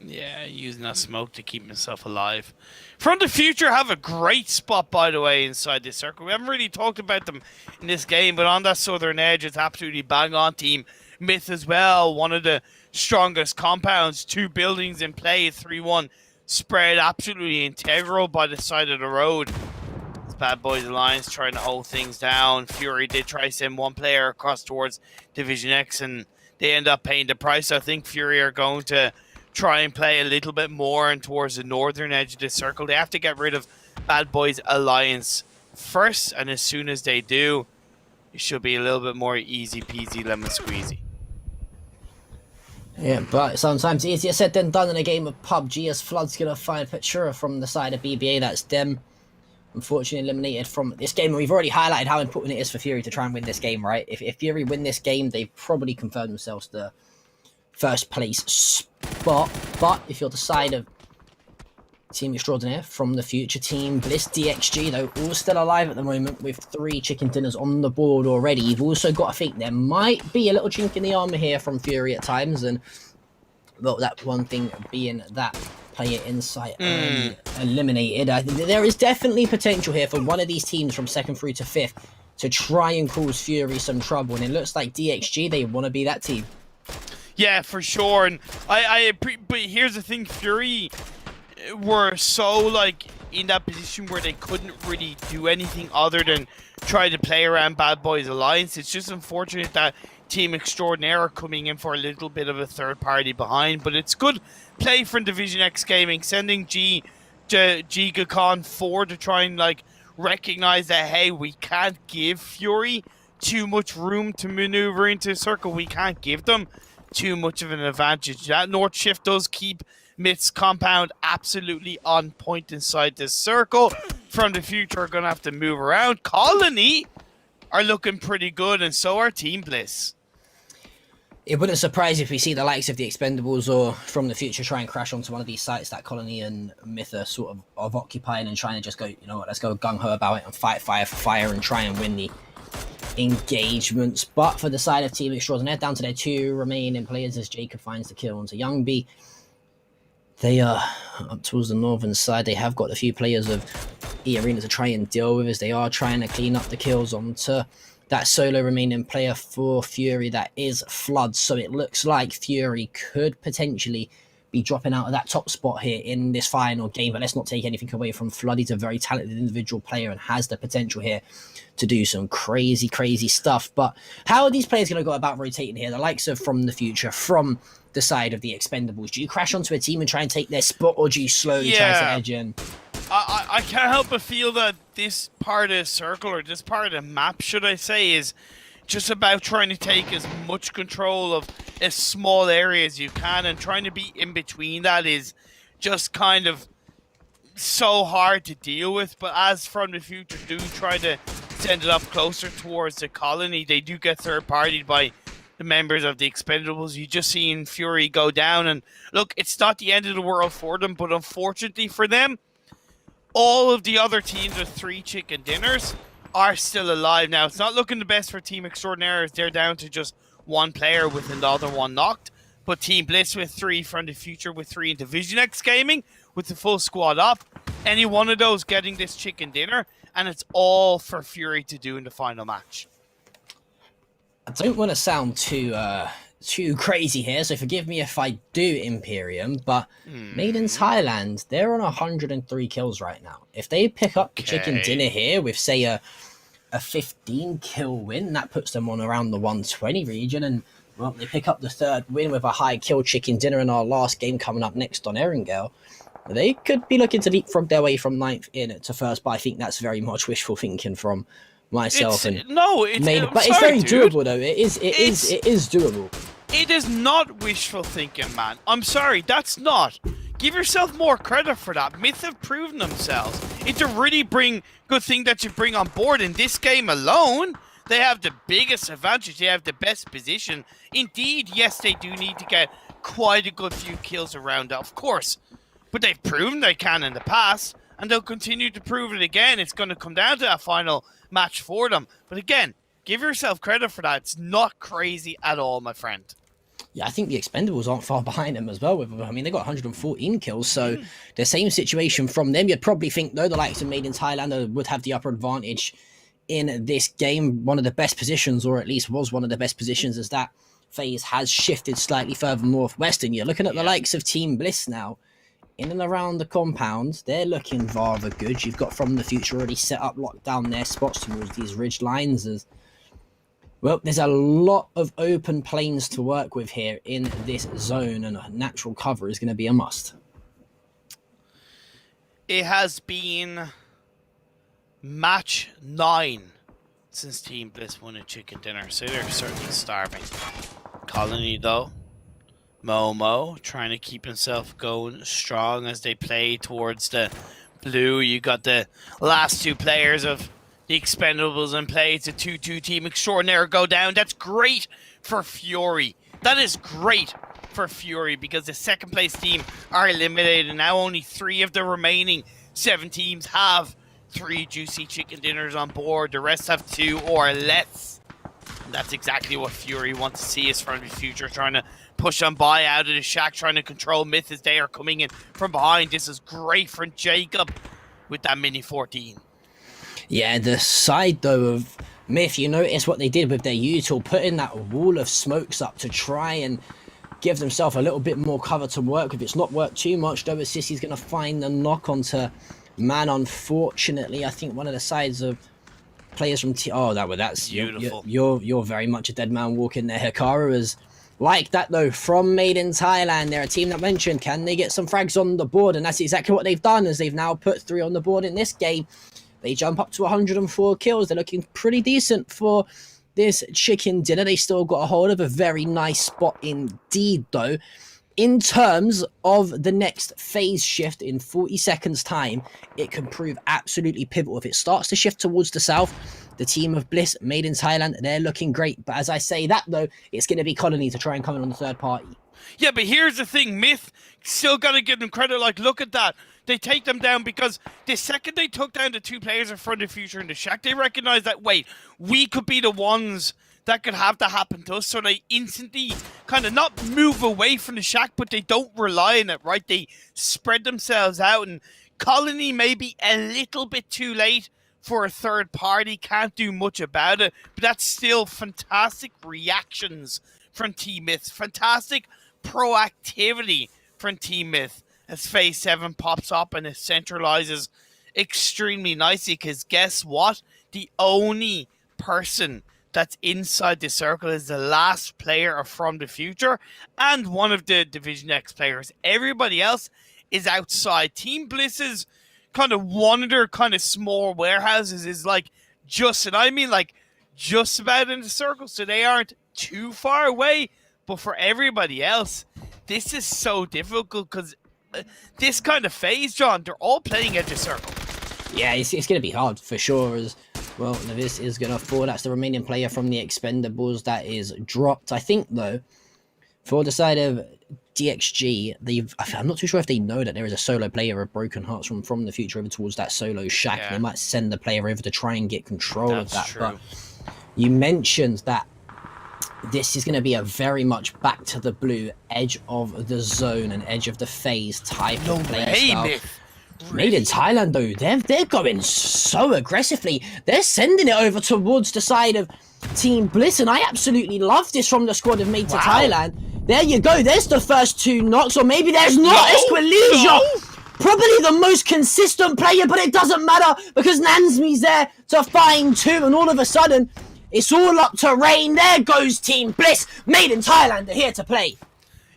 Yeah, using that smoke to keep himself alive. From the Future have a great spot, by the way, inside this circle. We haven't really talked about them in this game, but on that southern edge, it's absolutely bang on. Team Myth as well, one of the strongest compounds. 2 buildings in play, 3-1 spread, absolutely integral by the side of the road. It's Bad Boys Alliance trying to hold things down. Fury did try to send 1 player across towards Division X, and they end up paying the price. I think Fury are going to try and play a little bit more and towards the northern edge of this circle. They have to get rid of Bad Boys Alliance first, and as soon as they do, it should be a little bit more easy peasy lemon squeezy. Yeah, but sometimes easier said than done in a game of PUBG, as Flood's going to find Petra from the side of BBA. That's them, unfortunately eliminated from this game. And we've already highlighted how important it is for Fury to try and win this game, right? If Fury win this game, they probably confirm themselves the first place spot. But if you're the side of Team Extraordinaire from the Future, Team Bliss, DXG, though, all still alive at the moment with 3 chicken dinners on the board already. You've also got to think there might be a little chink in the armor here from Fury at times, and well, that one thing being that player insight eliminated. I think there is definitely potential here for one of these teams from 2nd through to 5th to try and cause Fury some trouble, and it looks like DXG, they want to be that team. Yeah, for sure. And but here's the thing, Fury were so like in that position where they couldn't really do anything other than try to play around Bad Boys Alliance. It's just unfortunate that Team Extraordinaire are coming in for a little bit of a third party behind, but it's good play from Division X Gaming, sending GigaCon 4 to try and like recognize that, hey, we can't give Fury too much room to maneuver into a circle. We can't give them too much of an advantage. That north shift does keep Myth's compound absolutely on point inside this circle. From the Future are going to have to move around. Colony are looking pretty good, and so are Team Bliss. It wouldn't surprise if we see the likes of the Expendables or From the Future try and crash onto one of these sites that Colony and Myth are sort of occupying, and trying to just go, you know what, let's go gung-ho about it and fight fire for fire and try and win the engagements. But for the side of Team Extraordinaire, down to their 2 remaining players as Jacob finds the kill onto Youngby. They are up towards the northern side. They have got a few players of E Arena to try and deal with, as they are trying to clean up the kills onto that solo remaining player for Fury, that is Flood. So it looks like Fury could potentially be dropping out of that top spot here in this final game. But let's not take anything away from Flood. He's a very talented individual player and has the potential here to do some crazy, crazy stuff. But how are these players going to go about rotating here? The likes of From the Future, from the side of the Expendables. Do you crash onto a team and try and take their spot, or do you slowly try to edge in? I can't help but feel that this part of the circle, or this part of the map, should I say, is just about trying to take as much control of as small area as you can, and trying to be in between that is just kind of so hard to deal with. But as From the Future do try to send it up closer towards the colony, they do get third-partied by the members of the Expendables. You just seen Fury go down, and look, it's not the end of the world for them, but unfortunately for them, all of the other teams with 3 chicken dinners are still alive now. It's not looking the best for Team Extraordinaire as they're down to just 1 player with another one knocked. But Team Bliss with 3, From the Future with 3, and Division X Gaming with the full squad up. Any one of those getting this chicken dinner, and it's all for Fury to do in the final match. I don't want to sound too crazy here, so forgive me if I do, Imperium, but Made in Thailand, they're on 103 kills right now. If they pick up the chicken dinner here with, say, a 15 kill win, that puts them on around the 120 region, and well, they pick up the 3rd win with a high kill chicken dinner in our last game coming up next on Erangel. They could be looking to leapfrog their way from 9th in to 1st, but I think that's very much wishful thinking from myself. It's very doable though. It is doable. It is not wishful thinking, man. I'm sorry, that's not. Give yourself more credit for that. Myth have proven themselves. It's a really good thing that you bring on board in this game alone. They have the biggest advantage. They have the best position. Indeed, yes, they do need to get quite a good few kills around, of course. But they've proven they can in the past, and they'll continue to prove it again. It's going to come down to that final match for them. But again, give yourself credit for that. It's not crazy at all, my friend. Yeah, I think the Expendables aren't far behind them as well. I mean, they got 114 kills, so the same situation from them. You'd probably think, though, the likes of Made in Thailand would have the upper advantage in this game. One of the best positions, or at least was one of the best positions, as that phase has shifted slightly further northwest. And you're looking at the likes of Team Bliss now, in and around the compound. They're looking rather good. You've got From the Future already set up, locked down their spots towards these ridge lines. As well, there's a lot of open plains to work with here in this zone, and a natural cover is going to be a must. It has been match 9 since Team Bliss won a chicken dinner, so they're certainly starving. Colony, though, Momo trying to keep himself going strong as they play towards the blue. You got the last 2 players of the Expendables in play. It's a 2-2 Team Extraordinaire go down. That's great for Fury. That is great for Fury, because the 2nd place team are eliminated, and now only 3 of the remaining 7 teams have 3 juicy chicken dinners on board. The rest have 2 or less. And that's exactly what Fury wants to see, is From the Future trying to push on by out of the shack, trying to control Myth as they are coming in from behind. This is great for Jacob with that mini 14. Yeah, the side though of Myth, you notice what they did with their U-tool, putting that wall of smokes up to try and give themselves a little bit more cover to work with. It's not worked too much though, as Sissy's going to find the knock onto Man. Unfortunately, I think one of the sides of players from that's beautiful. You're very much a dead man walking there. Hikaru is like that though from Made in Thailand. They're a team that mentioned, can they get some frags on the board? And that's exactly what they've done, as they've now put 3 on the board in this game. They jump up to 104 kills. They're looking pretty decent for this chicken dinner. They still got a hold of a very nice spot indeed, though. In terms of the next phase shift in 40 seconds time, it can prove absolutely pivotal. If it starts to shift towards the south, the team of Bliss, Made in Thailand, they're looking great. But as I say that, though, it's going to be Colony to try and come in on the 3rd party. Yeah, but here's the thing. Myth still got to give them credit. Like, look at that. They take them down because the second they took down the 2 players in From the Future in the shack, they recognized that, wait, we could be the ones that could have that happen to us. So they instantly kind of not move away from the shack, but they don't rely on it, right? They spread themselves out, and Colony may be a little bit too late for a 3rd party. Can't do much about it, but that's still fantastic reactions from Team Myth. Fantastic proactivity from Team Myth as phase 7 pops up, and it centralizes extremely nicely, because guess what? The only person that's inside the circle is the last player of From the Future and one of the Division X players. Everybody else is outside. Team Bliss's kind of one of their kind of small warehouses is like just about in the circle, so they aren't too far away. But for everybody else, this is so difficult, because this kind of phase, John, they're all playing edge of circle. Yeah, it's going to be hard for sure. As well, this is going to fall. That's the remaining player from the Expendables that is dropped. I think though, for the side of DXG, I'm not too sure if they know that there is a solo player of Broken Hearts from the future over towards that solo shack. Yeah. They might send the player over to try and get control of that. True. But you mentioned that this is going to be a very much back to the blue, edge of the zone and edge of the phase type of play style. Made in Thailand though, they're going so aggressively. They're sending it over towards the side of Team Bliss, and I absolutely love this from the squad of Made to Thailand. There you go. There's the first 2 knocks, or maybe there's not. Esqualesia, probably the most consistent player, but it doesn't matter because Nansmi's there to find 2, and all of a sudden, it's all up to Rain. There goes Team Bliss. Made in Thailand are here to play.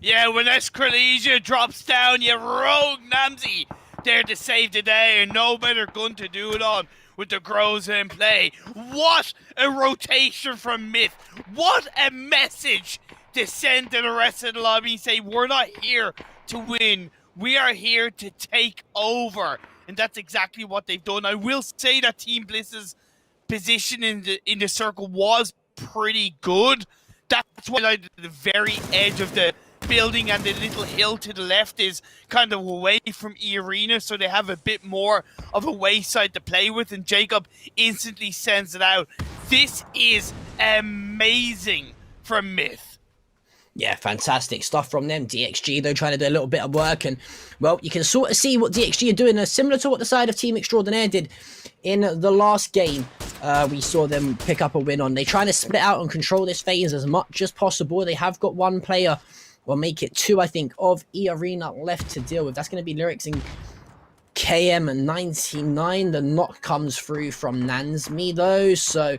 Yeah, when Esqualesia drops down, you rogue Namzi there to save the day, and no better gun to do it on with the Grows in play. What a rotation from Myth. What a message to send to the rest of the lobby and say, we're not here to win. We are here to take over. And that's exactly what they've done. I will say that Team Bliss's position in the circle was pretty good. That's why the very edge of the building and the little hill to the left is kind of away from E-Arena, so they have a bit more of a wayside to play with, and Jacob instantly sends it out. This is amazing from Myth. Yeah, fantastic stuff from them. DXG, though, trying to do a little bit of work, and, well, you can sort of see what DXG are doing, similar to what the side of Team Extraordinaire did in the last game. We saw them pick up a win on. They're trying to split out and control this phase as much as possible. They have got 1 player, or make it 2, I think, of E-Arena left to deal with. That's going to be Lyrics and KM99. The knock comes through from Nansmi, though. So,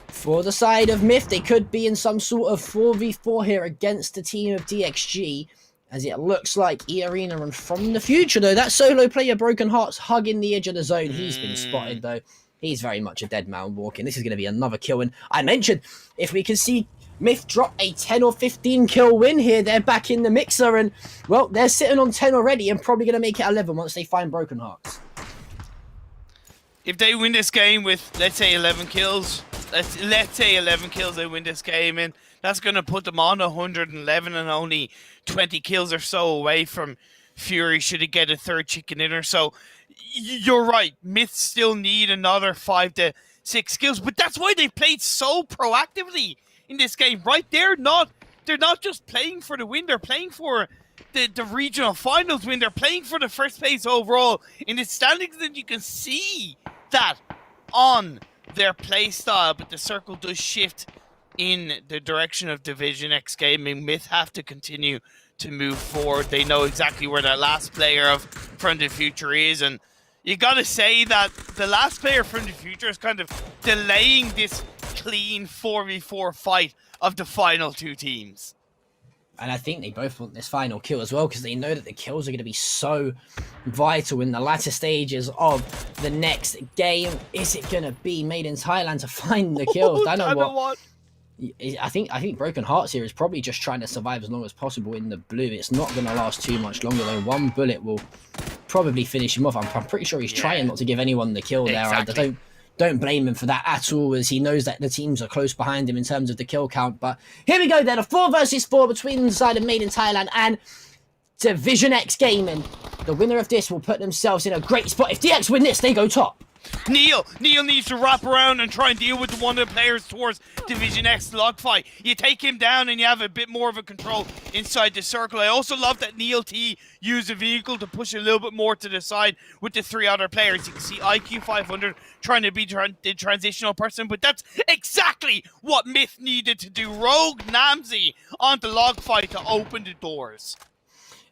for the side of Myth, they could be in some sort of 4v4 here against the team of DXG, as it looks like E-Arena and from the future, though. That solo player, Broken Hearts, hugging the edge of the zone. He's been spotted, though. He's very much a dead man walking. This is going to be another kill. And I mentioned, if we can see Myth drop a 10 or 15 kill win here, they're back in the mixer, and, well, they're sitting on 10 already and probably going to make it 11 once they find Broken Hearts. If they win this game with, let's say, 11 kills, let's say 11 kills, they win this game, and that's going to put them on 111 and only 20 kills or so away from Fury should he get a 3rd chicken dinner. So you're right, Myth still need another 5 to 6 kills, but that's why they played so proactively in this game, right? They're not just playing for the win, they're playing for the regional finals win, they're playing for the first place overall in the standings, and you can see that on their play style. But the circle does shift in the direction of Division X Gaming. Myth have to continue to move forward. They know exactly where that last player from the future is, and you gotta say that the last player from the future is kind of delaying this clean 4v4 fight of the final 2 teams. And I think they both want this final kill as well, because they know that the kills are going to be so vital in the latter stages of the next game. Is it going to be Made in Thailand to find the kills? I know what. I think Broken Hearts here is probably just trying to survive as long as possible in the blue. It's not going to last too much longer, though. 1 bullet will probably finish him off. I'm pretty sure he's trying not to give anyone the kill there. Exactly. I don't blame him for that at all, as he knows that the teams are close behind him in terms of the kill count. But here we go then, a 4 versus 4 between the side of Made in Thailand and Division X Gaming. The winner of this will put themselves in a great spot. If DX win this, they go top. Neil needs to wrap around and try and deal with one of the players towards Division X log fight. You take him down and you have a bit more of a control inside the circle. I also love that Neil T used a vehicle to push a little bit more to the side with the 3 other players. You can see IQ 500 trying to be the transitional person, but that's exactly what Myth needed to do. Rogue Namzi onto log fight to open the doors.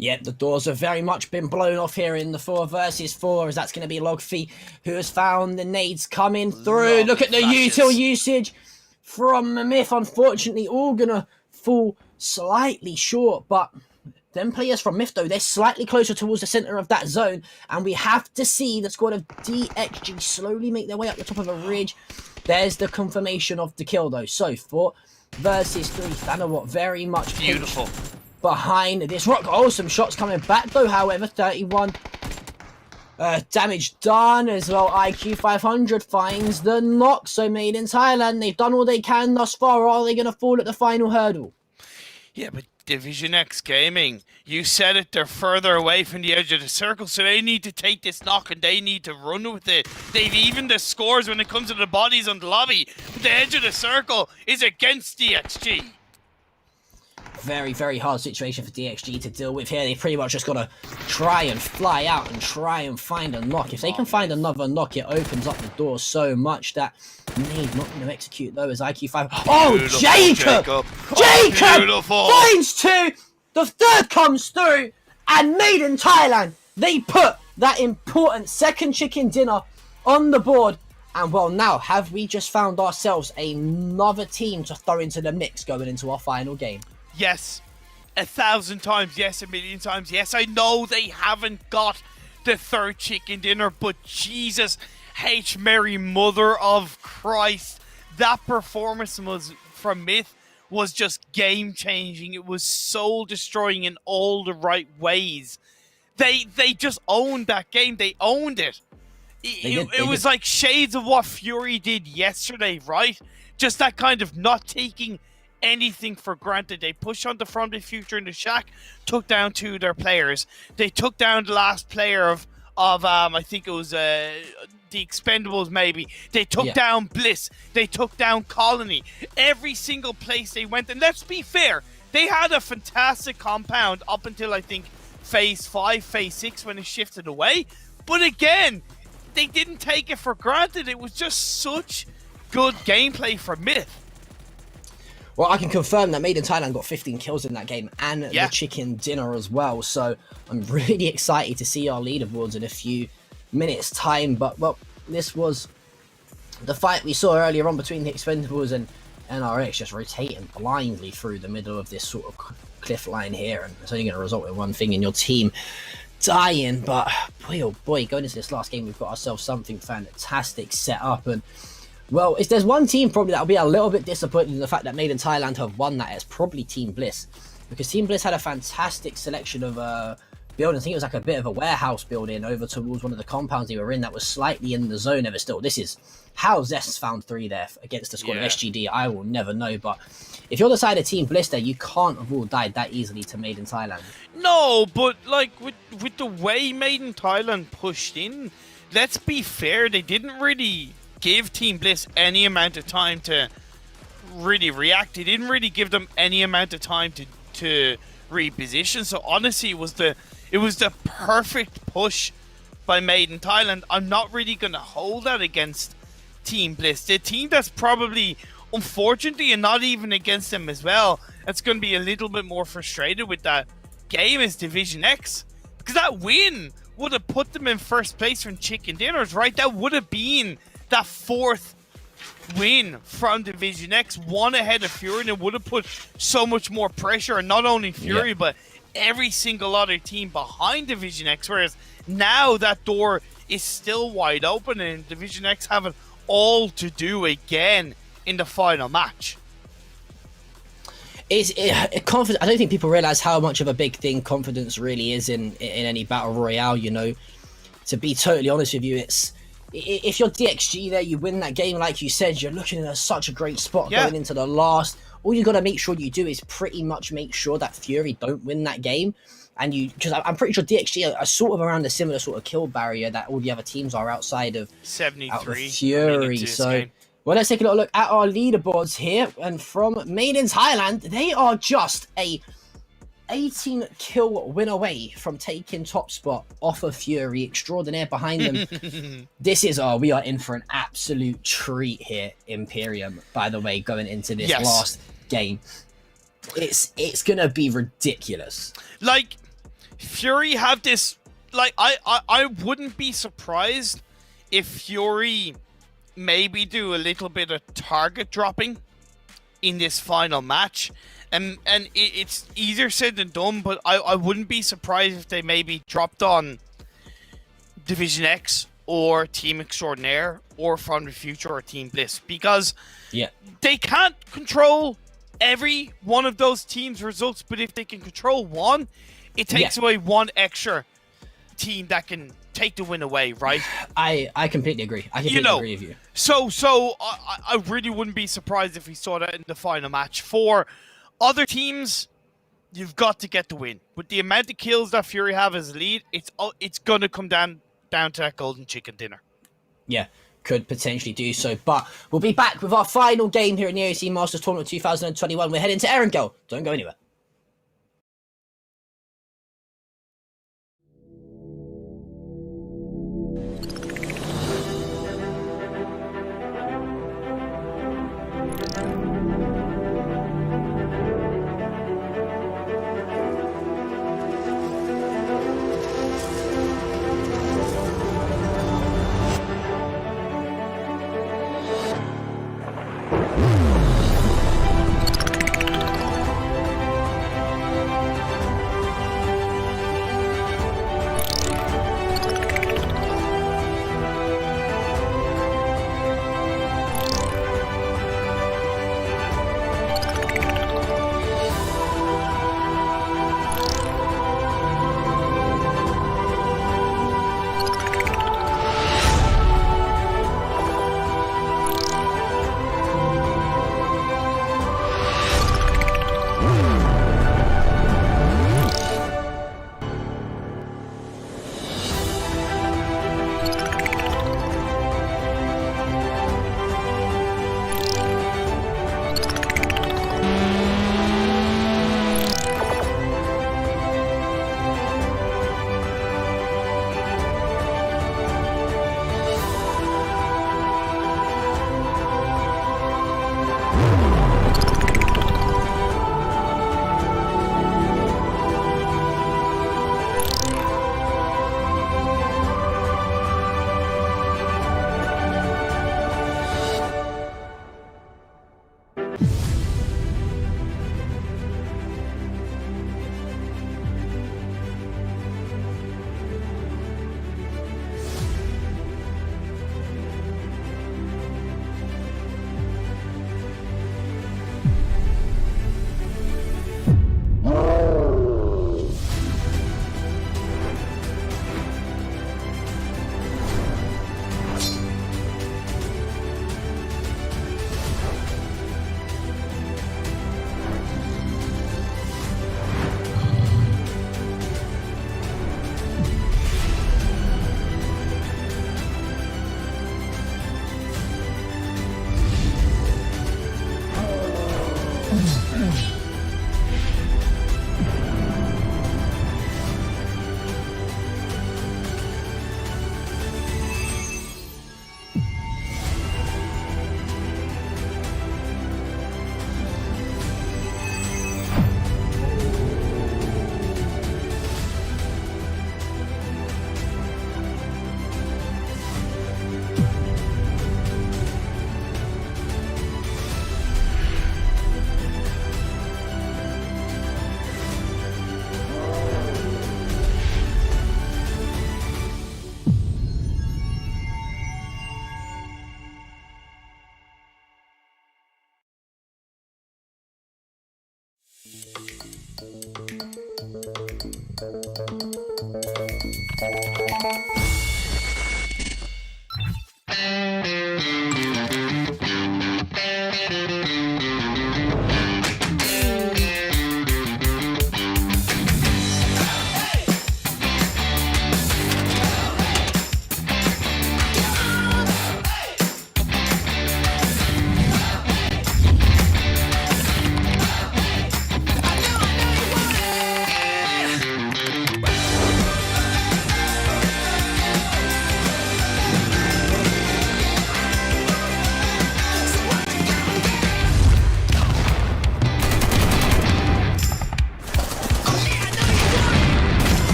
Yep, the doors have very much been blown off here in the 4 versus 4, as that's going to be Logfi, who has found the nades coming through. Look at the util usage from Myth. Unfortunately, all going to fall slightly short, but them players from Myth, though, they're slightly closer towards the centre of that zone, and we have to see the squad of DXG slowly make their way up the top of a ridge. There's the confirmation of the kill, though. So, 4 versus 3, Thanawat very much beautiful. behind this rock. Oh, some shots coming back though. However, 31 damage done as well. IQ 500 finds the knock. So Made in Thailand, they've done all they can thus far. Or are they going to fall at the final hurdle? Yeah, but Division X Gaming, you said it, they're further away from the edge of the circle, so they need to take this knock and they need to run with it. They've evened the scores when it comes to the bodies on the lobby, but the edge of the circle is against DXG. Very, very hard situation for DXG to deal with here. They pretty much just got to try and fly out and try and find a knock. If they can find another knock, it opens up the door so much that Made not going to execute though as IQ 5. Oh, Jacob! Jacob finds 2! The third comes through, and Made in Thailand, they put that important second chicken dinner on the board. And well, now have we just found ourselves another team to throw into the mix going into our final game? Yes, 1,000 times yes, 1,000,000 times yes. I know they haven't got the third chicken dinner, but Jesus H. Mary, Mother of Christ, that performance was from Myth was just game changing. It was soul destroying in all the right ways. They just owned that game. They owned it. It was like shades of what Fury did yesterday, right? Just that kind of not taking anything for granted. They pushed on the front of the future in the shack, took down 2 of their players. They took down the last player of I think it was the Expendables maybe. They took down Bliss. They took down Colony. Every single place they went, and let's be fair, they had a fantastic compound up until I think phase 5, phase 6 when it shifted away. But again, they didn't take it for granted. It was just such good gameplay for Myth. Well, I can confirm that Made in Thailand got 15 kills in that game and the chicken dinner as well. So I'm really excited to see our leaderboards in a few minutes' time. But, well, this was the fight we saw earlier on between the Expendables and NRX, just rotating blindly through the middle of this sort of cliff line here. And it's only going to result in one thing, in your team dying. But, boy, oh boy, going into this last game, we've got ourselves something fantastic set up. And well, if there's one team probably that'll be a little bit disappointed in the fact that Made in Thailand have won that, it's probably Team Bliss. Because Team Bliss had a fantastic selection of buildings. I think it was like a bit of a warehouse building over towards one of the compounds they were in that was slightly in the zone ever still. This is how Zest found 3 there against the squad of SGD. I will never know. But if you're the side of Team Bliss there, you can't have all died that easily to Made in Thailand. No, but like with the way Made in Thailand pushed in, let's be fair, they didn't really give Team Bliss any amount of time to really react. It didn't really give them any amount of time to reposition. So honestly, it was the perfect push by Made in Thailand. I'm not really going to hold that against Team Bliss. The team that's probably, unfortunately, and not even against them as well, that's going to be a little bit more frustrated with that game is Division X. Because that win would have put them in first place from Chicken Dinners, right? That would have been that 4th win from Division X, one ahead of Fury, and it would have put so much more pressure on not only Fury, but every single other team behind Division X, whereas now that door is still wide open and Division X have it all to do again in the final match. Confidence. I don't think people realize how much of a big thing confidence really is in any battle royale, you know. To be totally honest with you, it's if you're DXG there, you win that game, like you said, you're looking at such a great spot going into the last. All you got to make sure you do is pretty much make sure that Fury don't win that game. And because I'm pretty sure DXG are sort of around a similar sort of kill barrier that all the other teams are outside of 73 Fury. So, well, let's take a little look at our leaderboards here. And from Made in Thailand, they are just a 18 kill win away from taking top spot off of Fury. Extraordinaire behind them. This is, we are in for an absolute treat here, Imperium, by the way, going into this last game. It's gonna be ridiculous. Like, Fury have this, like, I wouldn't be surprised if Fury maybe do a little bit of target dropping in this final match. And it's easier said than done, but I wouldn't be surprised if they maybe dropped on Division X or Team Extraordinaire or From the Future or Team Bliss, because they can't control every one of those teams results, but if they can control one, it takes away one extra team that can take the win away, right? I completely agree. I completely agree with you. So I really wouldn't be surprised if we saw that in the final match. For other teams, you've got to get the win. With the amount of kills that Fury have as a lead, it's gonna come down to that golden chicken dinner. Yeah, could potentially do so. But we'll be back with our final game here in the AOC Masters Tournament 2021. We're heading to Erangel. Don't go anywhere.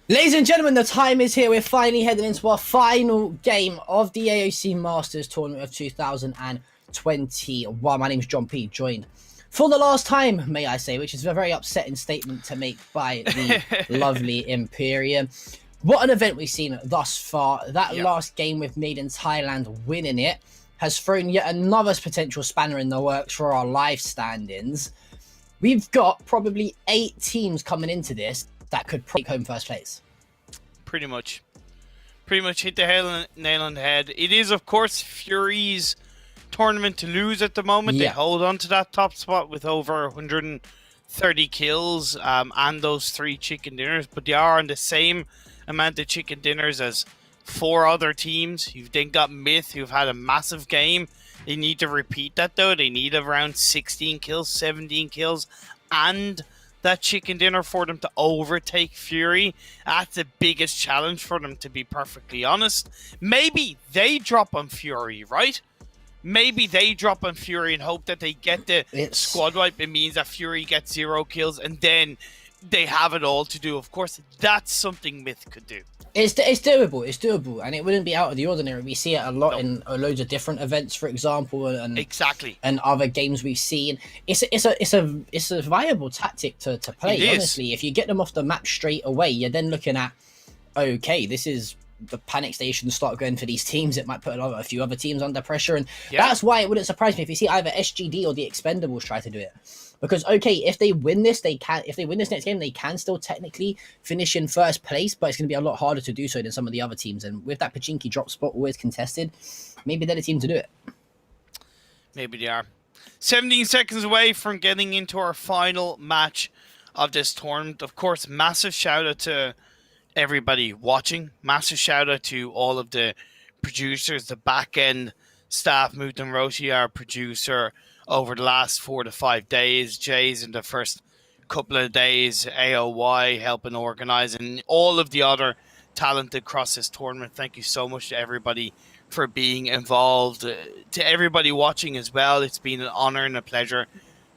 Ladies and gentlemen, the time is here. We're finally heading into our final game of the AOC Masters Tournament of 2021. My name is John P, joined for the last time, may I say, which is a very upsetting statement to make by the lovely Imperium. What an event we've seen thus far. That last game with Made in Thailand winning it has thrown yet another potential spanner in the works for our live standings. We've got probably 8 teams coming into this that could take home first place. Pretty much hit the nail on the head. It is, of course, Fury's tournament to lose at the moment. They hold on to that top spot with over 130 kills and those 3 chicken dinners, but they are on the same amount of chicken dinners as 4 other teams. You've then got Myth, who've had a massive game. They need to repeat that, though. They need around 16 kills, 17 kills, and that chicken dinner for them to overtake Fury. That's the biggest challenge for them, to be perfectly honest. Maybe they drop on Fury, right? Maybe they drop on Fury and hope that they get the squad wipe. It means that Fury gets 0 kills and then they have it all to do. Of course, that's something Myth could do. It's doable, and it wouldn't be out of the ordinary. We see it a lot in loads of different events, for example, and other games we've seen. It's a viable tactic to play. Honestly, if you get them off the map straight away, you're then looking at, okay, this is the panic stations start going for these teams. It might put a few other teams under pressure, and that's why it wouldn't surprise me if you see either SGD or the Expendables try to do it. Because, okay, if they win this, if they win this next game, they can still technically finish in first place, but it's going to be a lot harder to do so than some of the other teams. And with that Pachinki drop spot always contested, maybe they're the team to do it. Maybe they are. 17 seconds away from getting into our final match of this tournament. Of course, massive shout out to everybody watching. Massive shout out to all of the producers, the back end staff. Mutan Roshi, our producer, over the last 4 to 5 days. Jay's in the first couple of days. AOY helping organize, and all of the other talent across this tournament. Thank you so much to everybody for being involved. To everybody watching as well, it's been an honor and a pleasure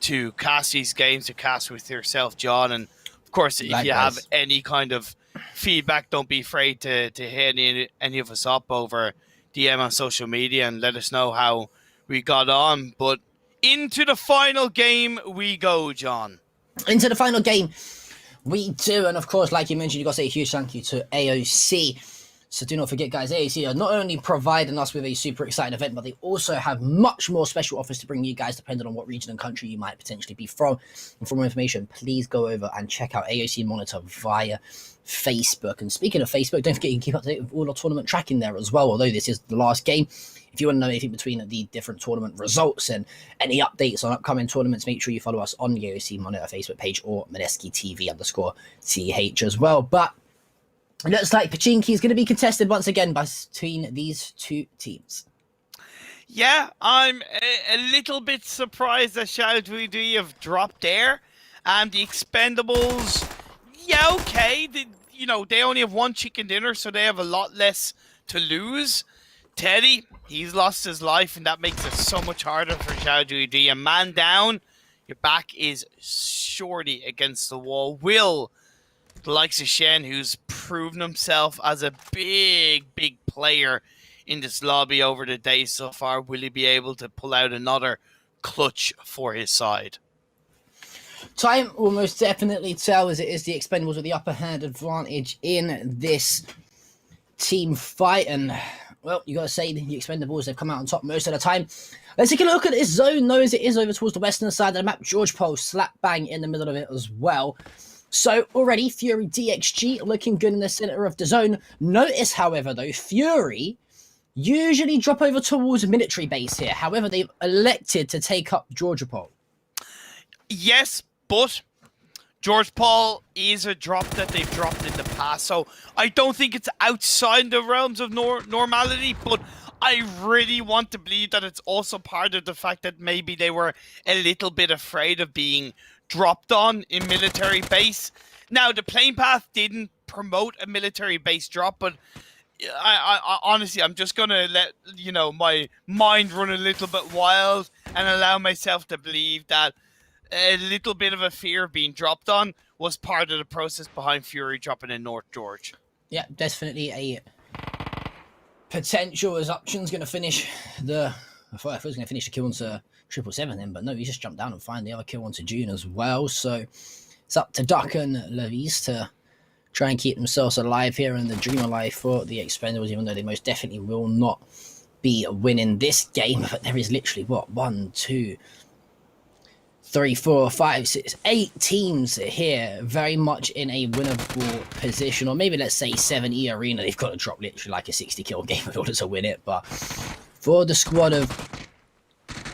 to cast these games, to cast with yourself, John. And of course, if you have any kind of feedback, don't be afraid to hit any of us up over DM on social media and let us know how we got on. But into the final game we go, John. Into the final game we do. And of course, like you mentioned, you got to say a huge thank you to AOC. So do not forget, guys, AOC are not only providing us with a super exciting event, but they also have much more special offers to bring you guys, depending on what region and country you might potentially be from. And for more information, please go over and check out AOC Monitor via Facebook. And speaking of Facebook, don't forget you can keep up to date with all our tournament tracking there as well, although this is the last game. If you want to know anything between the different tournament results and any updates on upcoming tournaments, make sure you follow us on the AOC Monitor Facebook page or Meneski TV_TH as well. But it looks like Pachinki is going to be contested once again between these 2 teams. Yeah, I'm a little bit surprised that Xiaojuidi have dropped there. And the Expendables, okay. They only have 1 chicken dinner, so they have a lot less to lose. Teddy, he's lost his life, and that makes it so much harder for Xiaojuidi. A man down, your back is surely against the wall. Will the likes of Shen, who's proven himself as a big player in this lobby over the day so far, will he be able to pull out another clutch for his side? Time will most definitely tell, as it is the Expendables with the upper hand advantage in this team fight. And, well, you got to say the Expendables, they've come out on top most of the time. Let's take a look at this zone, though, as it is over towards the western side of the map. George Pole slap bang in the middle of it as well. So already Fury DXG looking good in the center of the zone. Notice, however, though, Fury usually drop over towards military base here. However, they've elected to take up Georgia Pole. Yes, but George Paul is a drop that they've dropped in the past, so I don't think it's outside the realms of normality, but I really want to believe that it's also part of the fact that maybe they were a little bit afraid of being dropped on in military base. Now, the plane path didn't promote a military base drop, but I honestly, I'm just going to let, my mind run a little bit wild and allow myself to believe that a little bit of a fear of being dropped on was part of the process behind Fury dropping in North George. Yeah, definitely a potential as Uption's going to finish the... I thought he was going to finish the kill onto 777 then, but no, he just jumped down and found the other kill onto June as well. So it's up to Duck and Levis to try and keep themselves alive here and the dream alive for the Expendables, even though they most definitely will not be winning this game. But there is literally, what, 1, 2, 3, 4, 5, 6, 8 teams here very much in a winnable position, or maybe let's say 7E Arena. They've got to drop literally like a 60 kill game in order to win it, but for the squad of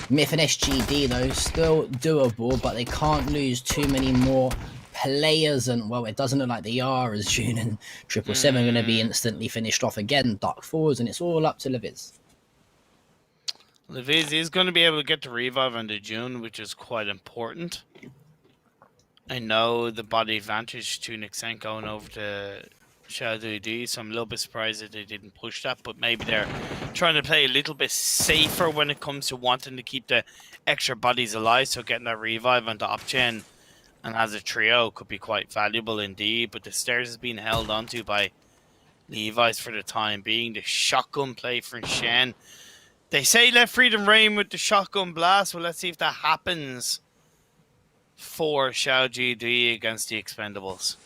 Myth and SGD, though, still doable, but they can't lose too many more players, and, well, it doesn't look like they are, as June and 777 are going to be instantly finished off again, Dark Forwards, and it's all up to Leviz. Leviz is going to be able to get the revive under June, which is quite important. I know the body advantage to Nixenko going over to Shadow D, so I'm a little bit surprised that they didn't push that, but maybe they're trying to play a little bit safer when it comes to wanting to keep the extra bodies alive, so getting that revive onto Opchen and as a trio could be quite valuable indeed, but the stairs is being held onto by Levi's for the time being. The shotgun play for Shen. They say let freedom reign with the shotgun blast, well, let's see if that happens for Xiao GD against the Expendables.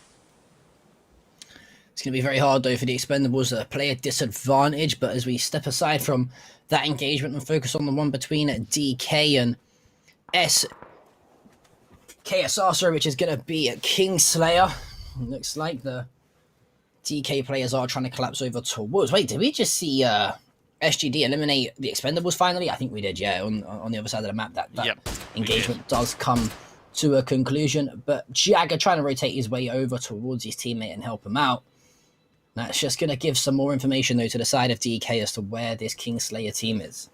It's going to be very hard, though, for the Expendables to play a disadvantage, but as we step aside from that engagement and focus on the one between DK and KSR, which is going to be a Kingslayer. Looks like the DK players are trying to collapse over towards... Wait, did we just see SGD eliminate the Expendables finally? I think we did, yeah, on the other side of the map. That yep, engagement does come to a conclusion, but Jagger trying to rotate his way over towards his teammate and help him out. That's just going to give some more information, though, to the side of DK as to where this Kingslayer team is.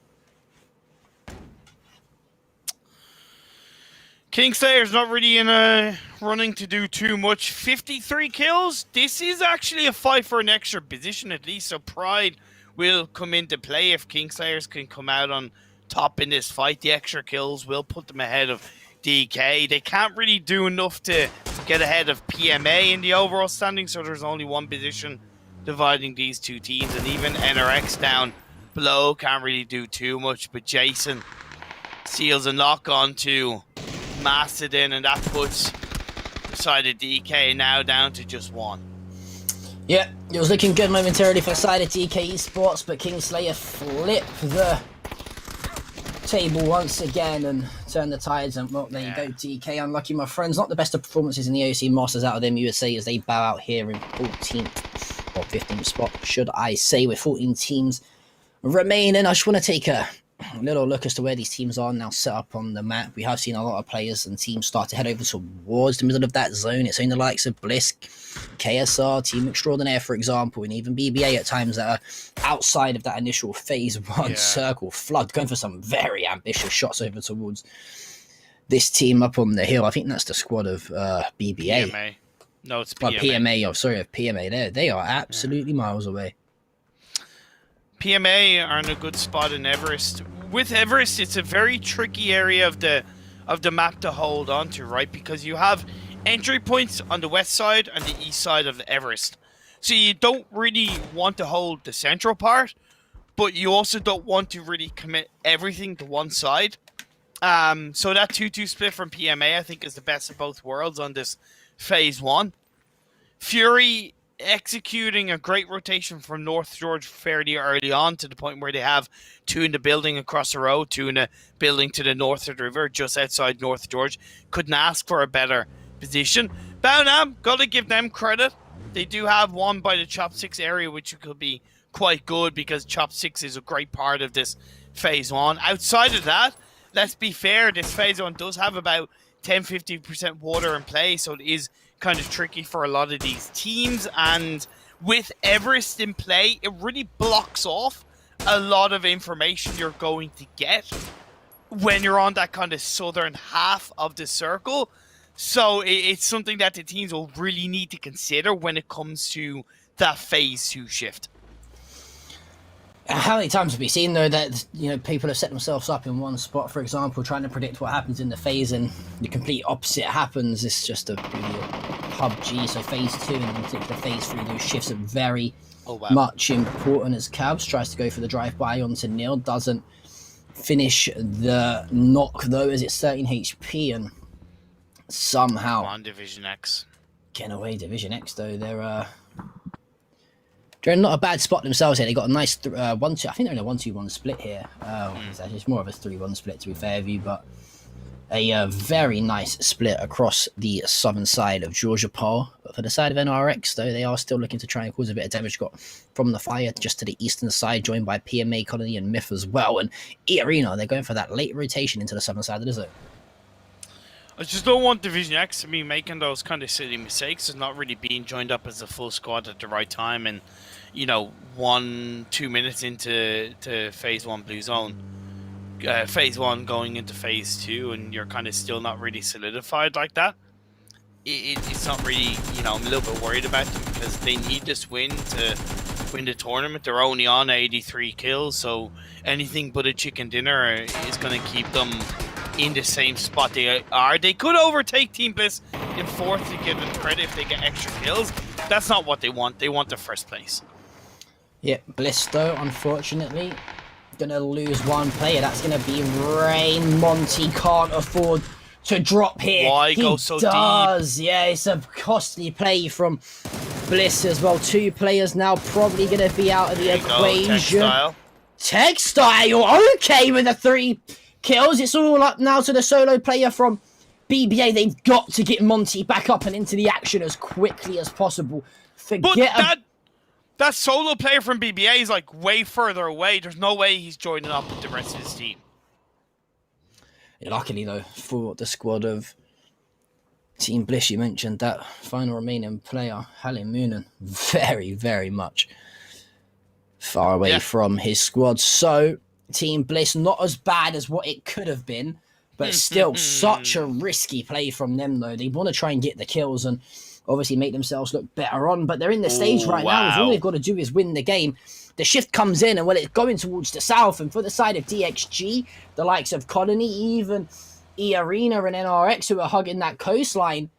Kingslayer's not really in a running to do too much. 53 kills. This is actually a fight for an extra position at least, so Pride will come into play if Kingslayers can come out on top in this fight. The extra kills will put them ahead of DK. They can't really do enough to get ahead of PMA in the overall standing, so there's only one position dividing these two teams, and even NRX down below can't really do too much, but Jason seals a knock on to Mastodon, and that puts the side of DK now down to just one. Yeah, it was looking good momentarily for the side of DK Esports, but Kingslayer flip the table once again and turn the tides, and well, there you go, DK unlucky, my friends. Not the best of performances in the OC Masters out of them, you would say, as they bow out here in 14th or 15th spot, should I say, with 14 teams remaining. I just want to take a little look as to where these teams are now set up on the map. We have seen a lot of players and teams start to head over towards the middle of that zone. It's only the likes of Blisk, KSR, Team Extraordinaire, for example, and even BBA at times that are outside of that initial phase 1 circle. Flood going for some very ambitious shots over towards this team up on the hill. I think that's the squad of BBA. PMA. No, it's PMA. PMA, oh, sorry, of PMA there. They are absolutely miles away. PMA are in a good spot in Everest. With Everest, it's a very tricky area of the map to hold on to, right? Because you have entry points on the west side and the east side of the Everest. So you don't really want to hold the central part, but you also don't want to really commit everything to one side. So that 2-2 split from PMA, I think, is the best of both worlds on this phase 1. Fury executing a great rotation from North George fairly early on, to the point where they have 2 in the building across the road, 2 in the building to the north of the river, just outside North George. Couldn't ask for a better position. Baunam, gotta give them credit. They do have one by the Chop 6 area, which could be quite good, because Chop 6 is a great part of this phase 1. Outside of that, let's be fair, this phase 1 does have about 10-15% water in play, so it is kind of tricky for a lot of these teams. And with Everest in play, it really blocks off a lot of information you're going to get when you're on that kind of southern half of the circle. So it's something that the teams will really need to consider when it comes to that phase 2 shift. How many times have we seen, though, that, you know, people have set themselves up in one spot, for example, trying to predict what happens in the phase, and the complete opposite happens? It's just a really PUBG. So phase 2 and in particular phase 3, those shifts are very wow. much important as Cabs tries to go for the drive-by onto Neil. Doesn't finish the knock though, as it's 13 HP and somehow Come on, Division X. getting away. Division X though, they're in not a bad spot themselves here. They got a nice 1-2. I think they're in a 1-2-1 split here. It's more of a 3-1 split to be fair with you, but a very nice split across the southern side of Georgia Pole. But for the side of NRX though, they are still looking to try and cause a bit of damage. Got from the fire just to the eastern side, joined by PMA, Colony, and Myth as well. And E-Arena, they're going for that late rotation into the southern side of the desert. I just don't want Division X to be making those kind of silly mistakes and not really being joined up as a full squad at the right time. And, 1-2 minutes into phase 1 blue zone, phase 1 going into phase 2, and you're kind of still not really solidified like that. It's not really, I'm a little bit worried about them because they need this win to win the tournament. They're only on 83 kills, so anything but a chicken dinner is going to keep them in the same spot they are. They could overtake Team Bliss in 4th to give them credit if they get extra kills. That's not what they want. They want the first place. Yeah, Bliss though, unfortunately, gonna lose one player. That's gonna be Rain. Monty can't afford to drop here. Why go so deep? Yeah, it's a costly play from Bliss as well. 2 players now probably gonna be out of the equation. Textile, okay with the 3 kills. It's all up now to the solo player from BBA. They've got to get Monty back up and into the action as quickly as possible. That solo player from BBA is like way further away. There's no way he's joining up with the rest of his team. Luckily though, for the squad of Team Bliss, you mentioned that final remaining player, Halim Moonen, very, very much far away from his squad. So Team Bliss, not as bad as what it could have been, but still such a risky play from them though. They want to try and get the kills and obviously make themselves look better on, but they're in the stage right now. All they've got to do is win the game. The shift comes in, and it's going towards the south, and for the side of DXG, the likes of Colony, even E-Arena and NRX, who are hugging that coastline,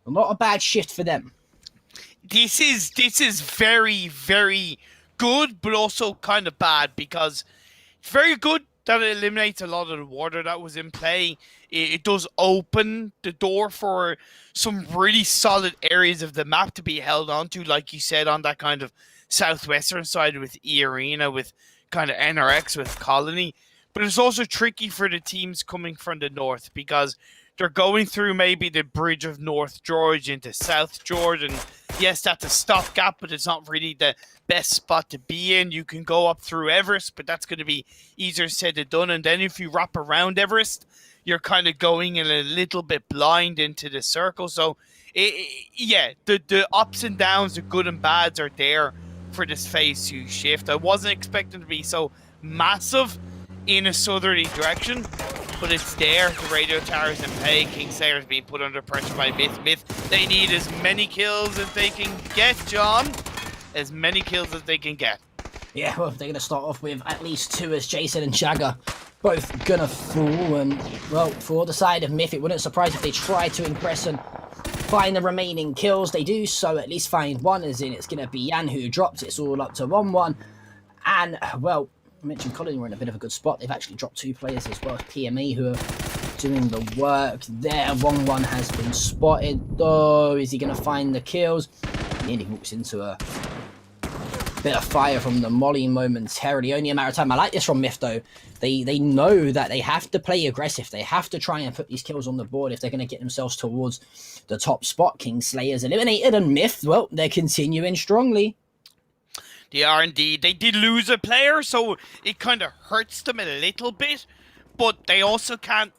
not a bad shift for them. This is very, very good, but also kind of bad, because it's very good that it eliminates a lot of the water that was in play. It does open the door for some really solid areas of the map to be held onto, like you said, on that kind of southwestern side with E-Arena, with kind of NRX, with Colony. But it's also tricky for the teams coming from the north, because they're going through maybe the bridge of North George into South George, and yes, that's a stopgap, but it's not really the best spot to be in. You can go up through Everest, but that's going to be easier said than done. And then if you wrap around Everest, you're kind of going in a little bit blind into the circle. So, the ups and downs, the good and bads are there for this phase 2 shift. I wasn't expecting to be so massive in a southerly direction, but it's there. The radio towers in play. Kingslayer is being put under pressure by Myth. They need as many kills as they can get, John. As many kills as they can get. Yeah, well, they're going to start off with at least 2 as Jason and Jagger both gonna fall. And, well, for the side of Myth, it wouldn't surprise if they try to impress and find the remaining kills. They do so at least find 1, as in it's going to be Yan who drops. It's all up to 1-1. And, well, I mentioned Colony were in a bit of a good spot. They've actually dropped 2 players as well as PMA who are doing the work there. 1-1 has been spotted though. Is he going to find the kills? Nearly walks into a bit of fire from the Molly momentarily. Only a matter of time. I like this from Myth though. They know that they have to play aggressive. They have to try and put these kills on the board if they're going to get themselves towards the top spot. Kingslayer's eliminated, and Myth, well, they're continuing strongly. They are indeed. They did lose a player, so it kind of hurts them a little bit, but they also can't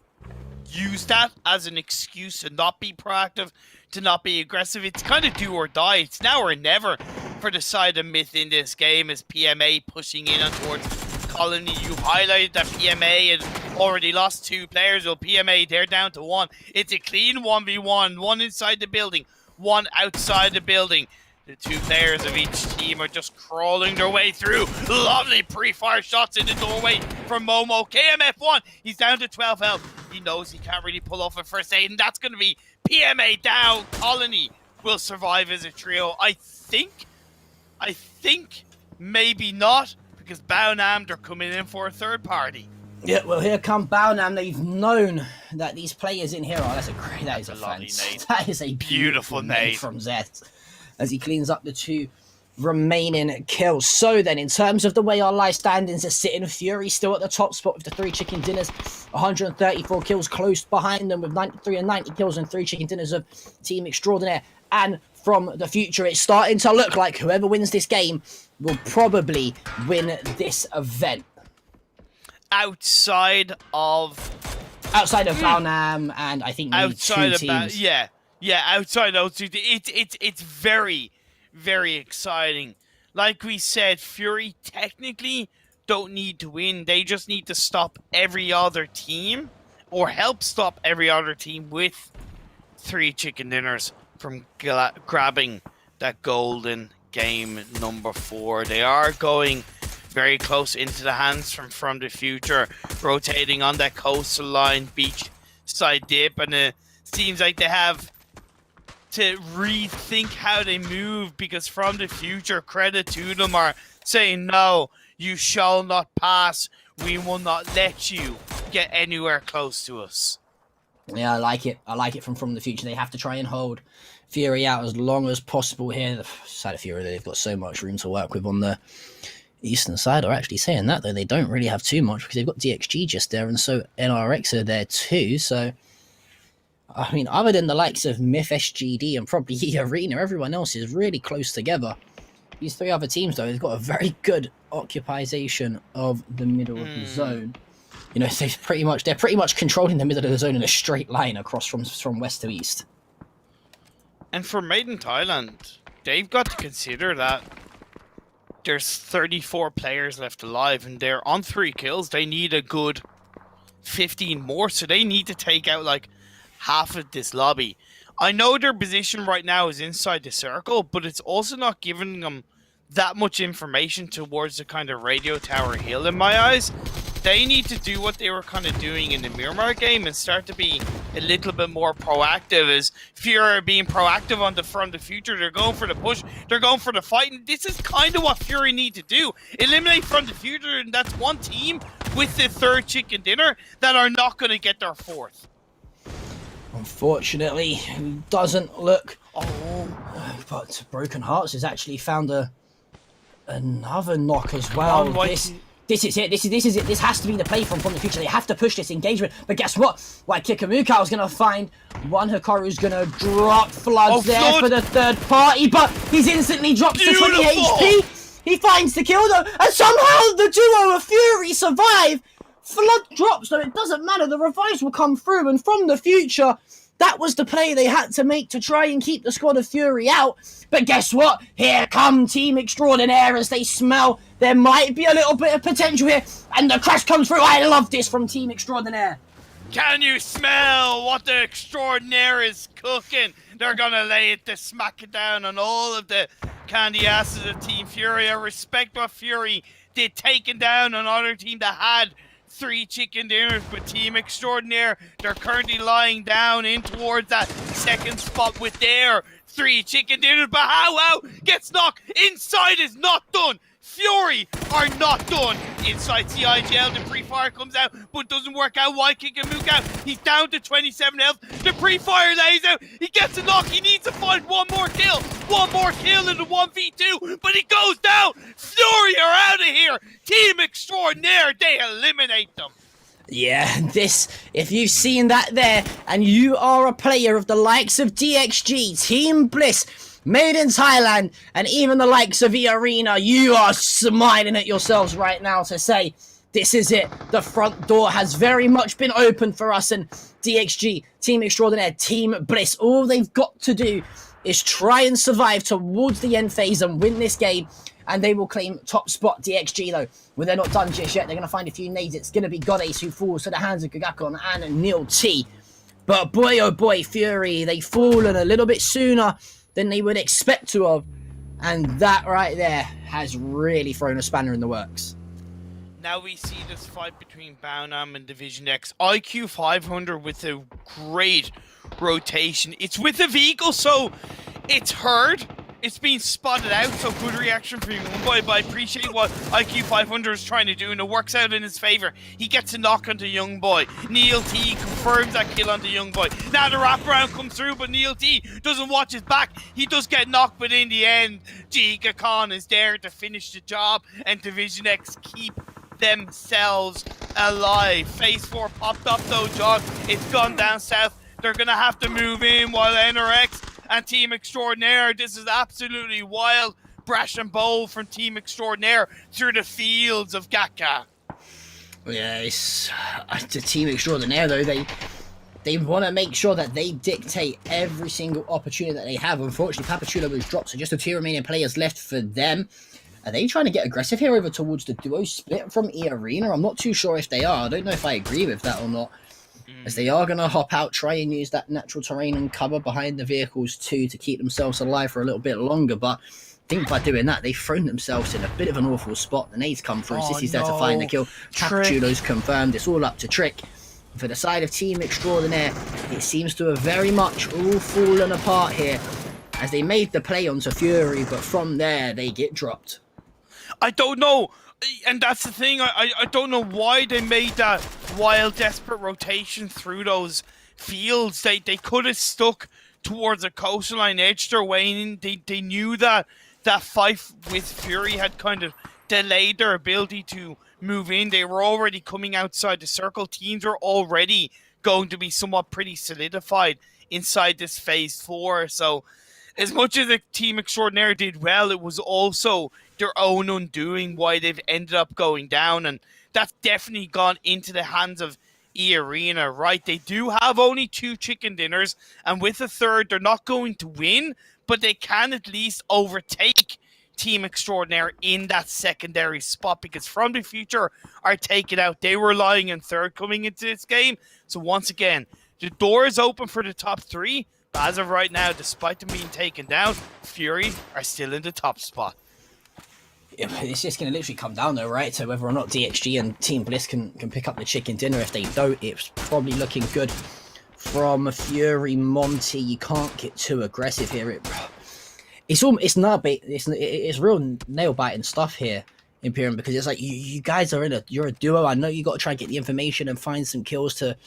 use that as an excuse to not be proactive, to not be aggressive. It's kind of do or die. It's now or never for the side of Myth in this game, as PMA pushing in on towards Colony. You highlighted that PMA had already lost 2 players. Well, PMA, they're down to 1. It's a clean 1v1. 1 inside the building, 1 outside the building. The 2 players of each team are just crawling their way through. Lovely pre-fire shots in the doorway from Momo. KMF1, he's down to 12 health. He knows he can't really pull off a first aid, and that's going to be PMA down. Colony will survive as a trio. I think maybe not, because Baonam, they're coming in for a third party. Yeah, well, here come Baonam. They've known that these players in here are. That is a lovely nade. That is a beautiful nade from Zeth as he cleans up the 2 remaining kills. So then, in terms of the way our live standings are sitting, Fury still at the top spot with the 3 chicken dinners, 134 kills close behind them with 93 and 90 kills and 3 chicken dinners of Team Extraordinaire. And from the future, it's starting to look like whoever wins this game will probably win this event. Outside of Baonam and I think maybe 2 teams. Outside of those 2, it's very, very exciting. Like we said, Fury technically don't need to win. They just need to stop every other team, or help stop every other team with 3 chicken dinners from grabbing that golden game number 4. They are going very close into the hands from the future, rotating on that coastal line, beach side dip, and it seems like they have to rethink how they move, because from the future, credit to them, are saying, no, you shall not pass. We will not let you get anywhere close to us. Yeah, I like it. I like it from the future. They have to try and hold Fury out as long as possible here. The side of Fury, they've got so much room to work with on the eastern side. Or actually saying that, though, they don't really have too much, because they've got DXG just there, and so NRX are there too. So, I mean, other than the likes of Myth, SGD, and probably E Arena, everyone else is really close together. These 3 other teams, though, they've got a very good occupation of the middle of the zone. You know, they're pretty much controlling the middle of the zone in a straight line across from west to east. And for Maiden Thailand, they've got to consider that there's 34 players left alive, and they're on 3 kills. They need a good 15 more, so they need to take out like half of this lobby. I know their position right now is inside the circle, but it's also not giving them that much information towards the kind of radio tower hill in my eyes. They need to do what they were kind of doing in the Miramar game and start to be a little bit more proactive. As Fury are being proactive on the front of the future, they're going for the push, they're going for the fight, and this is kind of what Fury need to do. Eliminate from the future, and that's one team with the 3rd chicken dinner that are not going to get their 4th. Unfortunately, it doesn't look. But Broken Hearts has actually found another knock as well. This is it. This is it. This has to be the play from the future. They have to push this engagement. But guess what? White Kikamuka is going to find one. Hikaru's going to drop floods there for the 3rd party, but he's instantly dropped to 20 HP. He finds the kill though, and somehow the duo of Fury survive. Flood drops, so it doesn't matter. The revives will come through, and from the future, that was the play they had to make to try and keep the squad of Fury out. But guess what? Here come Team Extraordinaire as they smell there might be a little bit of potential here, and the crash comes through. I love this from Team Extraordinaire. Can you smell what the Extraordinaire is cooking? They're gonna lay it to smack it down on all of the candy asses of Team Fury. I respect what Fury did, taking down another team that had 3 chicken dinners, but Team Extraordinaire, they're currently lying down in towards that 2nd spot with their 3 chicken dinners, but how gets knocked inside is not done. Fury are not done. Inside CIGL, the pre-fire comes out, but doesn't work out. Why kick a mook out? He's down to 27 health. The pre-fire lays out. He gets a knock. He needs to find one more kill. One more kill in the 1v2, but he goes down. Fury are out of here. Team Extraordinaire, they eliminate them. Yeah, if you've seen that there, and you are a player of the likes of DXG, Team Bliss, Made in Thailand, and even the likes of E Arena, you are smiling at yourselves right now to say, this is it. The front door has very much been open for us, and DXG, Team Extraordinaire, Team Bliss, all they've got to do is try and survive towards the end phase and win this game, and they will claim top spot. DXG, though, well, they're not done just yet. They're going to find a few nades. It's going to be Godace who falls to the hands of Gagakon and Neil T. But boy, oh boy, Fury, they've fallen a little bit sooner than they would expect to have, and that right there has really thrown a spanner in the works. Now we see this fight between Baonam and Division X. IQ 500 with a great rotation. It's with a vehicle, so It's heard. It's been spotted out, so good reaction from Young Boy, but I appreciate what IQ 500 is trying to do, and it works out in his favour. He gets a knock onto Young Boy. Neil T confirms that kill onto Young Boy. Now the wraparound comes through, but Neil T doesn't watch his back. He does get knocked, but in the end, Giga Khan is there to finish the job, and Division X keep themselves alive. Phase 4 popped up though, John. It's gone down south. They're going to have to move in while NRX and Team Extraordinaire. This is absolutely wild. Brash and bold from Team Extraordinaire through the fields of Gatka. Yeah, it's the Team Extraordinaire though. They want to make sure that they dictate every single opportunity that they have. Unfortunately, Papachula was dropped, so just the 2 remaining players left for them. Are they trying to get aggressive here over towards the duo split from E-Arena? I'm not too sure if they are. I don't know if I agree with that or not. As they are going to hop out, try and use that natural terrain and cover behind the vehicles too to keep themselves alive for a little bit longer. But I think by doing that, they've thrown themselves in a bit of an awful spot. The nades come through. Sissy's there to find the kill. Papachula's confirmed. It's all up to Trick. For the side of Team Extraordinaire, it seems to have very much all fallen apart here as they made the play onto Fury, but from there, they get dropped. I don't know, and that's the thing, I don't know why they made that wild, desperate rotation through those fields. They could have stuck towards a coastline, edged their way in. They knew that fight with Fury had kind of delayed their ability to move in. They were already coming outside the circle. Teams were already going to be somewhat pretty solidified inside this phase 4, so as much as the Team Extraordinaire did well, it was also their own undoing why they've ended up going down, and that's definitely gone into the hands of E-Arena, right? They do have only 2 chicken dinners, and with a third, they're not going to win, but they can at least overtake Team Extraordinaire in that secondary spot, because From the Future are taken out. They were lying in third coming into this game, so once again, the door is open for the top 3, but as of right now, despite them being taken down, Fury are still in the top spot. Yeah, it's just going to literally come down though, right, to whether or not DXG and Team Bliss can pick up the chicken dinner. If they don't, it's probably looking good from Fury. Monty, you can't get too aggressive here. It's real nail biting stuff here, Imperium, because it's like you guys are you're a duo. I know you got to try and get the information and find some kills to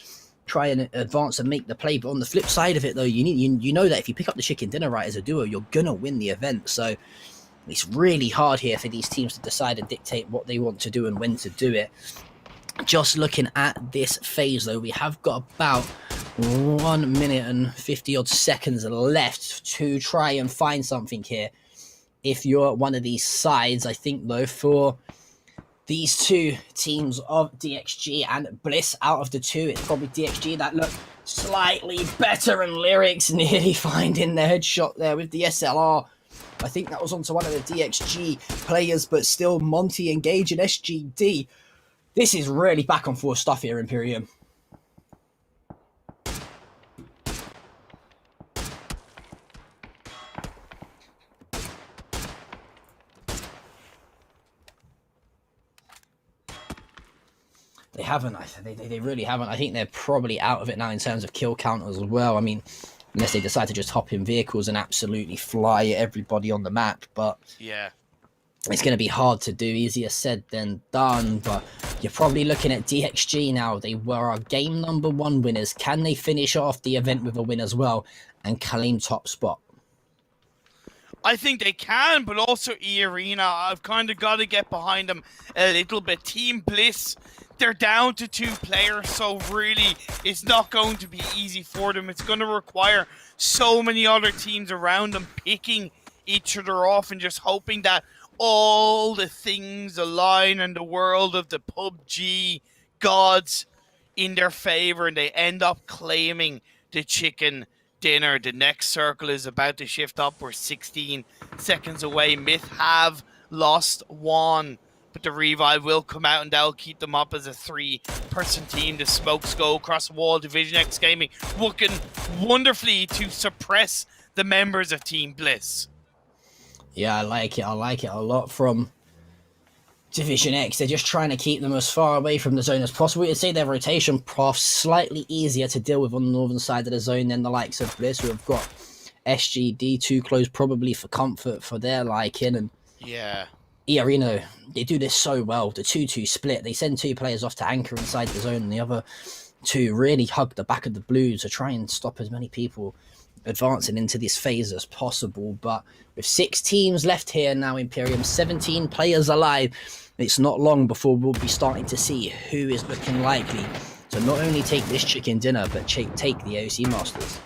try and advance and make the play, but on the flip side of it though, you know that if you pick up the chicken dinner right as a duo, you're gonna win the event. So it's really hard here for these teams to decide and dictate what they want to do and when to do it. Just looking at this phase though, we have got about 1 minute and 50 odd seconds left to try and find something here. If you're one of these sides, I think though, for these 2 teams of DXG and Bliss, out of the 2, it's probably DXG that look slightly better, and Lyrics nearly finding the headshot there with the SLR. I think that was onto one of the DXG players, but still Monty engaging SGD. This is really back and forth stuff here, Imperium. They haven't. They really haven't. I think they're probably out of it now in terms of kill count as well. I mean, unless they decide to just hop in vehicles and absolutely fly everybody on the map. But yeah, it's going to be hard to do. Easier said than done. But you're probably looking at DXG now. They were our game number 1 winners. Can they finish off the event with a win as well and claim top spot? I think they can, but also E-Arena, I've kind of got to get behind them a little bit. Team Bliss, they're down to 2 players, so really it's not going to be easy for them. It's going to require so many other teams around them picking each other off and just hoping that all the things align in the world of the PUBG gods in their favor and they end up claiming the chicken dinner. The next circle is about to shift up. We're 16 seconds away. Myth have lost 1, but the revive will come out and that'll keep them up as a 3-person team. The smokes go across the wall. Division X Gaming working wonderfully to suppress the members of Team Bliss. Yeah, I like it a lot from Division X. They're just trying to keep them as far away from the zone as possible. You'd say their rotation path slightly easier to deal with on the northern side of the zone than the likes of Bliss, who have got SGD too close probably for comfort for their liking, and Yeah. Arena, they do this so well. The 2-2 split, they send 2 players off to anchor inside the zone, and the other 2 really hug the back of the blue to try and stop as many people advancing into this phase as possible. But with 6 teams left here now, Imperium, 17 players alive, it's not long before we'll be starting to see who is looking likely to not only take this chicken dinner, but take the AOC Masters.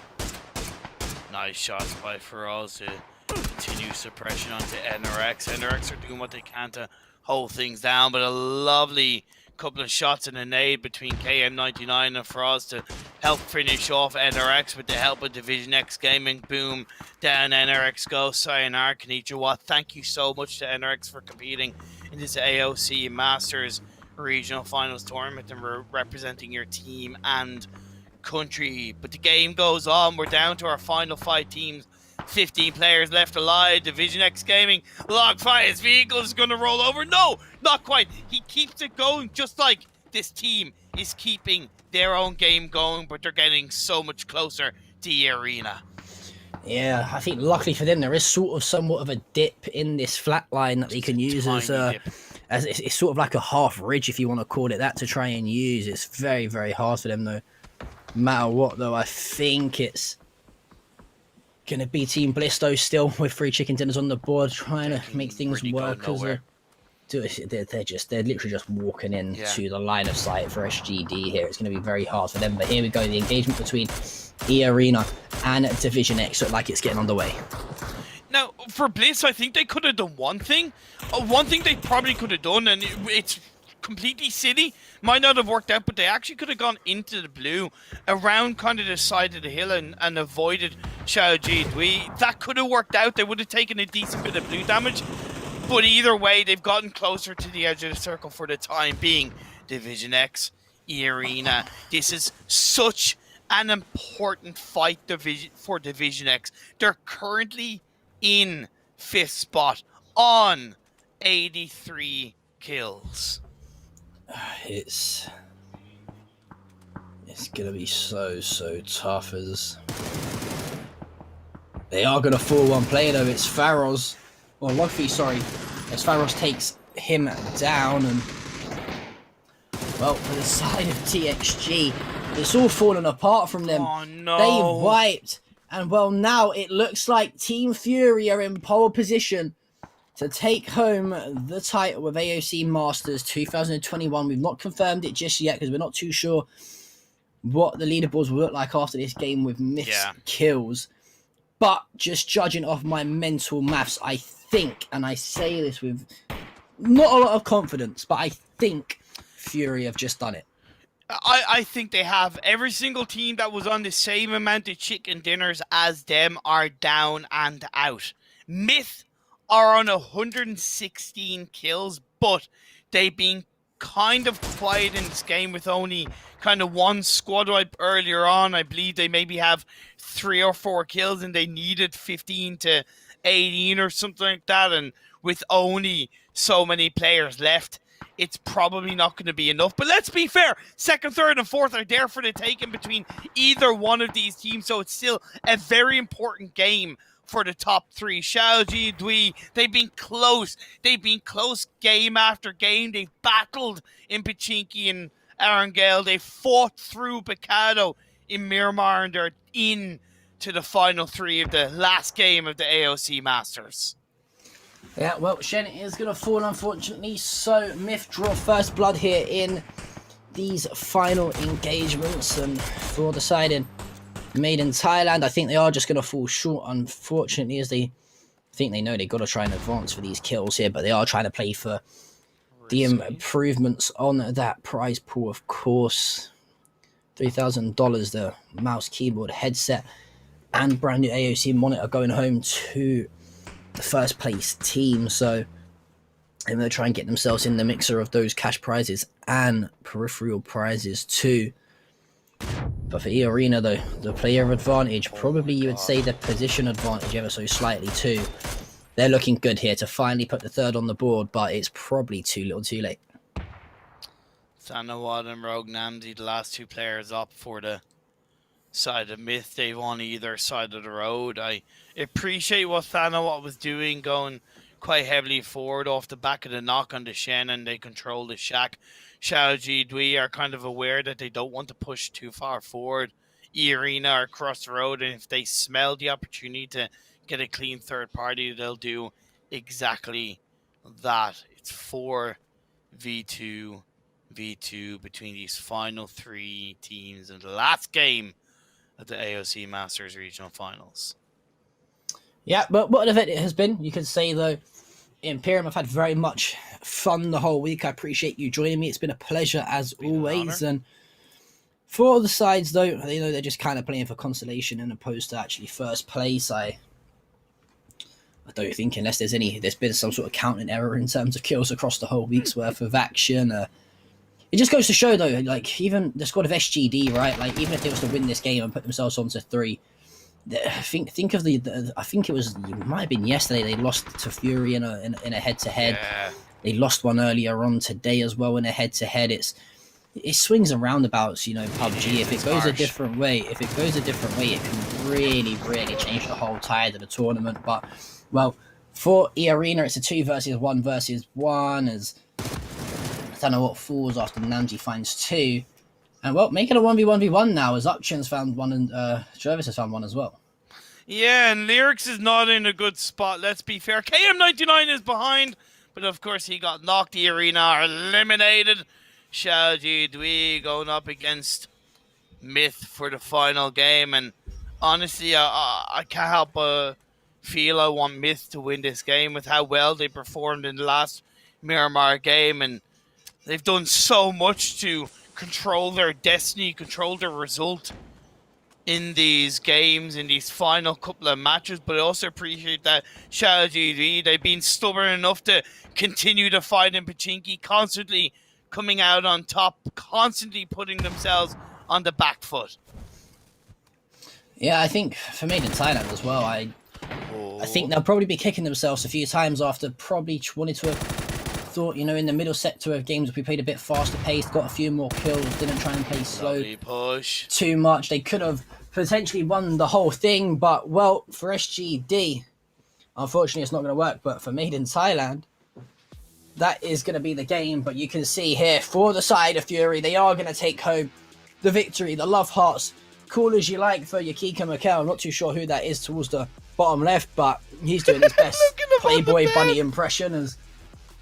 Nice shots by Faraz to continue suppression onto NRX. NRX are doing what they can to hold things down, but a lovely couple of shots and a nade between KM99 and Faraz to help finish off NRX with the help of Division X Gaming. Boom, down NRX goes. Sayonara, Konnichiwa. Thank you so much to NRX for competing in this AOC Masters Regional Finals Tournament and representing your team and country. But the game goes on. We're down to our final 5 teams. 15 players left alive. Division X Gaming, Logfire, his vehicle is going to roll over. No, not quite. He keeps it going, just like this team is keeping their own game going, but they're getting so much closer to the arena. Yeah, I think luckily for them, there is somewhat of a dip in this flat line that they can use as it's sort of like a half ridge, if you want to call it that, to try and use. It's very, very hard for them, though. No matter what, though, I think it's going to be Team Blisto still with 3 chicken dinners on the board, trying to make things work. They're literally just walking into the line of sight for SGD here. It's going to be very hard for them. But here we go, the engagement between E-Arena and Division X look like it's getting underway. Now, for Bliss, I think they could have done one thing. One thing they probably could have done, and it's completely silly, might not have worked out, but they actually could have gone into the blue around kind of the side of the hill and avoided Xiaoji Dui. That could have worked out. They would have taken a decent bit of blue damage, but either way, they've gotten closer to the edge of the circle for the time being. Division X, E-Arena. This is such an important fight for Division X. They're currently in 5th spot on 83 kills. It's gonna be so tough, as they are gonna fall one player though. It's Faros, or Luffy, sorry, as Faros takes him down. And well, for the side of TXG, it's all fallen apart from them. Oh no, they wiped, and well, now it looks like Team Fury are in pole position to take home the title with AOC Masters 2021. We've not confirmed it just yet because we're not too sure what the leaderboards will look like after this game with missed kills. But just judging off my mental maths, I think, and I say this with not a lot of confidence, but I think Fury have just done it. I think they have. Every single team that was on the same amount of chicken dinners as them are down and out. Myth are on 116 kills, but they've been kind of quiet in this game with only kind of 1 squad wipe earlier on. I believe they maybe have 3 or 4 kills and they needed 15 to 18 or something like that. And with only so many players left, it's probably not going to be enough. But let's be fair, 2nd, 3rd, and 4th are there for the taking between either one of these teams. So it's still a very important game for the top 3. Xiaoji Dui, they've been close. They've been close game after game. They've battled in Pachinki and Arangale. They fought through Picado in Miramar, and they're in to the final 3 of the last game of the AOC Masters. Yeah, well, Shen is going to fall, unfortunately. So Myth draw first blood here in these final engagements, and for deciding made in Thailand, I think they are just going to fall short, unfortunately, as they think they know they've got to try and advance for these kills here, but they are trying to play for the improvements on that prize pool, of course. $3,000, the mouse, keyboard, headset, and brand new AOC monitor going home to the first place team. So they're going to try and get themselves in the mixer of those cash prizes and peripheral prizes too. But for E-Arena, though, the player advantage, probably you would say the position advantage ever so slightly too. They're looking good here to finally put the 3rd on the board, but it's probably too little too late. Sanawad and Rogue Namdi, the last 2 players up for the side of Myth. They've on either side of the road. I appreciate what Thanawat was doing, going quite heavily forward off the back of the knock on the Shen, and they control the Shack. Xiaoji Dui are kind of aware that they don't want to push too far forward. Arena are across the road, and if they smell the opportunity to get a clean third party, they'll do exactly that. It's 4v2 between these final 3 teams in the last game of the AOC Masters Regional Finals. Yeah, but what an event it has been. You could say, though, Imperium, I've had very much fun the whole week. I appreciate you joining me. It's been a pleasure as always. And for all the sides, though, you know, they're just kind of playing for consolation and opposed to actually first place. I don't think, unless there's been some sort of counting error in terms of kills across the whole week's worth of action. It just goes to show, though, like, even the squad of SGD, right? Like, even if they was to win this game and put themselves onto 3, think of I think it might have been yesterday they lost to Fury in a head-to-head. Yeah. They lost one earlier on today as well in a head-to-head. It swings and roundabouts, you know, PUBG. If it goes a different way, it can really, really change the whole tide of the tournament. But, well, for E-Arena, it's a 2 versus 1 versus 1, as Thanawat falls after Namji finds 2. And, well, make it a 1v1v1 now, as Upchan's found 1 and Jervis has found 1 as well. Yeah, and Lyrics is not in a good spot, let's be fair. KM99 is behind, but of course he got knocked. The Arena are eliminated. Xiaoji Dui going up against Myth for the final game. And honestly, I can't help but feel I want Myth to win this game with how well they performed in the last Miramar game. And they've done so much to control their destiny, control their result in these games, in these final couple of matches. But I also appreciate that Xiaoji, they've been stubborn enough to continue to fight in Pachinki, constantly coming out on top, constantly putting themselves on the back foot. Yeah, I think for Made in Thailand as well, I think they'll probably be kicking themselves a few times after probably wanted to have thought, you know, in the middle sector of games, if we played a bit faster paced, got a few more kills, didn't try and play slow too much, they could have potentially won the whole thing. But, well, for SGD, unfortunately it's not going to work. But for Made in Thailand, that is going to be the game. But you can see here, for the side of Fury, they are going to take home the victory. The love hearts, cool as you like for Yakika Mikkel. I'm not too sure who that is towards the bottom left, but he's doing his best Playboy Bunny impression. As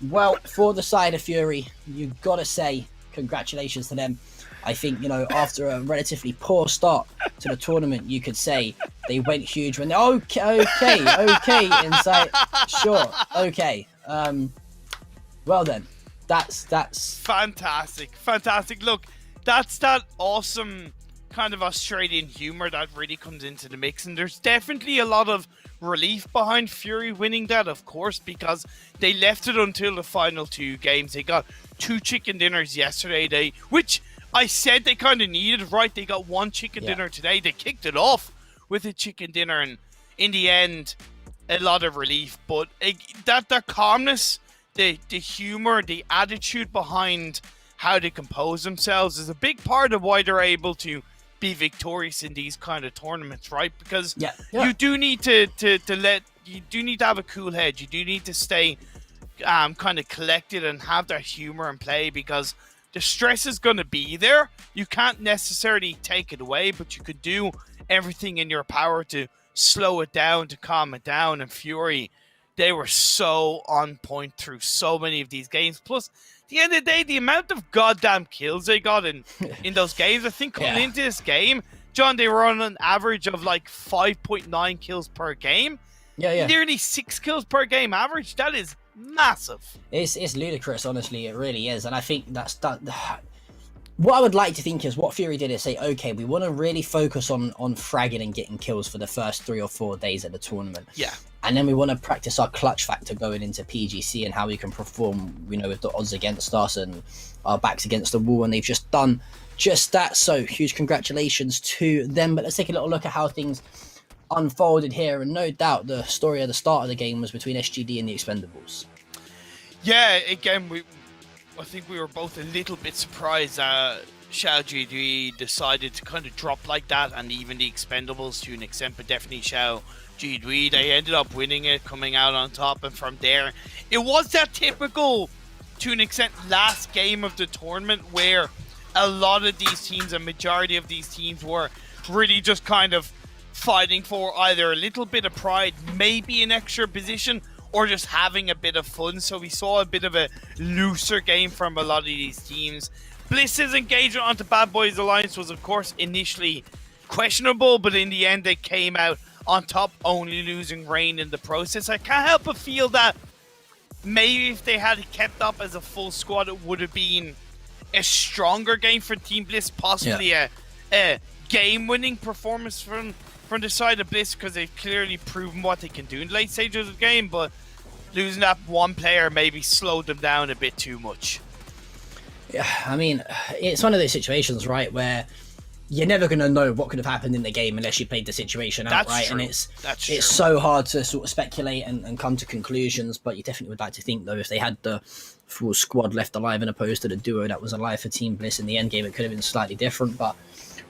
well, for the side of Fury, you got to say congratulations to them. I think, you know, after a relatively poor start to the tournament, you could say they went huge when okay, inside, sure, okay. Well then, that's fantastic. Look, that's that awesome kind of Australian humor that really comes into the mix, and there's definitely a lot of relief behind Fury winning that, of course, because they left it until the final 2 games. They got 2 chicken dinners yesterday, which I said they kind of needed, right? They got 1 chicken dinner today. They kicked it off with a chicken dinner, and in the end, a lot of relief. But that calmness, the humor, the attitude behind how they compose themselves is a big part of why they're able to be victorious in these kind of tournaments, right? Because you do need to have a cool head. You do need to stay kind of collected and have that humor and play, because the stress is going to be there. You can't necessarily take it away, but you could do everything in your power to slow it down, to calm it down. And Fury, they were so on point through so many of these games. Plus, at the end of the day, the amount of goddamn kills they got in those games, I think coming into this game, John, they were on an average of like 5.9 kills per game. Yeah. Nearly 6 kills per game average. That is massive. It's ludicrous, honestly. It really is. And I think that's what I would like to think is what Fury did is say, okay, we want to really focus on fragging and getting kills for the first 3 or 4 days of the tournament. Yeah. And then we want to practice our clutch factor going into PGC and how we can perform, you know, with the odds against us and our backs against the wall. And they've just done just that. So huge congratulations to them. But let's take a little look at how things unfolded here. And no doubt the story at the start of the game was between SGD and the Expendables. Yeah, again, I think we were both a little bit surprised that Xiao Jidui decided to kind of drop like that, and even the Expendables to an extent, but definitely Xiao Jidui. They ended up winning it, coming out on top, and from there, it was that typical, to an extent, last game of the tournament where a lot of these teams, a majority of these teams, were really just kind of fighting for either a little bit of pride, maybe an extra position, or just having a bit of fun. So we saw a bit of a looser game from a lot of these teams. Bliss's engagement onto Bad Boys Alliance was, of course, initially questionable, but in the end they came out on top, only losing Rain in the process. I can't help but feel that maybe if they had kept up as a full squad, it would have been a stronger game for Team Bliss, possibly a game-winning performance from the side of Bliss, because they've clearly proven what they can do in late stages of the game, but losing that one player maybe slowed them down a bit too much. Yeah, I mean, it's one of those situations, right, where you're never going to know what could have happened in the game unless you played the situation out, right? True. And it's so hard to sort of speculate and come to conclusions, but you definitely would like to think, though, if they had the full squad left alive and opposed to the duo that was alive for Team Bliss in the end game, it could have been slightly different. But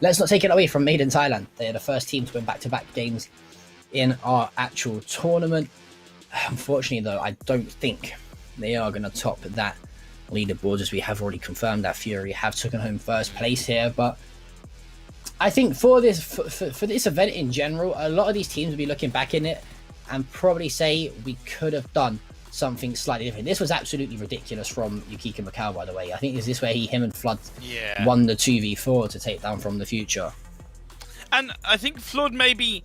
let's not take it away from Made in Thailand. They are the first team to win back-to-back games in our actual tournament. Unfortunately, though, I don't think they are going to top that leaderboard, as we have already confirmed that Fury have taken home first place here. But I think for this for this event in general, a lot of these teams will be looking back in it and probably say we could have done something slightly different. This was absolutely ridiculous from Yukika Macau, by the way. I think is this where him and Flood won the 2v4 to take down From the Future. And I think Flood maybe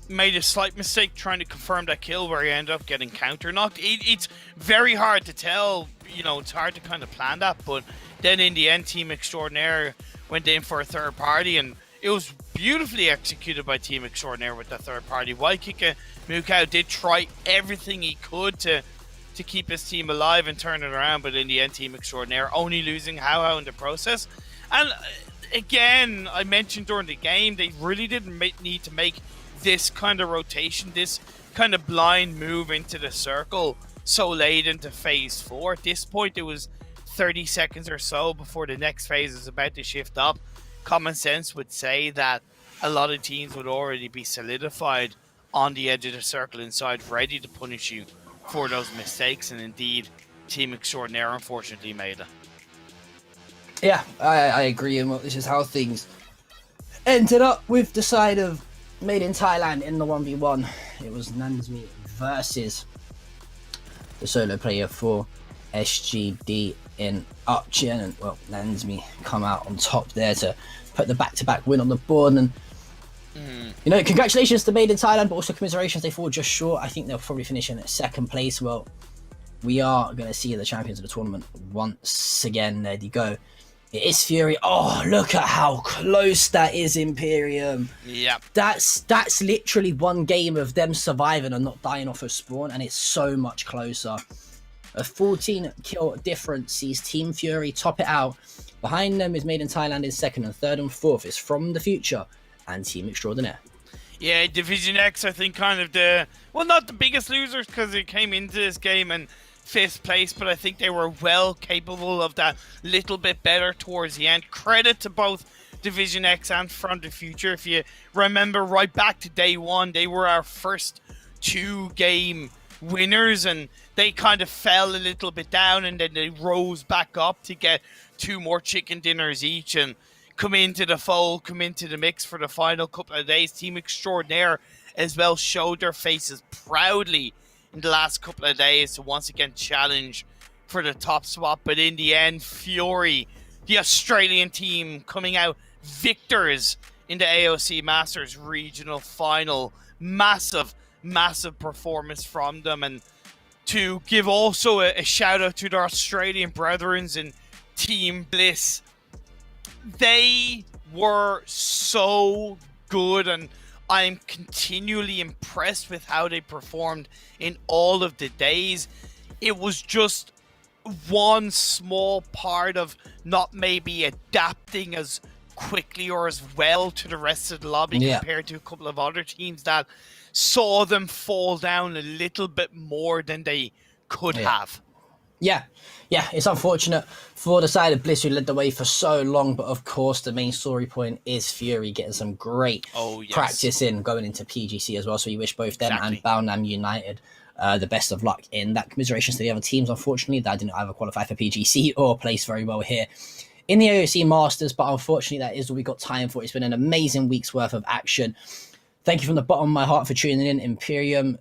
made a slight mistake trying to confirm that kill where he ended up getting counter-knocked. It's very hard to tell, you know, it's hard to kind of plan that, but then in the end, Team Extraordinaire went in for a third party, and it was beautifully executed by Team Extraordinaire with the third party. Waikika Mukau did try everything he could to keep his team alive and turn it around, but in the end, Team Extraordinaire only losing How in the process. And again, I mentioned during the game, they really didn't need to make this kind of rotation, this kind of blind move into the circle so late into phase 4. At this point, it was 30 seconds or so before the next phase is about to shift up. Common sense would say that a lot of teams would already be solidified on the edge of the circle inside, ready to punish you for those mistakes, and indeed, Team Extraordinaire unfortunately made it. Yeah, I agree, and this is how things ended up with the side of Made in Thailand in the 1v1. It was Nansmi versus the solo player for SGD in Upchen, and well, Nansmi come out on top there to put the back-to-back win on the board. And you know, congratulations to Made in Thailand, but also commiserations, they fall just short. I think they'll probably finish in second place. Well, we are going to see the champions of the tournament once again. There you go. It is Fury. Oh, look at how close that is, Imperium. Yep. That's literally one game of them surviving and not dying off of spawn, and it's so much closer. A 14 kill difference sees Team Fury top it out. Behind them is Made in Thailand in second, and third and fourth is From the Future and Team Extraordinaire. Yeah, Division X, I think, kind of the, well, not the biggest losers, because they came into this game and fifth place, but I think they were well capable of that little bit better towards the end. Credit to both Division X and From the Future. If you remember right back to day one, they were our first 2-game winners, and they kind of fell a little bit down, and then they rose back up to get 2 more chicken dinners each and come into the fold, come into the mix for the final couple of days. Team Extraordinaire as well showed their faces proudly in the last couple of days to once again challenge for the top spot, but in the end, Fury, the Australian team, coming out victors in the AOC Masters Regional Final. Massive performance from them, and to give also a shout out to their Australian brethren in Team Bliss. They were so good, and I'm continually impressed with how they performed in all of the days. It was just one small part of not maybe adapting as quickly or as well to the rest of the lobby compared to a couple of other teams that saw them fall down a little bit more than they could have. Yeah, it's unfortunate for the side of Bliss who led the way for so long, but of course the main story point is Fury getting some great practice in going into PGC as well. So we wish both them and Balnam United the best of luck in that. Commiserations to the other teams, unfortunately, that didn't either qualify for PGC or place very well here in the AOC Masters, but unfortunately that is all we got time for. It's been an amazing week's worth of action. Thank you from the bottom of my heart for tuning in, Imperium.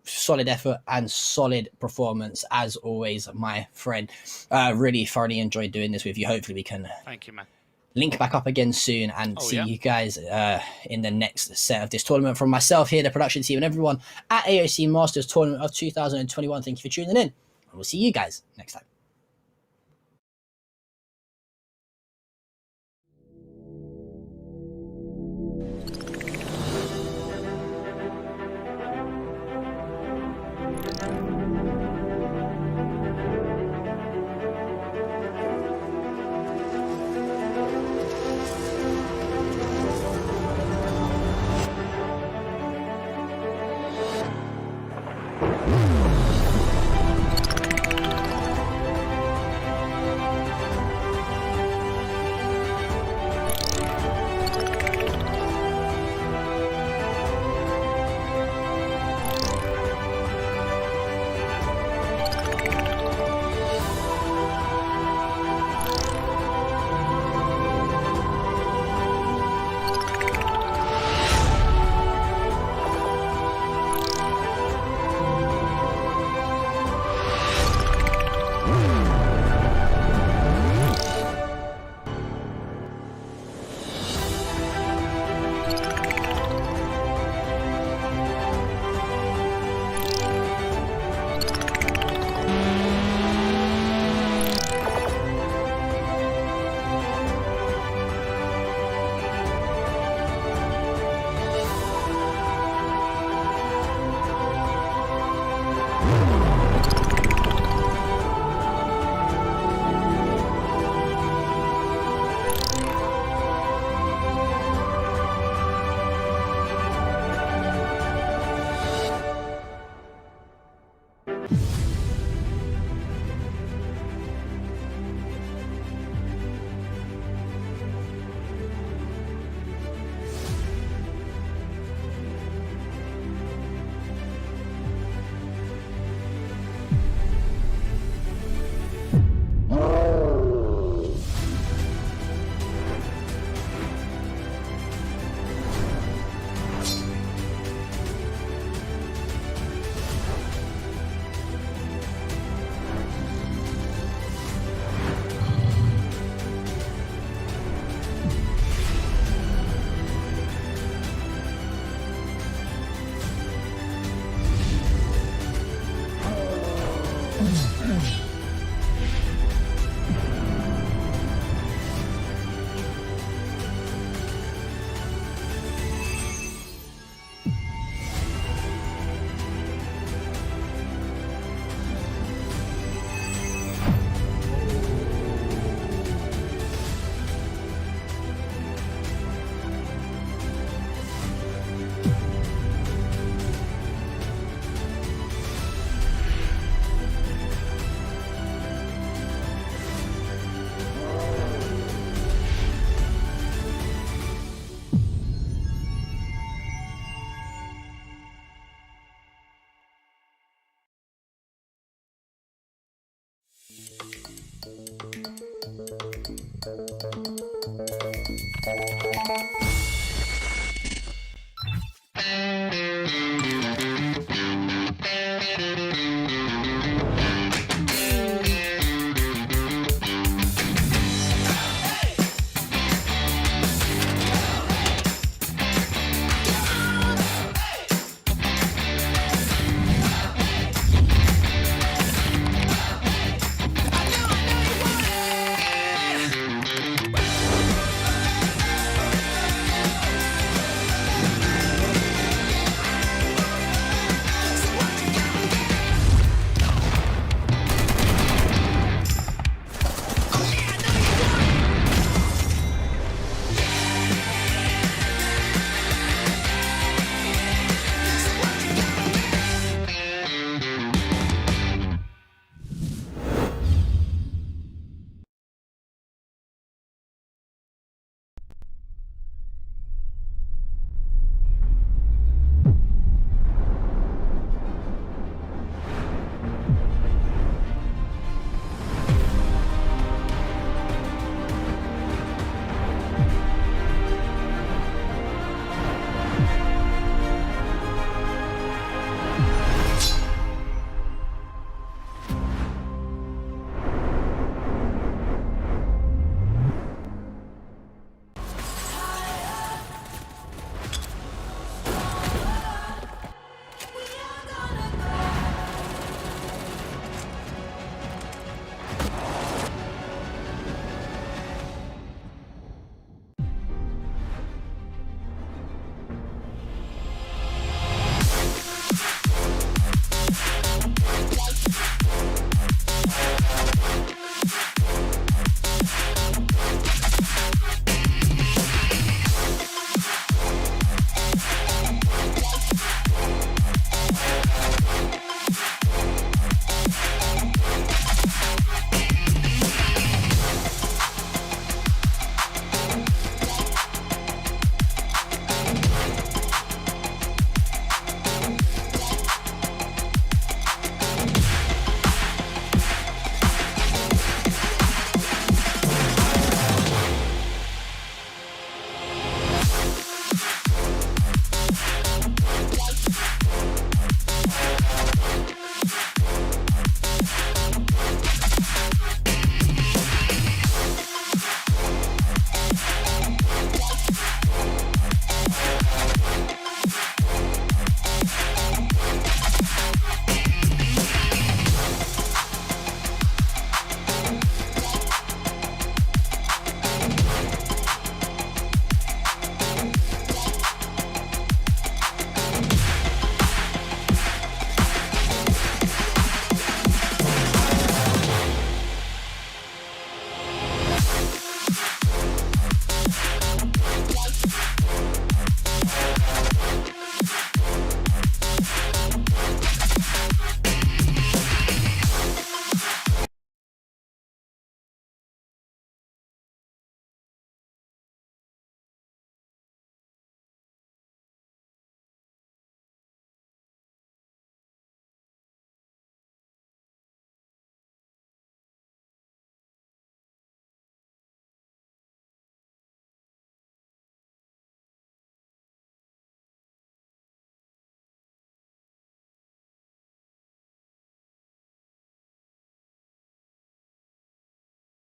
Solid effort and solid performance as always, my friend. Really thoroughly enjoyed doing this with you. Hopefully we can thank you, man, link back up again soon and see you guys in the next set of this tournament. From myself here, the production team, and everyone at AOC Masters Tournament of 2021, thank you for tuning in, and we'll see you guys next time.